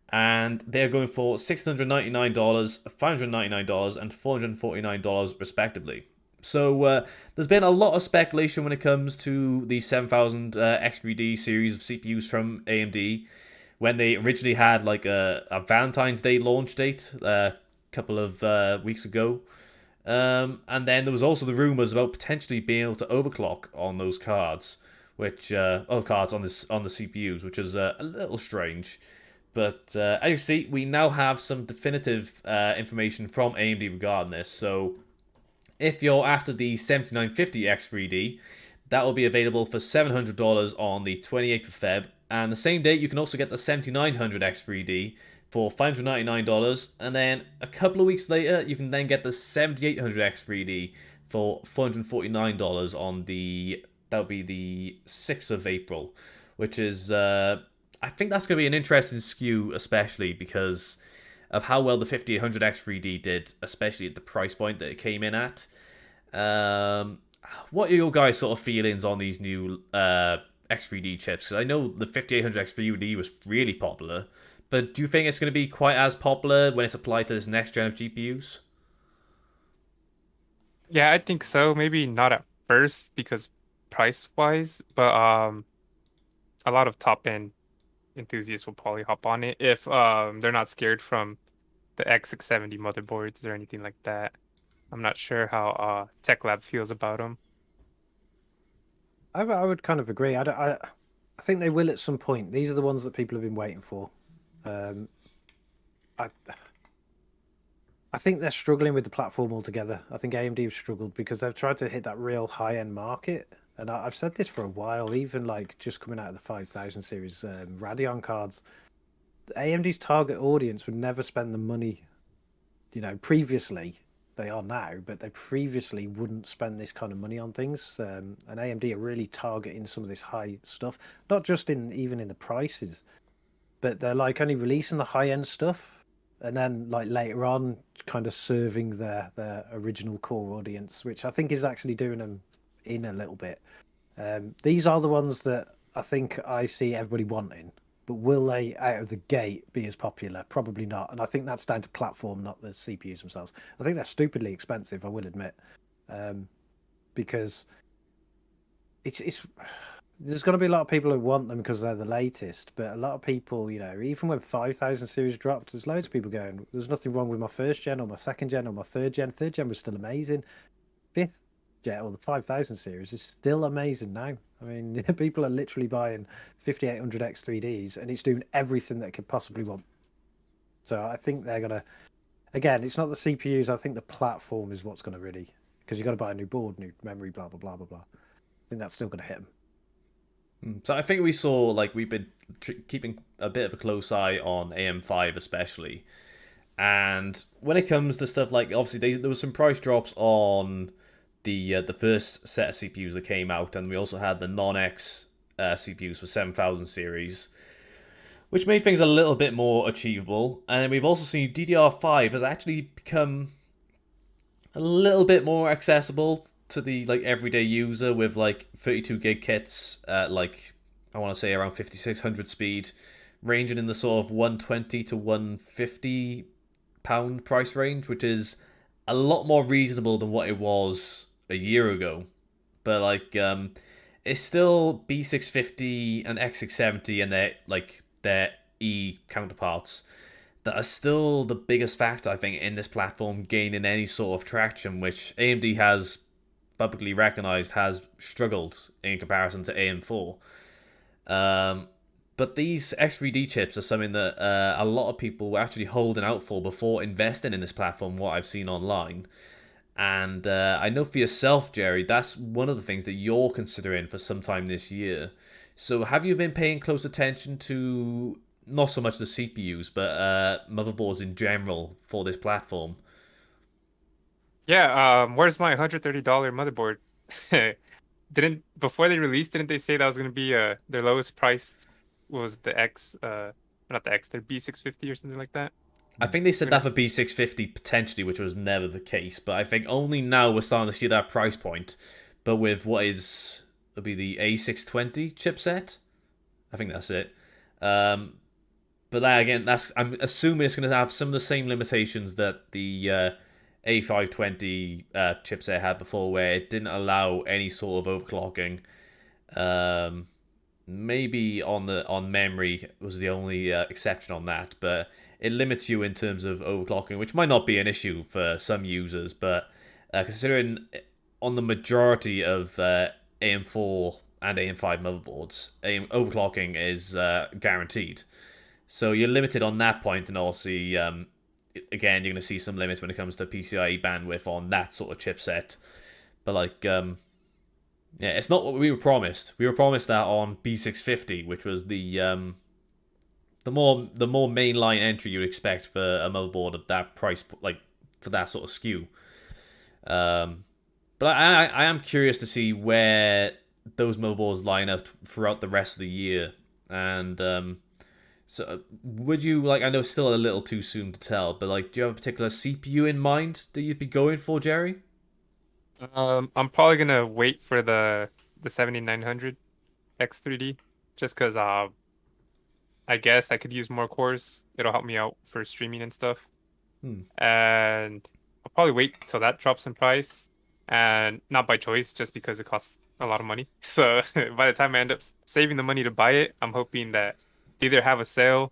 And they're going for $699, $599, and $449 respectively. So there's been a lot of speculation when it comes to the 7000 X3D series of CPUs from AMD, when they originally had like a Valentine's Day launch date a couple of weeks ago. And then there was also the rumors about potentially being able to overclock on those cards, which cards on the CPUs, which is a little strange. But as you see, we now have some definitive information from AMD regarding this. So if you're after the 7950X3D, that will be available for $700 on the 28th of Feb. And the same day, you can also get the 7900X3D for $599. And then a couple of weeks later, you can then get the 7800X3D for $449 on that would be the 6th of April, which is, I think that's going to be an interesting skew, especially because of how well the 5800X3D did, especially at the price point that it came in at. What are your guys' sort of feelings on these new X3D chips? Because I know the 5800X3D was really popular, but do you think it's going to be quite as popular when it's applied to this next gen of GPUs? Yeah, I think so. Maybe not at first because price-wise, but a lot of top-end enthusiasts will probably hop on it if they're not scared from the X670 motherboards or anything like that. I'm not sure how TechLab feels about them. I would kind of agree. I think they will at some point. These are the ones that people have been waiting for. I think they're struggling with the platform altogether. I think AMD have struggled because they've tried to hit that real high-end market. And I've said this for a while, even like just coming out of the 5000 series Radeon cards. AMD's target audience would never spend the money, previously. They are now, but they previously wouldn't spend this kind of money on things. And AMD are really targeting some of this high stuff, not just even in the prices, but they're like only releasing the high-end stuff. And then, like later on, kind of serving their original core audience, which I think is actually doing them in a little bit. These are the ones that I think I see everybody wanting, but will they out of the gate be as popular? Probably not. And I think that's down to platform, not the CPUs themselves. I think they're stupidly expensive, I will admit, because it's there's going to be a lot of people who want them because they're the latest, but a lot of people, even when 5000 series dropped, there's loads of people going, there's nothing wrong with my first gen or my second gen or my third gen. Third gen was still amazing. Fifth gen or the 5000 series is still amazing now. I mean, people are literally buying 5800X3Ds and it's doing everything that it could possibly want. So I think they're going to, again, it's not the CPUs. I think the platform is what's going to really, because you've got to buy a new board, new memory, blah, blah, blah, blah, blah. I think that's still going to hit them. So I think we saw, like, we've been keeping a bit of a close eye on AM5 especially. And when it comes to stuff like, obviously there was some price drops on the first set of CPUs that came out, and we also had the non-X CPUs for 7000 series, which made things a little bit more achievable. And then we've also seen DDR5 has actually become a little bit more accessible to the everyday user with 32 gig kits at I want to say around 5600 speed, ranging in the sort of 120 to 150 pound price range, which is a lot more reasonable than what it was a year ago. But it's still B650 and X670 and their E counterparts that are still the biggest factor, I think, in this platform gaining any sort of traction, which AMD has publicly recognized has struggled in comparison to AM4. But these X3D chips are something that a lot of people were actually holding out for before investing in this platform, what I've seen online. And I know for yourself, Jerry, that's one of the things that you're considering for sometime this year. So have you been paying close attention to not so much the CPUs, but motherboards in general for this platform? Yeah, where's my $130 motherboard? Before they released, didn't they say that was gonna be their lowest priced was the X not the X, their B650 or something like that? I think they said that for B650 potentially, which was never the case, but I think only now we're starting to see that price point. But with it'll be the A620 chipset. I think that's it. But that again, I'm assuming it's going to have some of the same limitations that the A520 chipset had before, where it didn't allow any sort of overclocking. maybe on memory was the only exception on that, but it limits you in terms of overclocking, which might not be an issue for some users, but considering on the majority of AM4 and AM5 motherboards, overclocking is guaranteed. So you're limited on that point, and also again, you're going to see some limits when it comes to PCIe bandwidth on that sort of chipset. But like, yeah, it's not what we were promised. We were promised that on B650, which was the more mainline entry you'd expect for a motherboard of that price, like for that sort of SKU. But I am curious to see where those motherboards line up throughout the rest of the year. And so would you, like, I know it's still a little too soon to tell, but like, do you have a particular CPU in mind that you'd be going for, Jerry? I'm probably gonna wait for the 7900 X3D just because I guess I could use more cores. It'll help me out for streaming and stuff. And I'll probably wait till that drops in price, and not by choice, just because it costs a lot of money. So by the time I end up saving the money to buy it, I'm hoping that they either have a sale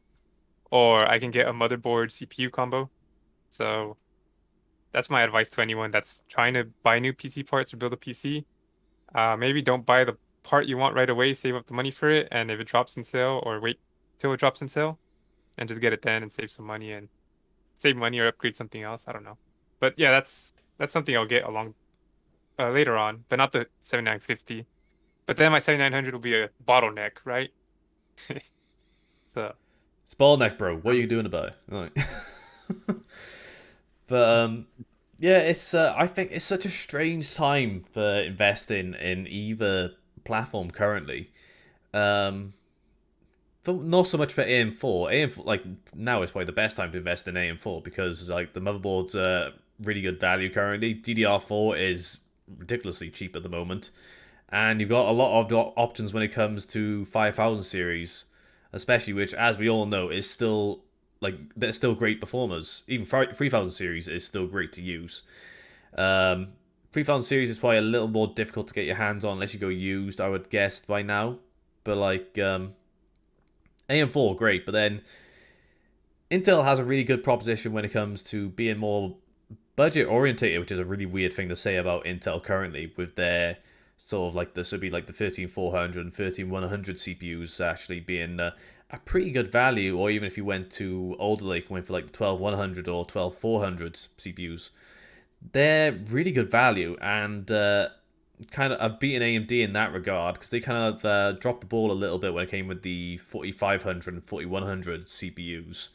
or I can get a motherboard CPU combo. So that's my advice to anyone that's trying to buy new PC parts or build a PC. Maybe don't buy the part you want right away, save up the money for it, and if it drops in sale, or wait till it drops in sale and just get it then and save some money and save money or upgrade something else. I don't know. But yeah, that's something I'll get along later on, but not the 7950. But then my 7900 will be a bottleneck, right? So It's bottleneck, bro. What are you doing about it? Right. But yeah, it's I think it's such a strange time for investing in either platform currently. Not so much for AM4. AM4, like, now is probably the best time to invest in AM4 because like the motherboard's really good value currently. DDR4 is ridiculously cheap at the moment, and you've got a lot of options when it comes to 5000 series, especially, which, as we all know, is still, like, they're still great performers. Even 3000 series is still great to use. 3000 series is probably a little more difficult to get your hands on unless you go used, I would guess, by now. But like, AM4 great, but then Intel has a really good proposition when it comes to being more budget orientated, which is a really weird thing to say about Intel currently, with their sort of like, this would be like the 13400 and 13100 CPUs actually being a pretty good value. Or even if you went to older, like went for like the 12100 or 12400 CPUs, they're really good value, and kind of I've beaten AMD in that regard because they kind of dropped the ball a little bit when it came with the 4500 and 4100 CPUs.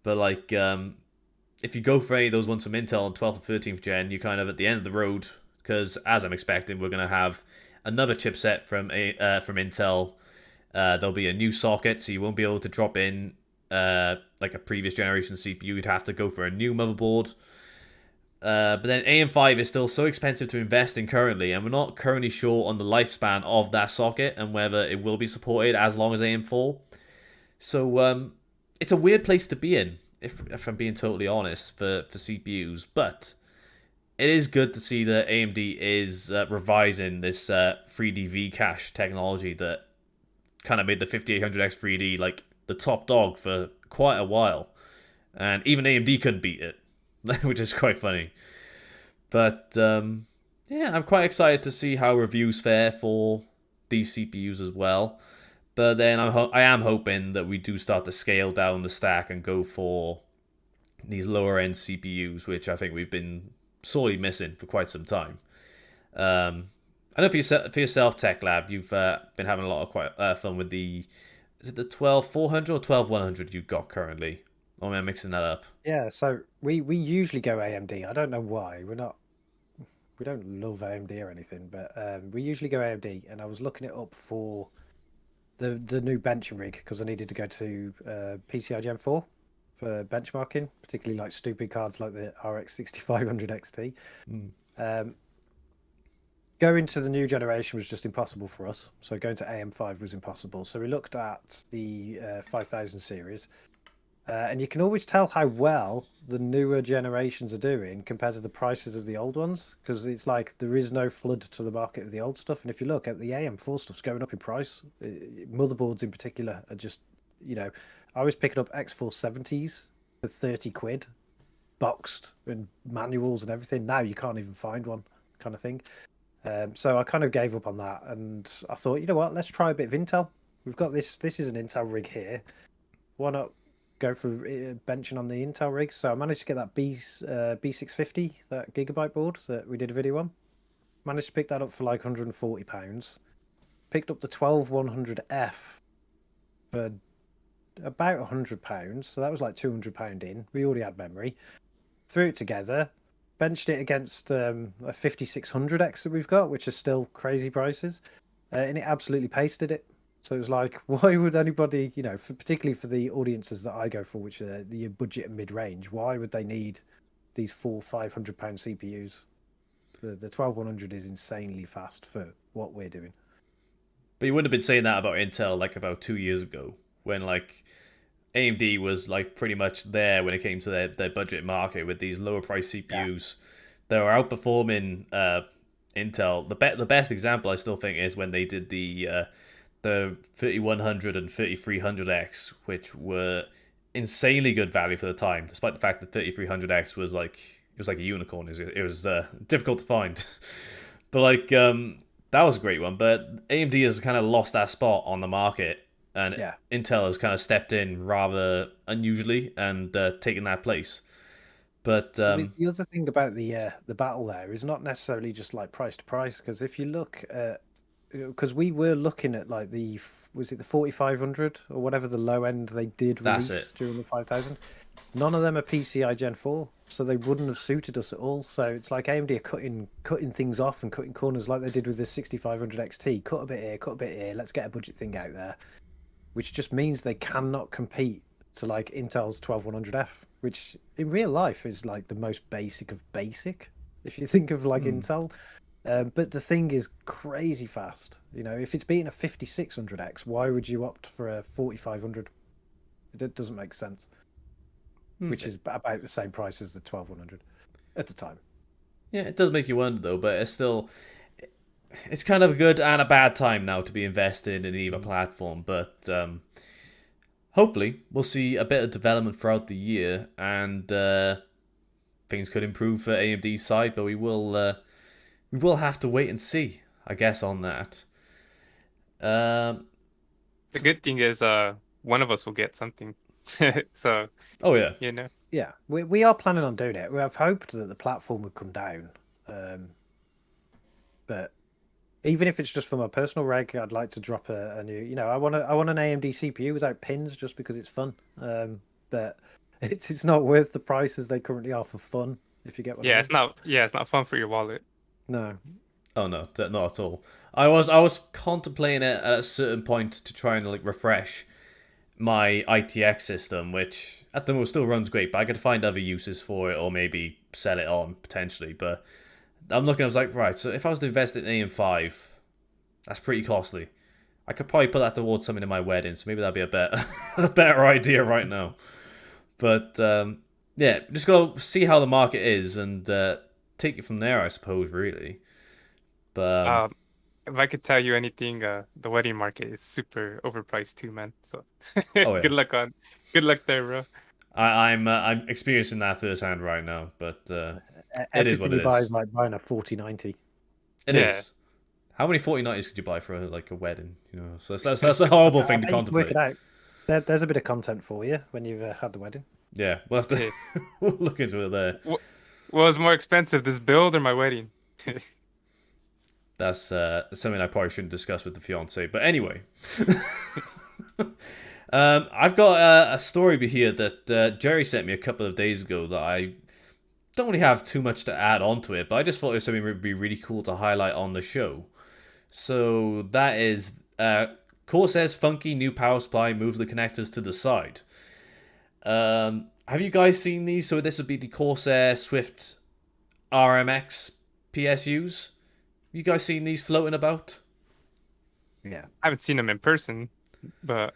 But like, if you go for any of those ones from Intel on 12th or 13th gen, you're kind of at the end of the road, because as I'm expecting, we're going to have another chipset from Intel. There'll be a new socket, so you won't be able to drop in like a previous generation CPU. You'd have to go for a new motherboard. But then AM5 is still so expensive to invest in currently, and we're not currently sure on the lifespan of that socket and whether it will be supported as long as AM4. So it's a weird place to be in, if I'm being totally honest, for CPUs. But it is good to see that AMD is revising this 3D V cache technology that kind of made the 5800X3D like the top dog for quite a while, and even AMD couldn't beat it. Which is quite funny. But yeah, I'm quite excited to see how reviews fare for these CPUs as well. But then I am hoping that we do start to scale down the stack and go for these lower end CPUs, which I think we've been sorely missing for quite some time. I know for yourself, TechLab, you've been having a lot of quite fun with the, is it the 12400 or 12100 you've got currently? Or am I mixing that up? Yeah, so we usually go AMD. I don't know why. We don't love AMD or anything, but we usually go AMD. And I was looking it up for the new benching rig because I needed to go to PCI Gen 4 for benchmarking, particularly like stupid cards like the RX 6500 XT. Going to the new generation was just impossible for us. So going to AM5 was impossible. So we looked at the 5000 series. And you can always tell how well the newer generations are doing compared to the prices of the old ones, because it's like there is no flood to the market of the old stuff. And if you look at the AM4 stuff's going up in price, motherboards in particular are just, I was picking up X470s for 30 quid, boxed and manuals and everything. Now you can't even find one, kind of thing. So I kind of gave up on that, and I thought, you know what, let's try a bit of Intel. We've got this. This is an Intel rig here. Why not go for benching on the Intel rig? So I managed to get that B650, that gigabyte board that we did a video on. Managed to pick that up for like £140. Picked up the 12100F for about £100. So that was like £200 in. We already had memory. Threw it together. Benched it against a 5600X that we've got, which is still crazy prices. And it absolutely pasted it. So it was like, why would anybody, particularly for the audiences that I go for, which are the budget and mid-range, why would they need these £500 CPUs? The 12100 is insanely fast for what we're doing. But you wouldn't have been saying that about Intel like about 2 years ago, when like AMD was like pretty much there when it came to their budget market with these lower price CPUs. They were outperforming Intel. The best example I still think is when they did the 3100 and 3300X, which were insanely good value for the time, despite the fact that 3300X was like a unicorn. It was difficult to find, but like that was a great one. But AMD has kind of lost that spot on the market, and Intel has kind of stepped in rather unusually and taken that place. But the other thing about the battle there is not necessarily just like price to price, because if you look at, because we were looking at like was it the 4500 or whatever the low end they did release during the 5000. None of them are PCI Gen 4, so they wouldn't have suited us at all. So it's like AMD are cutting things off and cutting corners like they did with the 6500 XT. Cut a bit here, let's get a budget thing out there, which just means they cannot compete to like Intel's 12100F, which in real life is like the most basic of basic, if you think of like Intel. But the thing is crazy fast. If it's beating a 5600X, why would you opt for a 4500? It doesn't make sense. Which is about the same price as the 12100 at the time. Yeah, it does make you wonder though, but it's kind of a good and a bad time now to be invested in either platform. But hopefully we'll see a bit of development throughout the year, and things could improve for AMD's side, but we will have to wait and see, I guess, on that. The good thing is one of us will get something. So yeah, we are planning on doing it. We have hoped that the platform would come down, but even if it's just for my personal reg, I'd like to drop a new, I want an AMD CPU without pins, just because it's fun. But it's not worth the prices they currently are for fun, if you get what I mean. It's not fun for your wallet. No. Oh no, not at all. I was contemplating it at a certain point to try and like refresh my ITX system, which at the moment still runs great, but I could find other uses for it, or maybe sell it on potentially. But I was like, right, so if I was to invest in AM5, that's pretty costly. I could probably put that towards something in my wedding, so maybe that'd be a better idea right now. But just gotta see how the market is and take it from there, I suppose, really. But if I could tell you anything, the wedding market is super overpriced too, man. So good luck there, bro. I'm experiencing that firsthand right now, but it is what it is. Everything you buy is like buying a 4090. It is. How many 4090s could you buy for like a wedding? So that's a horrible thing to contemplate. Work it out. There's a bit of content for you when you've had the wedding. Yeah, we'll have to we'll look into it there. What was more expensive, this build or my wedding? That's something I probably shouldn't discuss with the fiance. But anyway, I've got a story here that Jerry sent me a couple of days ago that I don't really have too much to add on to it, but I just thought it was something that would be really cool to highlight on the show. So that is Corsair's funky new power supply moves the connectors to the side. Have you guys seen these? So this would be the Corsair Swift RMX PSUs. You guys seen these floating about? Yeah, I haven't seen them in person, but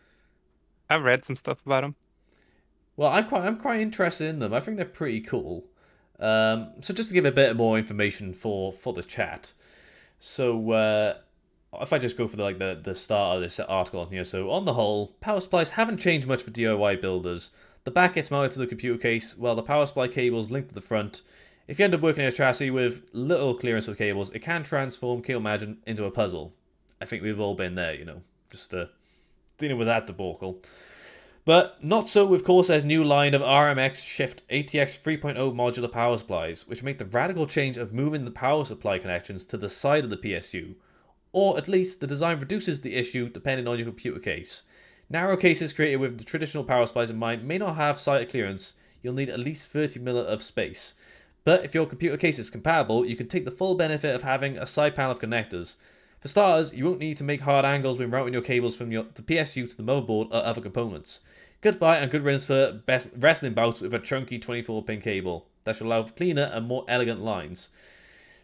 I've read some stuff about them. Well, I'm quite interested in them. I think they're pretty cool. So just to give a bit more information for the chat. So if I just go for the start of this article on here. So on the whole, power supplies haven't changed much for DIY builders. The back gets mounted to the computer case, while the power supply cable is linked to the front. If you end up working a chassis with little clearance of cables, it can transform cable management into a puzzle. I think we've all been there, just dealing with that debacle. But not so with Corsair's new line of RMX Shift ATX 3.0 modular power supplies, which make the radical change of moving the power supply connections to the side of the PSU. Or at least the design reduces the issue depending on your computer case. Narrow cases created with the traditional power supplies in mind may not have side clearance. You'll need at least 30mm of space. But if your computer case is compatible, you can take the full benefit of having a side panel of connectors. For starters, you won't need to make hard angles when routing your cables from the PSU to the motherboard or other components. Goodbye and good riddance for best wrestling bouts with a chunky 24-pin cable that should allow for cleaner and more elegant lines.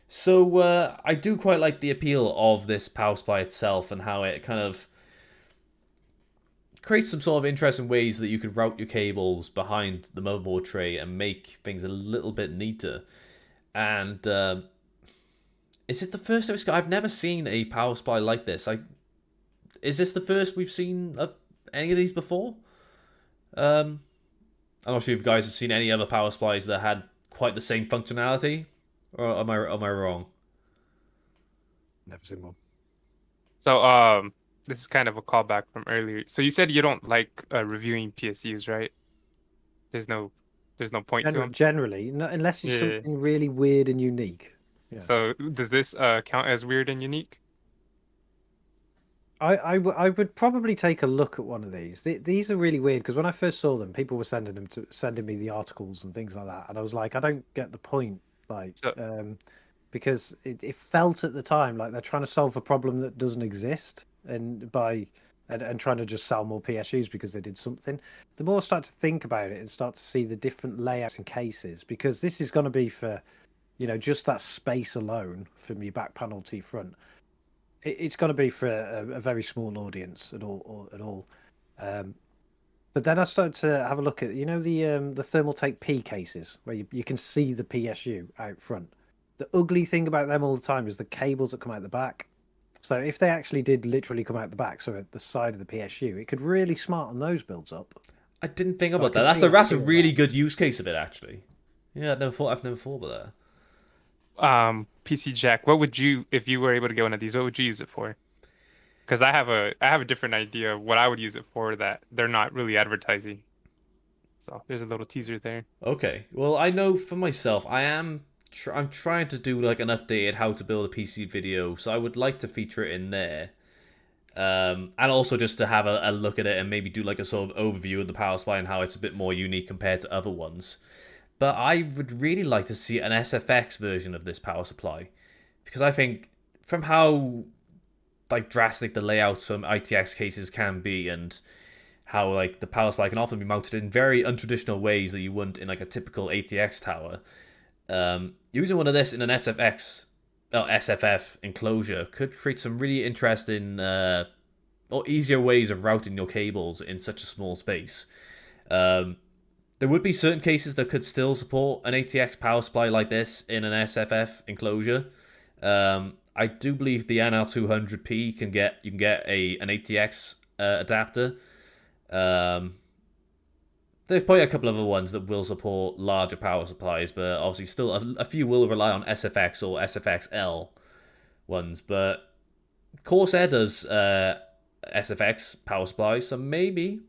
So I do quite like the appeal of this power supply itself and how it kind of creates some sort of interesting ways that you could route your cables behind the motherboard tray and make things a little bit neater. And is it the first of its kind? I've never seen a power supply like this. Is this the first we've seen of any of these before? I'm not sure if you guys have seen any other power supplies that had quite the same functionality, or am I wrong? Never seen one. So this is kind of a callback from earlier. So you said you don't like reviewing PSUs, right? There's no point to them. Generally, unless it's Yeah. something really weird and unique. Yeah. So does this count as weird and unique? I would probably take a look at one of these. These are really weird because when I first saw them, people were sending me the articles and things like that, and I was like, I don't get the point, because it felt at the time like they're trying to solve a problem that doesn't exist, and trying to just sell more PSUs because they did something. The more I start to think about it and start to see the different layouts and cases, because this is going to be for, just that space alone from your back panel to your front. It's got to be for a very small audience at all. But then I started to have a look at, the thermal take P cases where you can see the PSU out front. The ugly thing about them all the time is the cables that come out the back. So if they actually did literally come out the back, so at the side of the PSU, it could really smarten those builds up. I didn't think about that. That's a really good use case of it, actually. Yeah, I've never thought about that. PC Jack, what would you, if you were able to get one of these, what would you use it for? Because I have a different idea of what I would use it for that they're not really advertising. So there's a little teaser there. Okay, well, I know for myself, I'm trying to do like an updated how to build a PC video, so I would like to feature it in there. And also just to have a look at it and maybe do like a sort of overview of the power supply and how it's a bit more unique compared to other ones. But I would really like to see an SFX version of this power supply, because I think from how like drastic the layouts from ITX cases can be, and how like the power supply can often be mounted in very untraditional ways that you wouldn't in like a typical ATX tower. Using one of this in an SFF enclosure could create some really interesting or easier ways of routing your cables in such a small space. There would be certain cases that could still support an ATX power supply like this in an SFF enclosure. I do believe the NR200P you can get an ATX adapter. There's probably a couple of other ones that will support larger power supplies, but obviously still a few will rely on SFX or SFXL ones. But Corsair does SFX power supplies, so maybe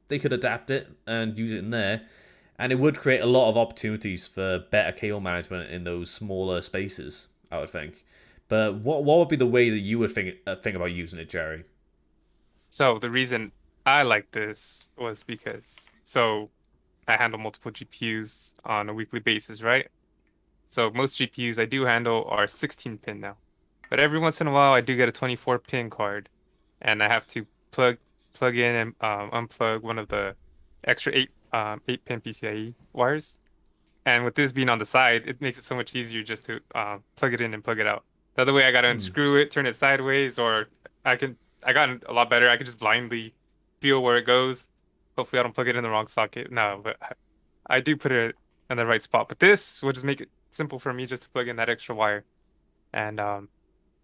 they could adapt it and use it in there. And it would create a lot of opportunities for better cable management in those smaller spaces, I would think. But what would be the way that you would think about using it, Jerry? So the reason I like this was because I handle multiple GPUs on a weekly basis, right? So most GPUs I do handle are 16-pin now. But every once in a while I do get a 24-pin card, and I have to plug in and unplug one of the extra 8-pin PCIe wires. And with this being on the side, it makes it so much easier just to plug it in and plug it out. The other way, I gotta unscrew it, turn it sideways, or I got a lot better. I could just blindly feel where it goes. Hopefully I don't plug it in the wrong socket. No, but I do put it in the right spot. But this will just make it simple for me just to plug in that extra wire. And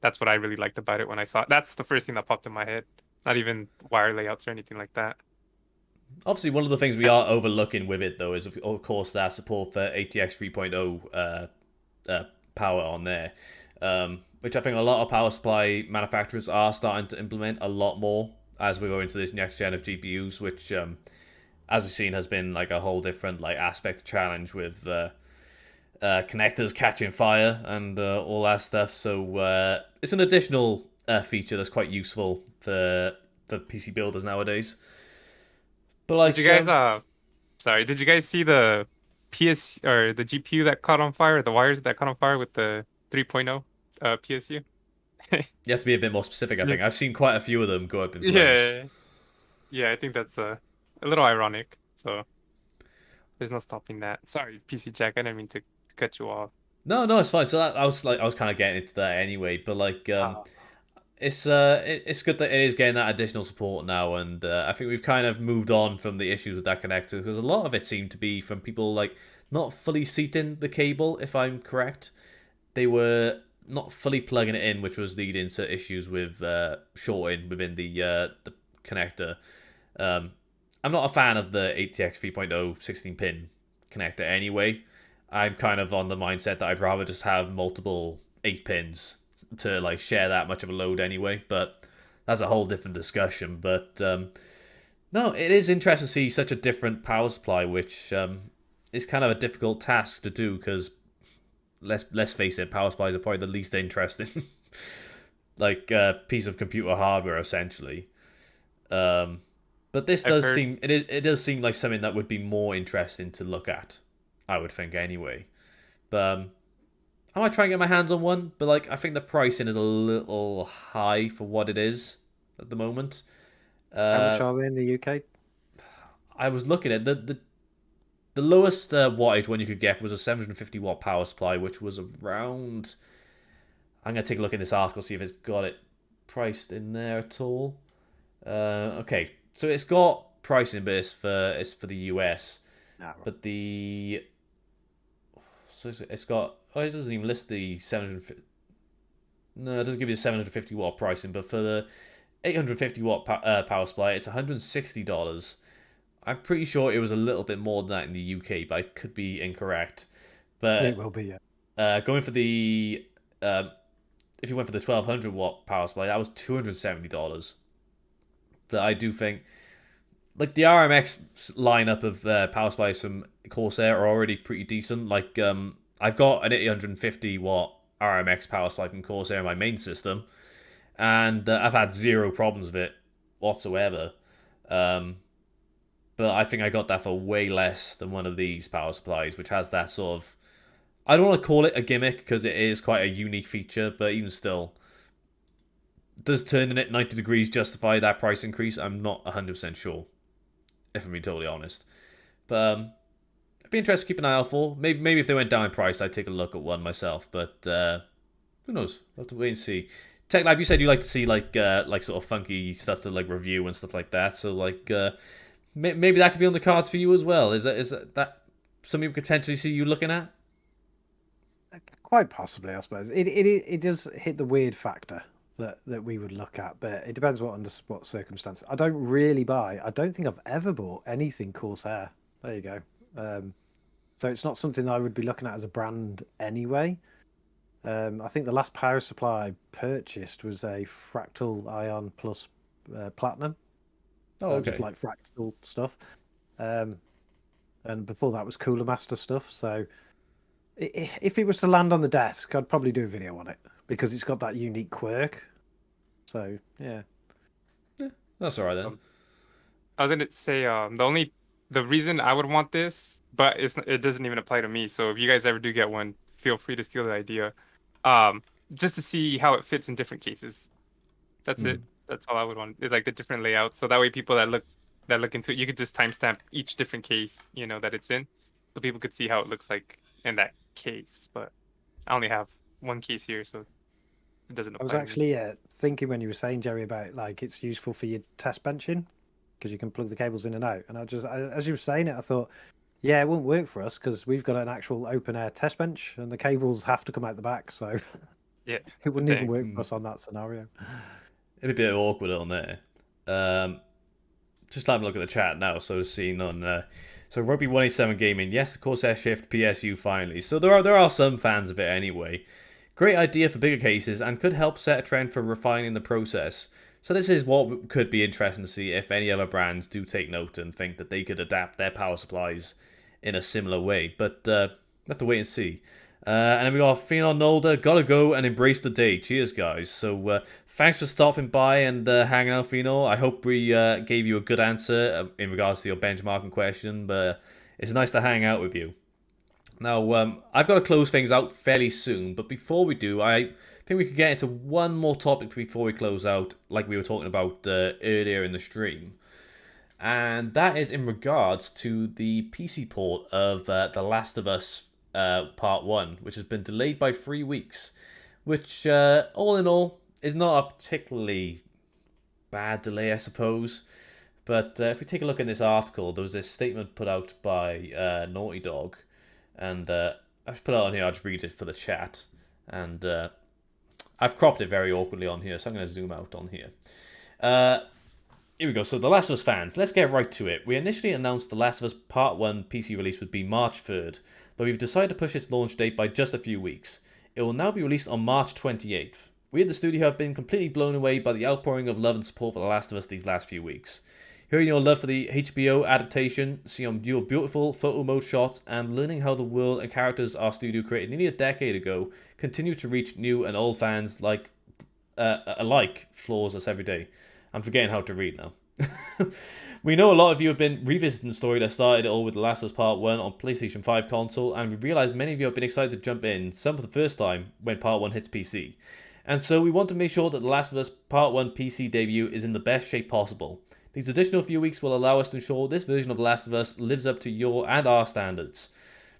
that's what I really liked about it when I saw it. That's the first thing that popped in my head. Not even wire layouts or anything like that. Obviously, one of the things we are overlooking with it, though, is of course that support for ATX 3.0 power on there, which I think a lot of power supply manufacturers are starting to implement a lot more as we go into this next gen of GPUs, which, as we've seen, has been like a whole different like aspect challenge with connectors catching fire and all that stuff. So it's an additional feature that's quite useful for PC builders nowadays. But like, did you guys sorry, did you guys see the PS or the GPU that caught on fire, the wires that caught on fire with the 3.0 PSU? you have to be a bit more specific, I think. I've seen quite a few of them go up in flames. Yeah. Yeah, I think that's a little ironic. So there's no stopping that. Sorry, PC Jack, I didn't mean to cut you off. No, it's fine. So I was kind of getting into that anyway, but like, it's good that it is getting that additional support now, and I think we've kind of moved on from the issues with that connector because a lot of it seemed to be from people like not fully seating the cable. If I'm correct, they were not fully plugging it in, which was leading to issues with shorting within the connector. I'm not a fan of the ATX 3.0 16-pin connector anyway. I'm kind of on the mindset that I'd rather just have multiple 8 pins to like share that much of a load anyway, but that's a whole different discussion. But no, it is interesting to see such a different power supply, which is kind of a difficult task to do because let's face it, power supplies are probably the least interesting like piece of computer hardware essentially. But this does seem it does seem like something that would be more interesting to look at, I would think anyway. But I might try and get my hands on one, but like I think the pricing is a little high for what it is at the moment. How much are they in the UK? I was looking at the lowest wattage one you could get was a 750 watt power supply, which was around. I'm gonna take a look in this article see if it's got it priced in there at all. Okay, so it's got pricing, but it's for the US. Right. But it's got. Oh, it doesn't even list the 750. No, it doesn't give you the 750 watt pricing. But for the 850 watt power supply, it's $160. I'm pretty sure it was a little bit more than that in the UK, but I could be incorrect. But It will be, yeah. Going for the if you went for the 1200 watt power supply, that was $270. But I do think, like the RMX lineup of power supplies from Corsair are already pretty decent. Like I've got an 850 watt RMX power supply from Corsair in my main system, and I've had zero problems with it whatsoever. But I think I got that for way less than one of these power supplies, which has that sort of. I don't want to call it a gimmick because it is quite a unique feature, but even still, does turning it 90 degrees justify that price increase? I'm not 100% sure, if I'm being totally honest. But I'd be interested to keep an eye out for. Maybe if they went down in price, I'd take a look at one myself. But who knows? We'll have to wait and see. TechLab, you said you like to see like sort of funky stuff to like review and stuff like that. So like maybe that could be on the cards for you as well. Is that something we could potentially see you looking at? Quite possibly, I suppose. It does hit the weird factor that we would look at, but it depends under what circumstances. I don't think I've ever bought anything Corsair. There you go. So it's not something that I would be looking at as a brand anyway. I think the last power supply I purchased was a Fractal Ion Plus Platinum. Oh, okay. Just like fractal stuff. And before that was Cooler Master stuff. So if it was to land on the desk, I'd probably do a video on it because it's got that unique quirk. So yeah, that's all right then. I was gonna say the reason I would want this, but it doesn't even apply to me. So if you guys ever do get one, feel free to steal the idea. Just to see how it fits in different cases. That's it. That's all I would want. It's like the different layouts, so that way people that look into it, you could just timestamp each different case, that it's in, so people could see how it looks like in that case. But I only have one case here, so it doesn't apply. I was actually thinking when you were saying, Jerry, about like it's useful for your test benching because you can plug the cables in and out. And as you were saying it, I thought, yeah, it won't work for us because we've got an actual open air test bench and the cables have to come out the back. So Yeah. it wouldn't even work Hmm. for us on that scenario. It'd be a bit awkward on there. Just having a look at the chat now. So seen on so Rugby 187 Gaming. Yes, of course, Airshift PSU finally. So there are some fans of it anyway. Great idea for bigger cases and could help set a trend for refining the process. So this is what could be interesting to see if any other brands do take note and think that they could adapt their power supplies in a similar way. But we'll have to wait and see. And then we got Phenon Nolder, gotta go and embrace the day. Cheers, guys. So thanks for stopping by and hanging out, Phenon. I hope we gave you a good answer in regards to your benchmarking question, but it's nice to hang out with you. Now, I've got to close things out fairly soon, but before we do, I think we could get into one more topic before we close out, like we were talking about earlier in the stream. And that is in regards to the PC port of The Last of Us Part 1, which has been delayed by 3 weeks, which, all in all, is not a particularly bad delay, I suppose. But if we take a look at this article, there was this statement put out by Naughty Dog, and I've put it on here. I'll just read it for the chat, and I've cropped it very awkwardly on here, so I'm going to zoom out on here. Here we go. So, The Last of Us fans, let's get right to it. We initially announced The Last of Us Part 1 PC release would be March 3rd, but we've decided to push its launch date by just a few weeks. It will now be released on March 28th. We at the studio have been completely blown away by the outpouring of love and support for The Last of Us these last few weeks. Hearing your love for the HBO adaptation, seeing your beautiful photo mode shots, and learning how the world and characters our studio created nearly a decade ago continue to reach new and old fans alike floors us every day. I'm forgetting how to read now. We know a lot of you have been revisiting the story that started it all with The Last of Us Part 1 on PlayStation 5 console, and we realise many of you have been excited to jump in, some for the first time, when Part 1 hits PC. And so we want to make sure that The Last of Us Part 1 PC debut is in the best shape possible. These additional few weeks will allow us to ensure this version of The Last of Us lives up to your and our standards.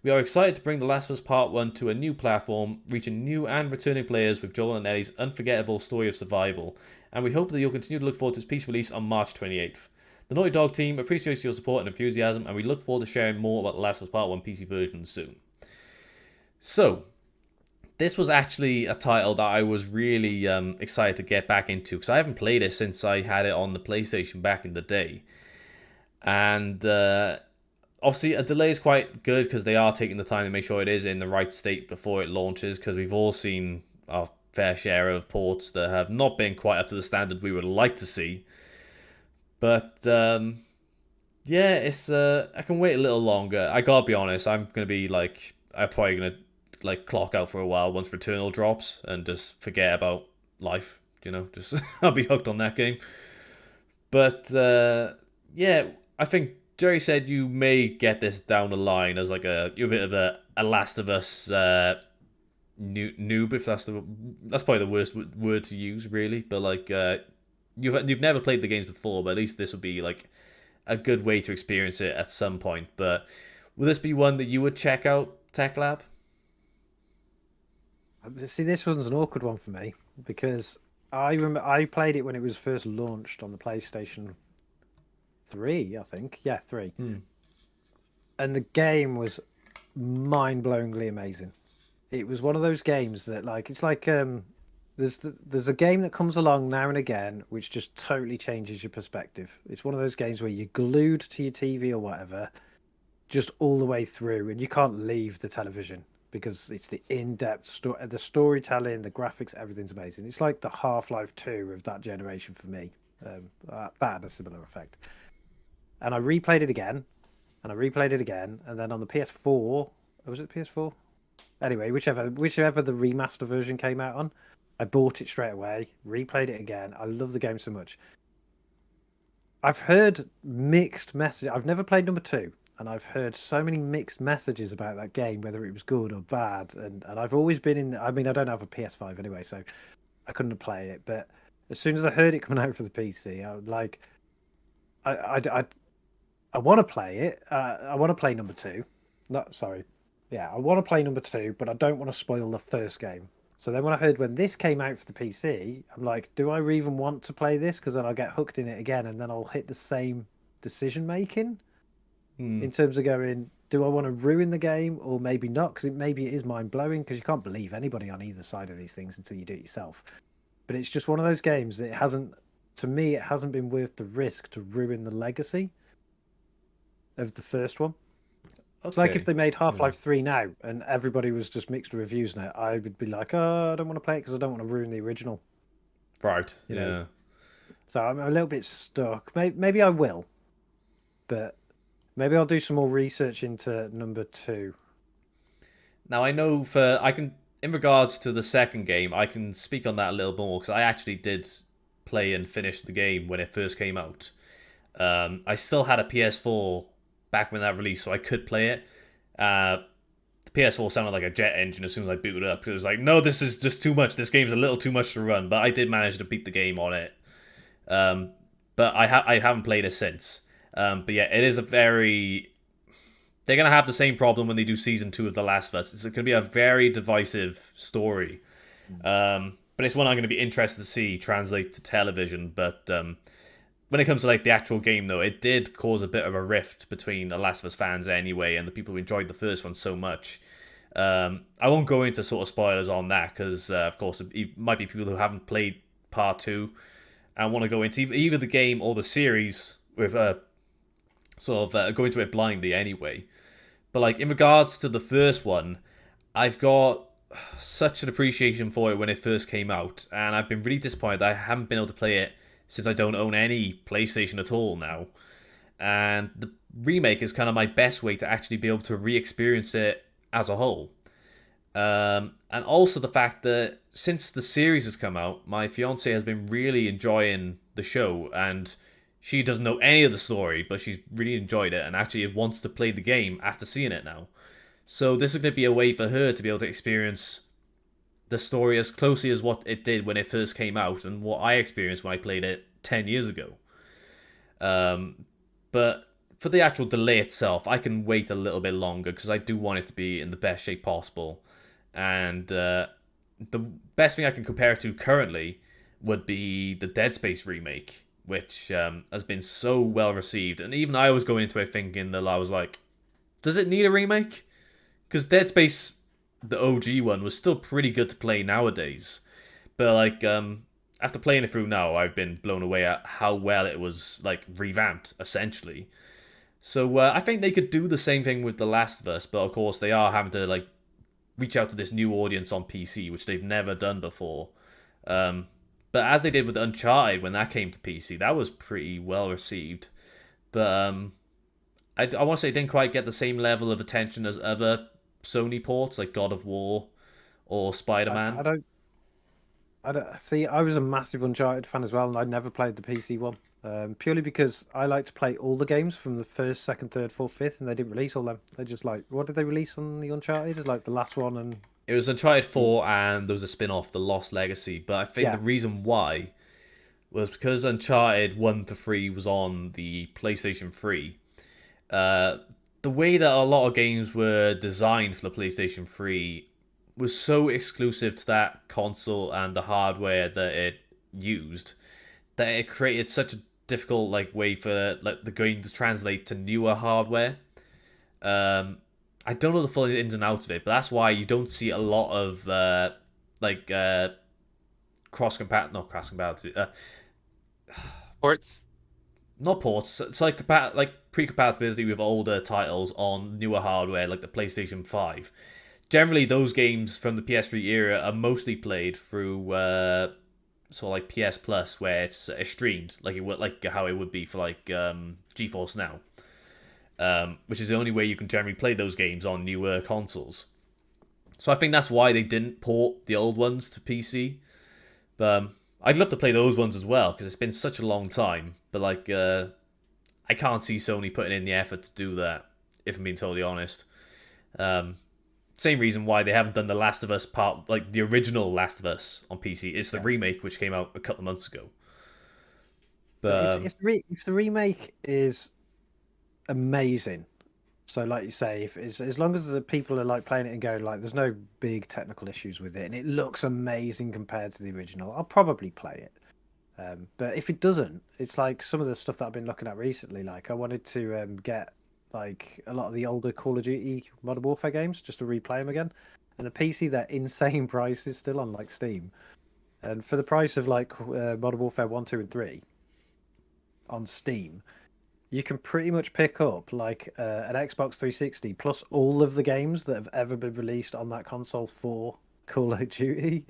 We are excited to bring The Last of Us Part 1 to a new platform, reaching new and returning players with Joel and Ellie's unforgettable story of survival, and we hope that you'll continue to look forward to its peace release on March 28th. The Naughty Dog team appreciates your support and enthusiasm, and we look forward to sharing more about The Last of Us Part 1 PC version soon. So, this was actually a title that I was really excited to get back into, because I haven't played it since I had it on the PlayStation back in the day. And obviously a delay is quite good because they are taking the time to make sure it is in the right state before it launches, because we've all seen our fair share of ports that have not been quite up to the standard we would like to see. But yeah, it's I can wait a little longer. I gotta be honest, I'm probably gonna clock out for a while once Returnal drops and just forget about life, just I'll be hooked on that game. But yeah, I think Jerry said you may get this down the line as like you're a bit of a Last of Us noob, if that's probably the worst word to use, really. But like you've never played the games before, but at least this would be like a good way to experience it at some point. But will this be one that you would check out, TechLab? See, this one's an awkward one for me because I remember I played it when it was first launched on the PlayStation 3, I think. Yeah, 3. And the game was mind-blowingly amazing. It was one of those games that, there's a game that comes along now and again which just totally changes your perspective. It's one of those games where you're glued to your TV or whatever, just all the way through, and you can't leave the television because it's the in-depth story, the storytelling, the graphics, everything's amazing. It's like the Half-Life 2 of that generation for me. That had a similar effect. And I replayed it again, and I replayed it again, and then on the PS4, was it PS4? Anyway, whichever the remaster version came out on, I bought it straight away, replayed it again. I love the game so much. I've heard mixed messages. I've never played number 2, and I've heard so many mixed messages about that game, whether it was good or bad. And I've always been in. I mean, I don't have a PS5 anyway, so I couldn't play it. But as soon as I heard it coming out for the PC, I was like, I want to play it. I want to play number 2. No, sorry. Yeah, I want to play number 2, but I don't want to spoil the first game. So then when I heard when this came out for the PC, I'm like, do I even want to play this? Because then I'll get hooked in it again, and then I'll hit the same decision making Hmm. in terms of going, do I want to ruin the game or maybe not? Because maybe it is mind blowing because you can't believe anybody on either side of these things until you do it yourself. But it's just one of those games that to me, it hasn't been worth the risk to ruin the legacy of the first one. It's like if they made Half-Life 3 now and everybody was just mixed reviews now, I would be like, oh, I don't want to play it because I don't want to ruin the original. Right. You yeah. know? So I'm a little bit stuck. Maybe I will, but maybe I'll do some more research into number 2. Now I know in regards to the second game, I can speak on that a little more because I actually did play and finish the game when it first came out. I still had a PS4 back when that released, so I could play it. The PS4 sounded like a jet engine as soon as I booted up. It was like, no, this is just too much. This game's a little too much to run. But I did manage to beat the game on it. But I haven't played it since. But yeah, it is a very... They're going to have the same problem when they do Season 2 of The Last of Us. It's going to be a very divisive story. But it's one I'm going to be interested to see translate to television. But when it comes to like the actual game, though, it did cause a bit of a rift between The Last of Us fans anyway and the people who enjoyed the first one so much. I won't go into sort of spoilers on that because, of course, it might be people who haven't played Part 2 and want to go into either the game or the series with go into it blindly anyway. But like in regards to the first one, I've got such an appreciation for it when it first came out, and I've been really disappointed that I haven't been able to play it since I don't own any PlayStation at all now. And the remake is kind of my best way to actually be able to re-experience it as a whole. And also the fact that since the series has come out, my fiance has been really enjoying the show, and she doesn't know any of the story, but she's really enjoyed it and actually wants to play the game after seeing it now. So this is going to be a way for her to be able to experience the story as closely as what it did when it first came out and what I experienced when I played it 10 years ago. But for the actual delay itself, I can wait a little bit longer because I do want it to be in the best shape possible. And the best thing I can compare it to currently would be the Dead Space remake, which has been so well received. And even I was going into it thinking that I was like, does it need a remake? Because Dead Space, the OG one, was still pretty good to play nowadays. But like, after playing it through now, I've been blown away at how well it was like revamped, essentially. So I think they could do the same thing with The Last of Us, but of course they are having to like reach out to this new audience on PC, which they've never done before. But as they did with Uncharted when that came to PC, that was pretty well received. But I want to say it didn't quite get the same level of attention as other Sony ports like God of War or Spider-Man. I don't see. I was a massive Uncharted fan as well, and I'd never played the PC one. Purely because I like to play all the games from the first, second, third, fourth, fifth, and they didn't release all them. They just like, what did they release on the Uncharted? It's like the last one, and it was Uncharted 4, and there was a spin-off, The Lost Legacy. But I think the reason why was because Uncharted 1 to 3 was on the PlayStation 3. The way that a lot of games were designed for the PlayStation 3 was so exclusive to that console and the hardware that it used that it created such a difficult like way for like the game to translate to newer hardware. I don't know the full ins and outs of it, but that's why you don't see a lot of cross-compatibility. Ports? Not ports. It's like pre-compatibility with older titles on newer hardware, like the PlayStation 5. Generally, those games from the PS3 era are mostly played through sort of like PS Plus, where it's streamed, like how it would be for like GeForce Now. Which is the only way you can generally play those games on newer consoles. So I think that's why they didn't port the old ones to PC. But I'd love to play those ones as well, because it's been such a long time. But like, I can't see Sony putting in the effort to do that, if I'm being totally honest. Same reason why they haven't done the Last of Us part, like the original Last of Us on PC. It's the remake, which came out a couple of months ago. But if the remake is amazing, so like you say, if as long as the people are like playing it and going like, there's no big technical issues with it, and it looks amazing compared to the original, I'll probably play it. But if it doesn't, it's like some of the stuff that I've been looking at recently. Like I wanted to get like a lot of the older Call of Duty Modern Warfare games just to replay them again. And the PC, they're insane prices still on like Steam. And for the price of like Modern Warfare 1, 2, and 3 on Steam, you can pretty much pick up like an Xbox 360 plus all of the games that have ever been released on that console for Call of Duty.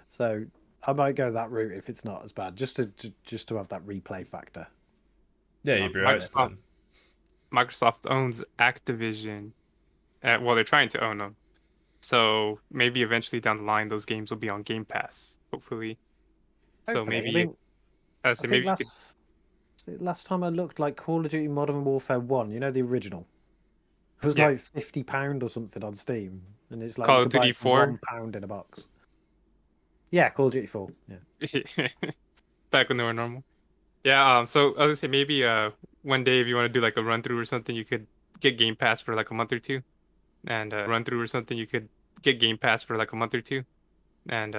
So I might go that route if it's not as bad, just to have that replay factor. Yeah, you'd be right. Microsoft owns Activision. Well, they're trying to own them. So maybe eventually down the line, those games will be on Game Pass, hopefully. So Hopefully. maybe, I mean, I say maybe last time I looked, like Call of Duty Modern Warfare 1, you know, the original, it was Yeah. like £50 or something on Steam, and it's like Call you of could buy Duty it for 4? £1 in a box. Yeah, Call of Duty 4. Yeah. back when they were normal. Yeah. So I was gonna say maybe one day if you want to do like a run through or something, you could get Game Pass for like a month or two, and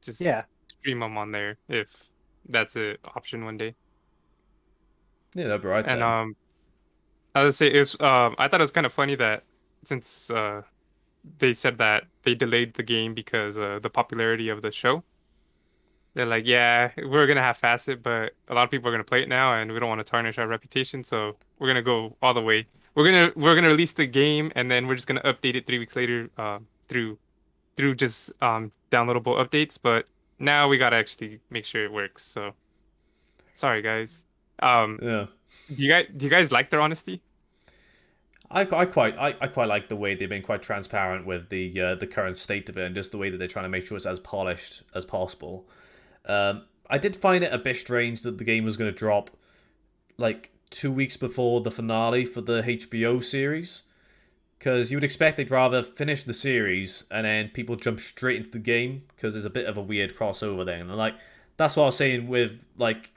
just Yeah. stream them on there if that's an option one day. Yeah, that'd be right. And then. I would say it's I thought it was kind of funny that since they said that they delayed the game because the popularity of the show. They're like, yeah, we're gonna half-ass it, but a lot of people are gonna play it now, and we don't want to tarnish our reputation, so we're gonna go all the way. We're gonna release the game, and then we're just gonna update it 3 weeks later, through just downloadable updates. But now we gotta actually make sure it works. So sorry, guys. Yeah. Do you guys like their honesty? I quite like the way they've been quite transparent with the current state of it and just the way that they're trying to make sure it's as polished as possible. I did find it a bit strange that the game was going to drop like 2 weeks before the finale for the HBO series, because you would expect they'd rather finish the series and then people jump straight into the game because there's a bit of a weird crossover there. And like that's what I was saying with like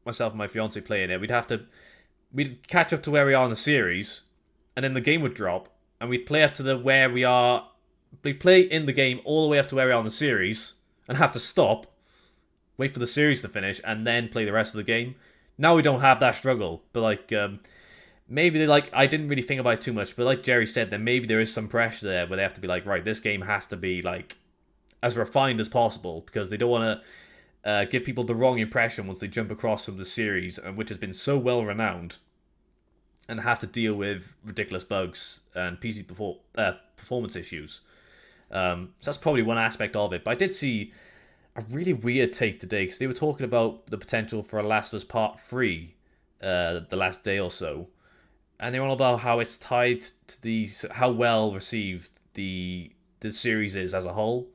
myself and my fiance playing it. We'd catch up to where we are in the series, and then the game would drop, and we'd play up to we play in the game all the way up to where we are in the series, and have to stop, wait for the series to finish, and then play the rest of the game. Now we don't have that struggle, but like, maybe I didn't really think about it too much, but like Jerry said, then maybe there is some pressure there where they have to be like, right, this game has to be like, as refined as possible, because they don't want to give people the wrong impression once they jump across from the series, which has been so well renowned, and have to deal with ridiculous bugs and PC performance issues. So that's probably one aspect of it. But I did see a really weird take today, because they were talking about the potential for a Last of Us Part 3 the last day or so. And they were all about how it's tied to how well received the series is as a whole.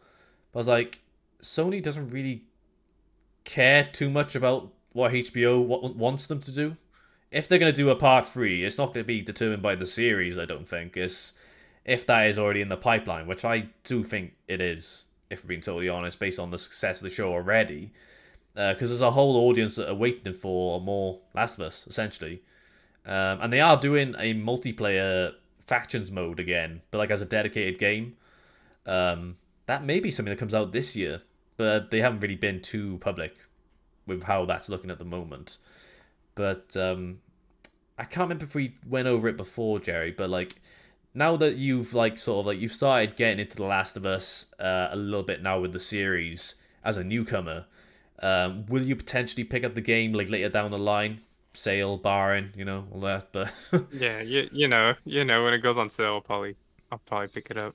But I was like, Sony doesn't really care too much about what HBO wants them to do. If they're going to do a part 3, it's not going to be determined by the series, I don't think. It's if that is already in the pipeline, which I do think it is, if we're being totally honest, based on the success of the show already. Because there's a whole audience that are waiting for more Last of Us, essentially. And they are doing a multiplayer factions mode again, but like as a dedicated game. That may be something that comes out this year, but they haven't really been too public with how that's looking at the moment. But I can't remember if we went over it before, Jerry, but like now that you've you've started getting into The Last of Us a little bit now with the series as a newcomer, will you potentially pick up the game like later down the line? Sale, barring, all that, but Yeah, you know when it goes on sale, I'll probably pick it up.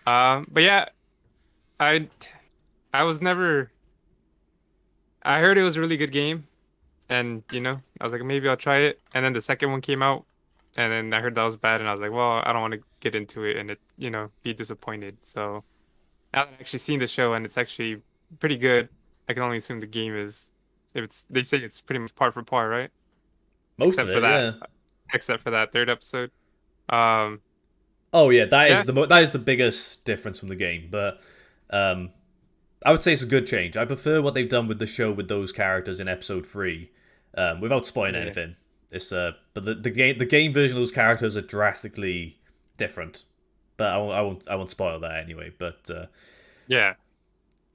But yeah, I was never. I heard it was a really good game, and I was like, maybe I'll try it. And then the second one came out, and then I heard that was bad, and I was like, well, I don't want to get into it and be disappointed. So now that I've actually seen the show and it's actually pretty good, I can only assume the game is. They say it's pretty much par for par, right? Most of it, yeah. Except for that third episode. Oh yeah, that is the biggest difference from the game. But I would say it's a good change. I prefer what they've done with the show with those characters in episode 3, without spoiling anything. It's but the game version of those characters are drastically different. But I won't spoil that anyway. But yeah.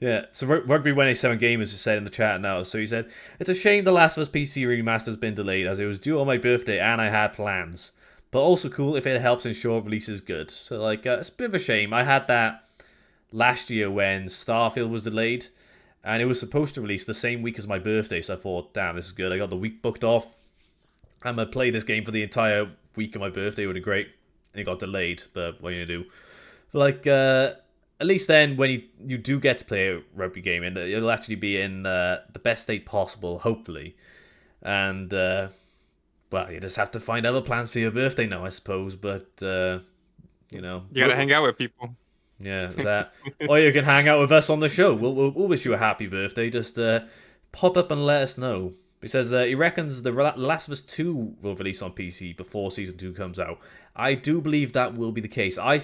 Yeah, so Rugby 187 Gamers just said in the chat now. So he said, "It's a shame The Last of Us PC remaster has been delayed as it was due on my birthday and I had plans. But also cool if it helps ensure release is good." So like, it's a bit of a shame. I had that last year when Starfield was delayed, and it was supposed to release the same week as my birthday. So I thought, damn, this is good. I got the week booked off. I'm gonna play this game for the entire week of my birthday. It would be great. And it got delayed. But what are you gonna do? Like, at least then, when you do get to play a rugby game, and it'll actually be in the best state possible, hopefully. And well, you just have to find other plans for your birthday now, I suppose. But you know, You gotta hang out with people. yeah, that. Or you can hang out with us on the show. We'll wish you a happy birthday. Just pop up and let us know. He says he reckons The Last of Us 2 will release on PC before Season 2 comes out. I do believe that will be the case. I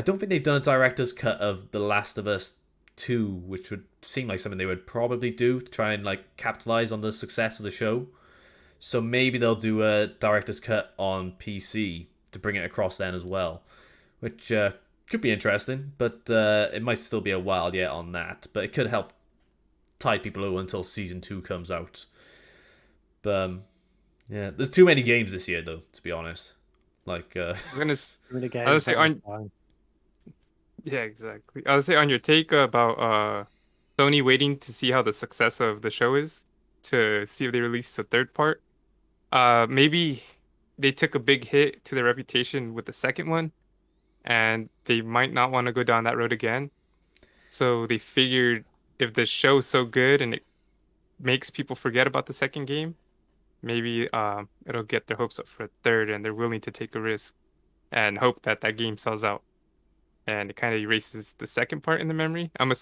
don't think they've done a director's cut of The Last of Us 2, which would seem like something they would probably do to try and like capitalize on the success of the show. So maybe they'll do a director's cut on PC to bring it across then as well, which could be interesting, but it might still be a while yet on that. But it could help tide people over until Season 2 comes out. But yeah, there's too many games this year, though, to be honest. Like, I was I gonna say yeah, exactly. I would say on your take about Sony waiting to see how the success of the show is to see if they release a third part. Maybe they took a big hit to their reputation with the second one, and they might not want to go down that road again. So they figured if the show's so good and it makes people forget about the second game, maybe it'll get their hopes up for a third, and they're willing to take a risk and hope that that game sells out. And it kind of erases the second part in the memory. I'm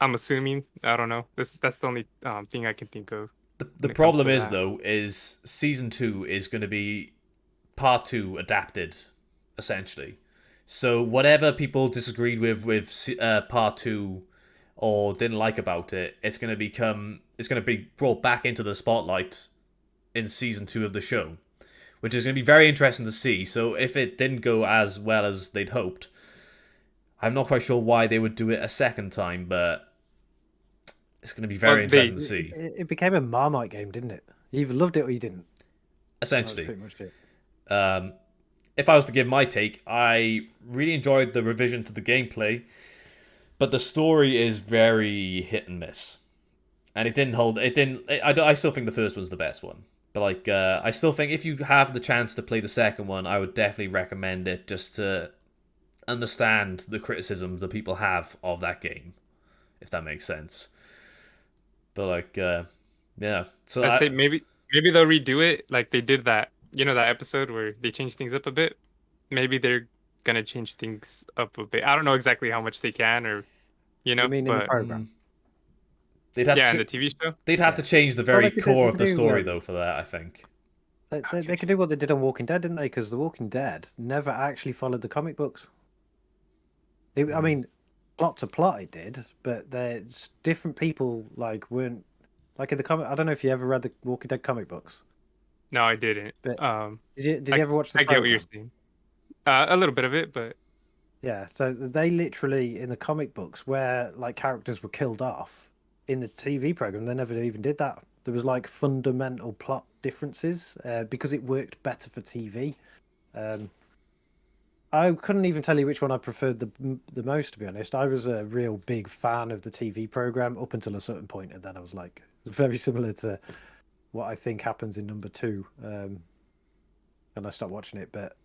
assuming. I don't know. That's the only thing I can think of. the problem is though, is Season 2 is going to be Part 2 adapted, essentially. So whatever people disagreed with Part 2 or didn't like about it, it's going to be brought back into the spotlight in Season 2 of the show, which is going to be very interesting to see. So if it didn't go as well as they'd hoped, I'm not quite sure why they would do it a second time, but it's going to be very interesting to see. It became a Marmite game, didn't it? You either loved it or you didn't. Essentially. That was pretty much it. If I was to give my take, I really enjoyed the revision to the gameplay, but the story is very hit and miss. And it didn't hold. I still think the first one's the best one. But like, I still think if you have the chance to play the second one, I would definitely recommend it just to understand the criticisms that people have of that game, if that makes sense. But like, yeah. So I'd say maybe they'll redo it like they did that. You know that episode where they changed things up a bit? Maybe they're gonna change things up a bit. I don't know exactly how much they can, or You mean in the program? They'd have in the TV show. They'd have to change the very core of the story, though, for that, I think. They could do what they did on Walking Dead, didn't they? Because The Walking Dead never actually followed the comic books. I mean, plot to plot it did, but there's different people weren't like in the comic. I don't know if you ever read the Walking Dead comic books. No, I didn't. But did you ever watch the I get what you're saying. A little bit of it, but yeah. So they literally in the comic books where characters were killed off in the TV program, they never even did that. There was fundamental plot differences because it worked better for TV. I couldn't even tell you which one I preferred the most, to be honest. I was a real big fan of the TV program up until a certain point, and then I was very similar to what I think happens in number 2, and I stopped watching it. But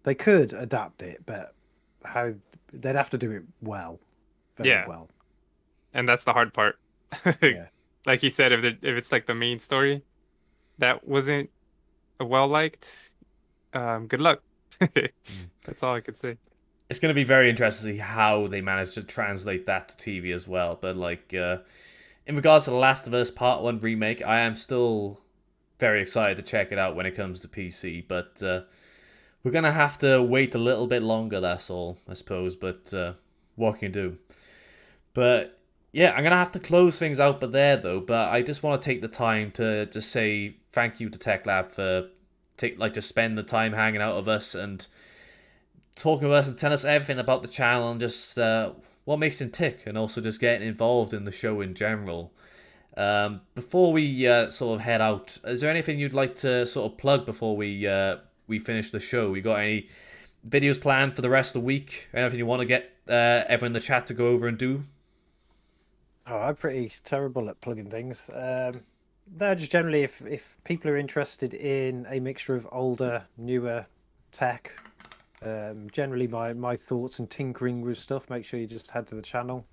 they could adapt it, but how they'd have to do it well, very well. And that's the hard part. Yeah. Like he said, if it's the main story that wasn't well liked, good luck. That's all I could say. It's going to be very interesting to see how they manage to translate that to TV as well. But in regards to The Last of Us Part 1 remake, I am still very excited to check it out when it comes to PC. But we're going to have to wait a little bit longer, that's all, I suppose. But what can you do? But yeah, I'm going to have to close things out though. But I just want to take the time to just say thank you to TechLab for just spend the time hanging out with us and talking with us and telling us everything about the channel and just what makes him tick, and also just getting involved in the show in general. Before we sort of head out, is there anything you'd like to sort of plug before we finish the show? We got any videos planned for the rest of the week? Anything you want to get everyone in the chat to go over and do? Oh, I'm pretty terrible at plugging things. No, just generally, if people are interested in a mixture of older, newer tech, generally my thoughts and tinkering with stuff, make sure you just head to the channel,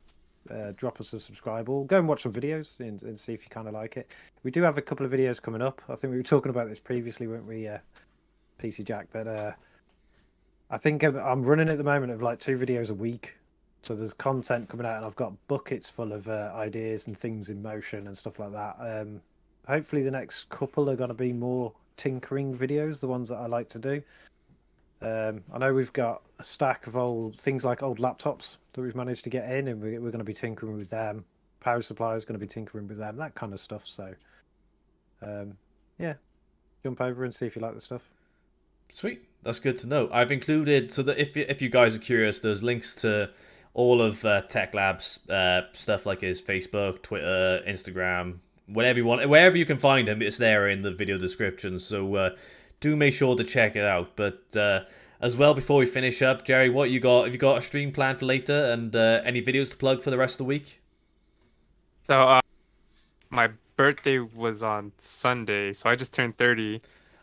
drop us a subscribe, or go and watch some videos and see if you kind of like it. We do have a couple of videos coming up. I think we were talking about this previously, weren't we, PC Jack, that I think I'm running at the moment of like 2 videos a week. So there's content coming out, and I've got buckets full of ideas and things in motion and stuff like that. Hopefully the next couple are going to be more tinkering videos, the ones that I like to do. I know we've got a stack of old things like old laptops that we've managed to get in, and we're going to be tinkering with them. Power supply is going to be tinkering with them, that kind of stuff. So, yeah, jump over and see if you like the stuff. Sweet, that's good to know. I've included, so that if you guys are curious, there's links to all of TechLab's stuff, like his Facebook, Twitter, Instagram, whatever you want, wherever you can find him, it's there in the video description. So do make sure to check it out. But as well, before we finish up, Jerry, what you got? Have you got a stream planned for later, and any videos to plug for the rest of the week? So my birthday was on Sunday, so I just turned 30.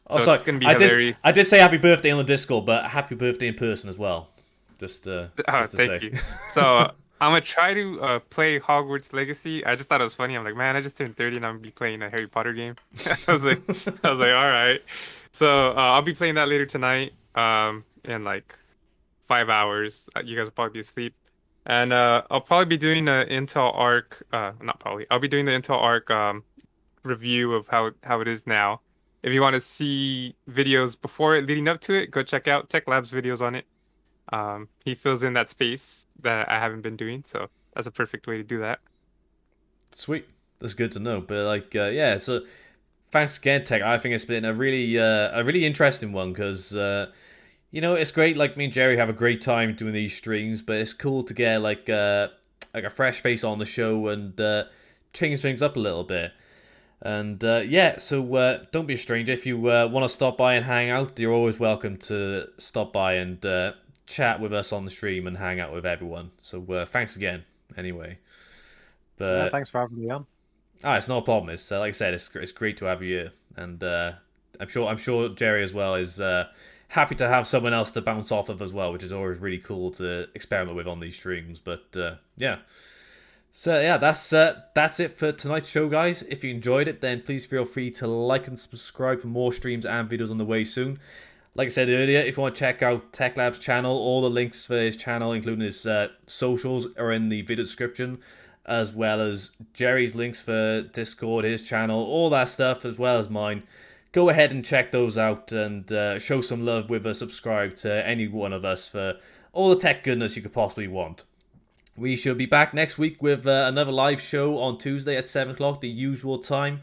So sorry, it's gonna be hilarious. I did say happy birthday on the Discord, but happy birthday in person as well. Just to thank say. you. So I'm gonna try to play Hogwarts Legacy. I just thought it was funny. I'm like, man, I just turned 30 and I'm gonna be playing a Harry Potter game. I was like, all right. So I'll be playing that later tonight. In like 5 hours. You guys will probably be asleep. And I'll probably be doing the Intel Arc. Not probably. I'll be doing the Intel Arc review of how it is now. If you want to see videos before it leading up to it, go check out TechLab's videos on it. He fills in that space that I haven't been doing, so that's a perfect way to do that. Sweet, that's good to know. But like, yeah, so thanks again, Tech. I think it's been a really interesting one, because you know, it's great. Like, me and Jerry have a great time doing these streams, but it's cool to get like a fresh face on the show and change things up a little bit. And yeah, so don't be a stranger. If you want to stop by and hang out, you're always welcome to stop by and chat with us on the stream and hang out with everyone. So thanks again, anyway. But Yeah, thanks for having me on. it's no problem. It's like I said, it's great to have you here, and I'm sure Jerry as well is happy to have someone else to bounce off of as well, which is always really cool to experiment with on these streams. But yeah. So yeah, that's it for tonight's show, guys. If you enjoyed it, then please feel free to like and subscribe for more streams and videos on the way soon. Like I said earlier, if you want to check out TechLab's channel, all the links for his channel, including his socials, are in the video description, as well as Jerry's links for Discord, his channel, all that stuff, as well as mine. Go ahead and check those out and show some love with a subscribe to any one of us for all the tech goodness you could possibly want. We should be back next week with another live show on Tuesday at 7 o'clock, the usual time.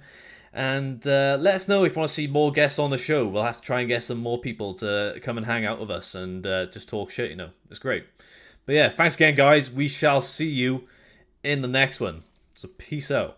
And let us know if you want to see more guests on the show. We'll have to try and get some more people to come and hang out with us and just talk shit, you know. It's great. But yeah, thanks again, guys. We shall see you in the next one. So peace out.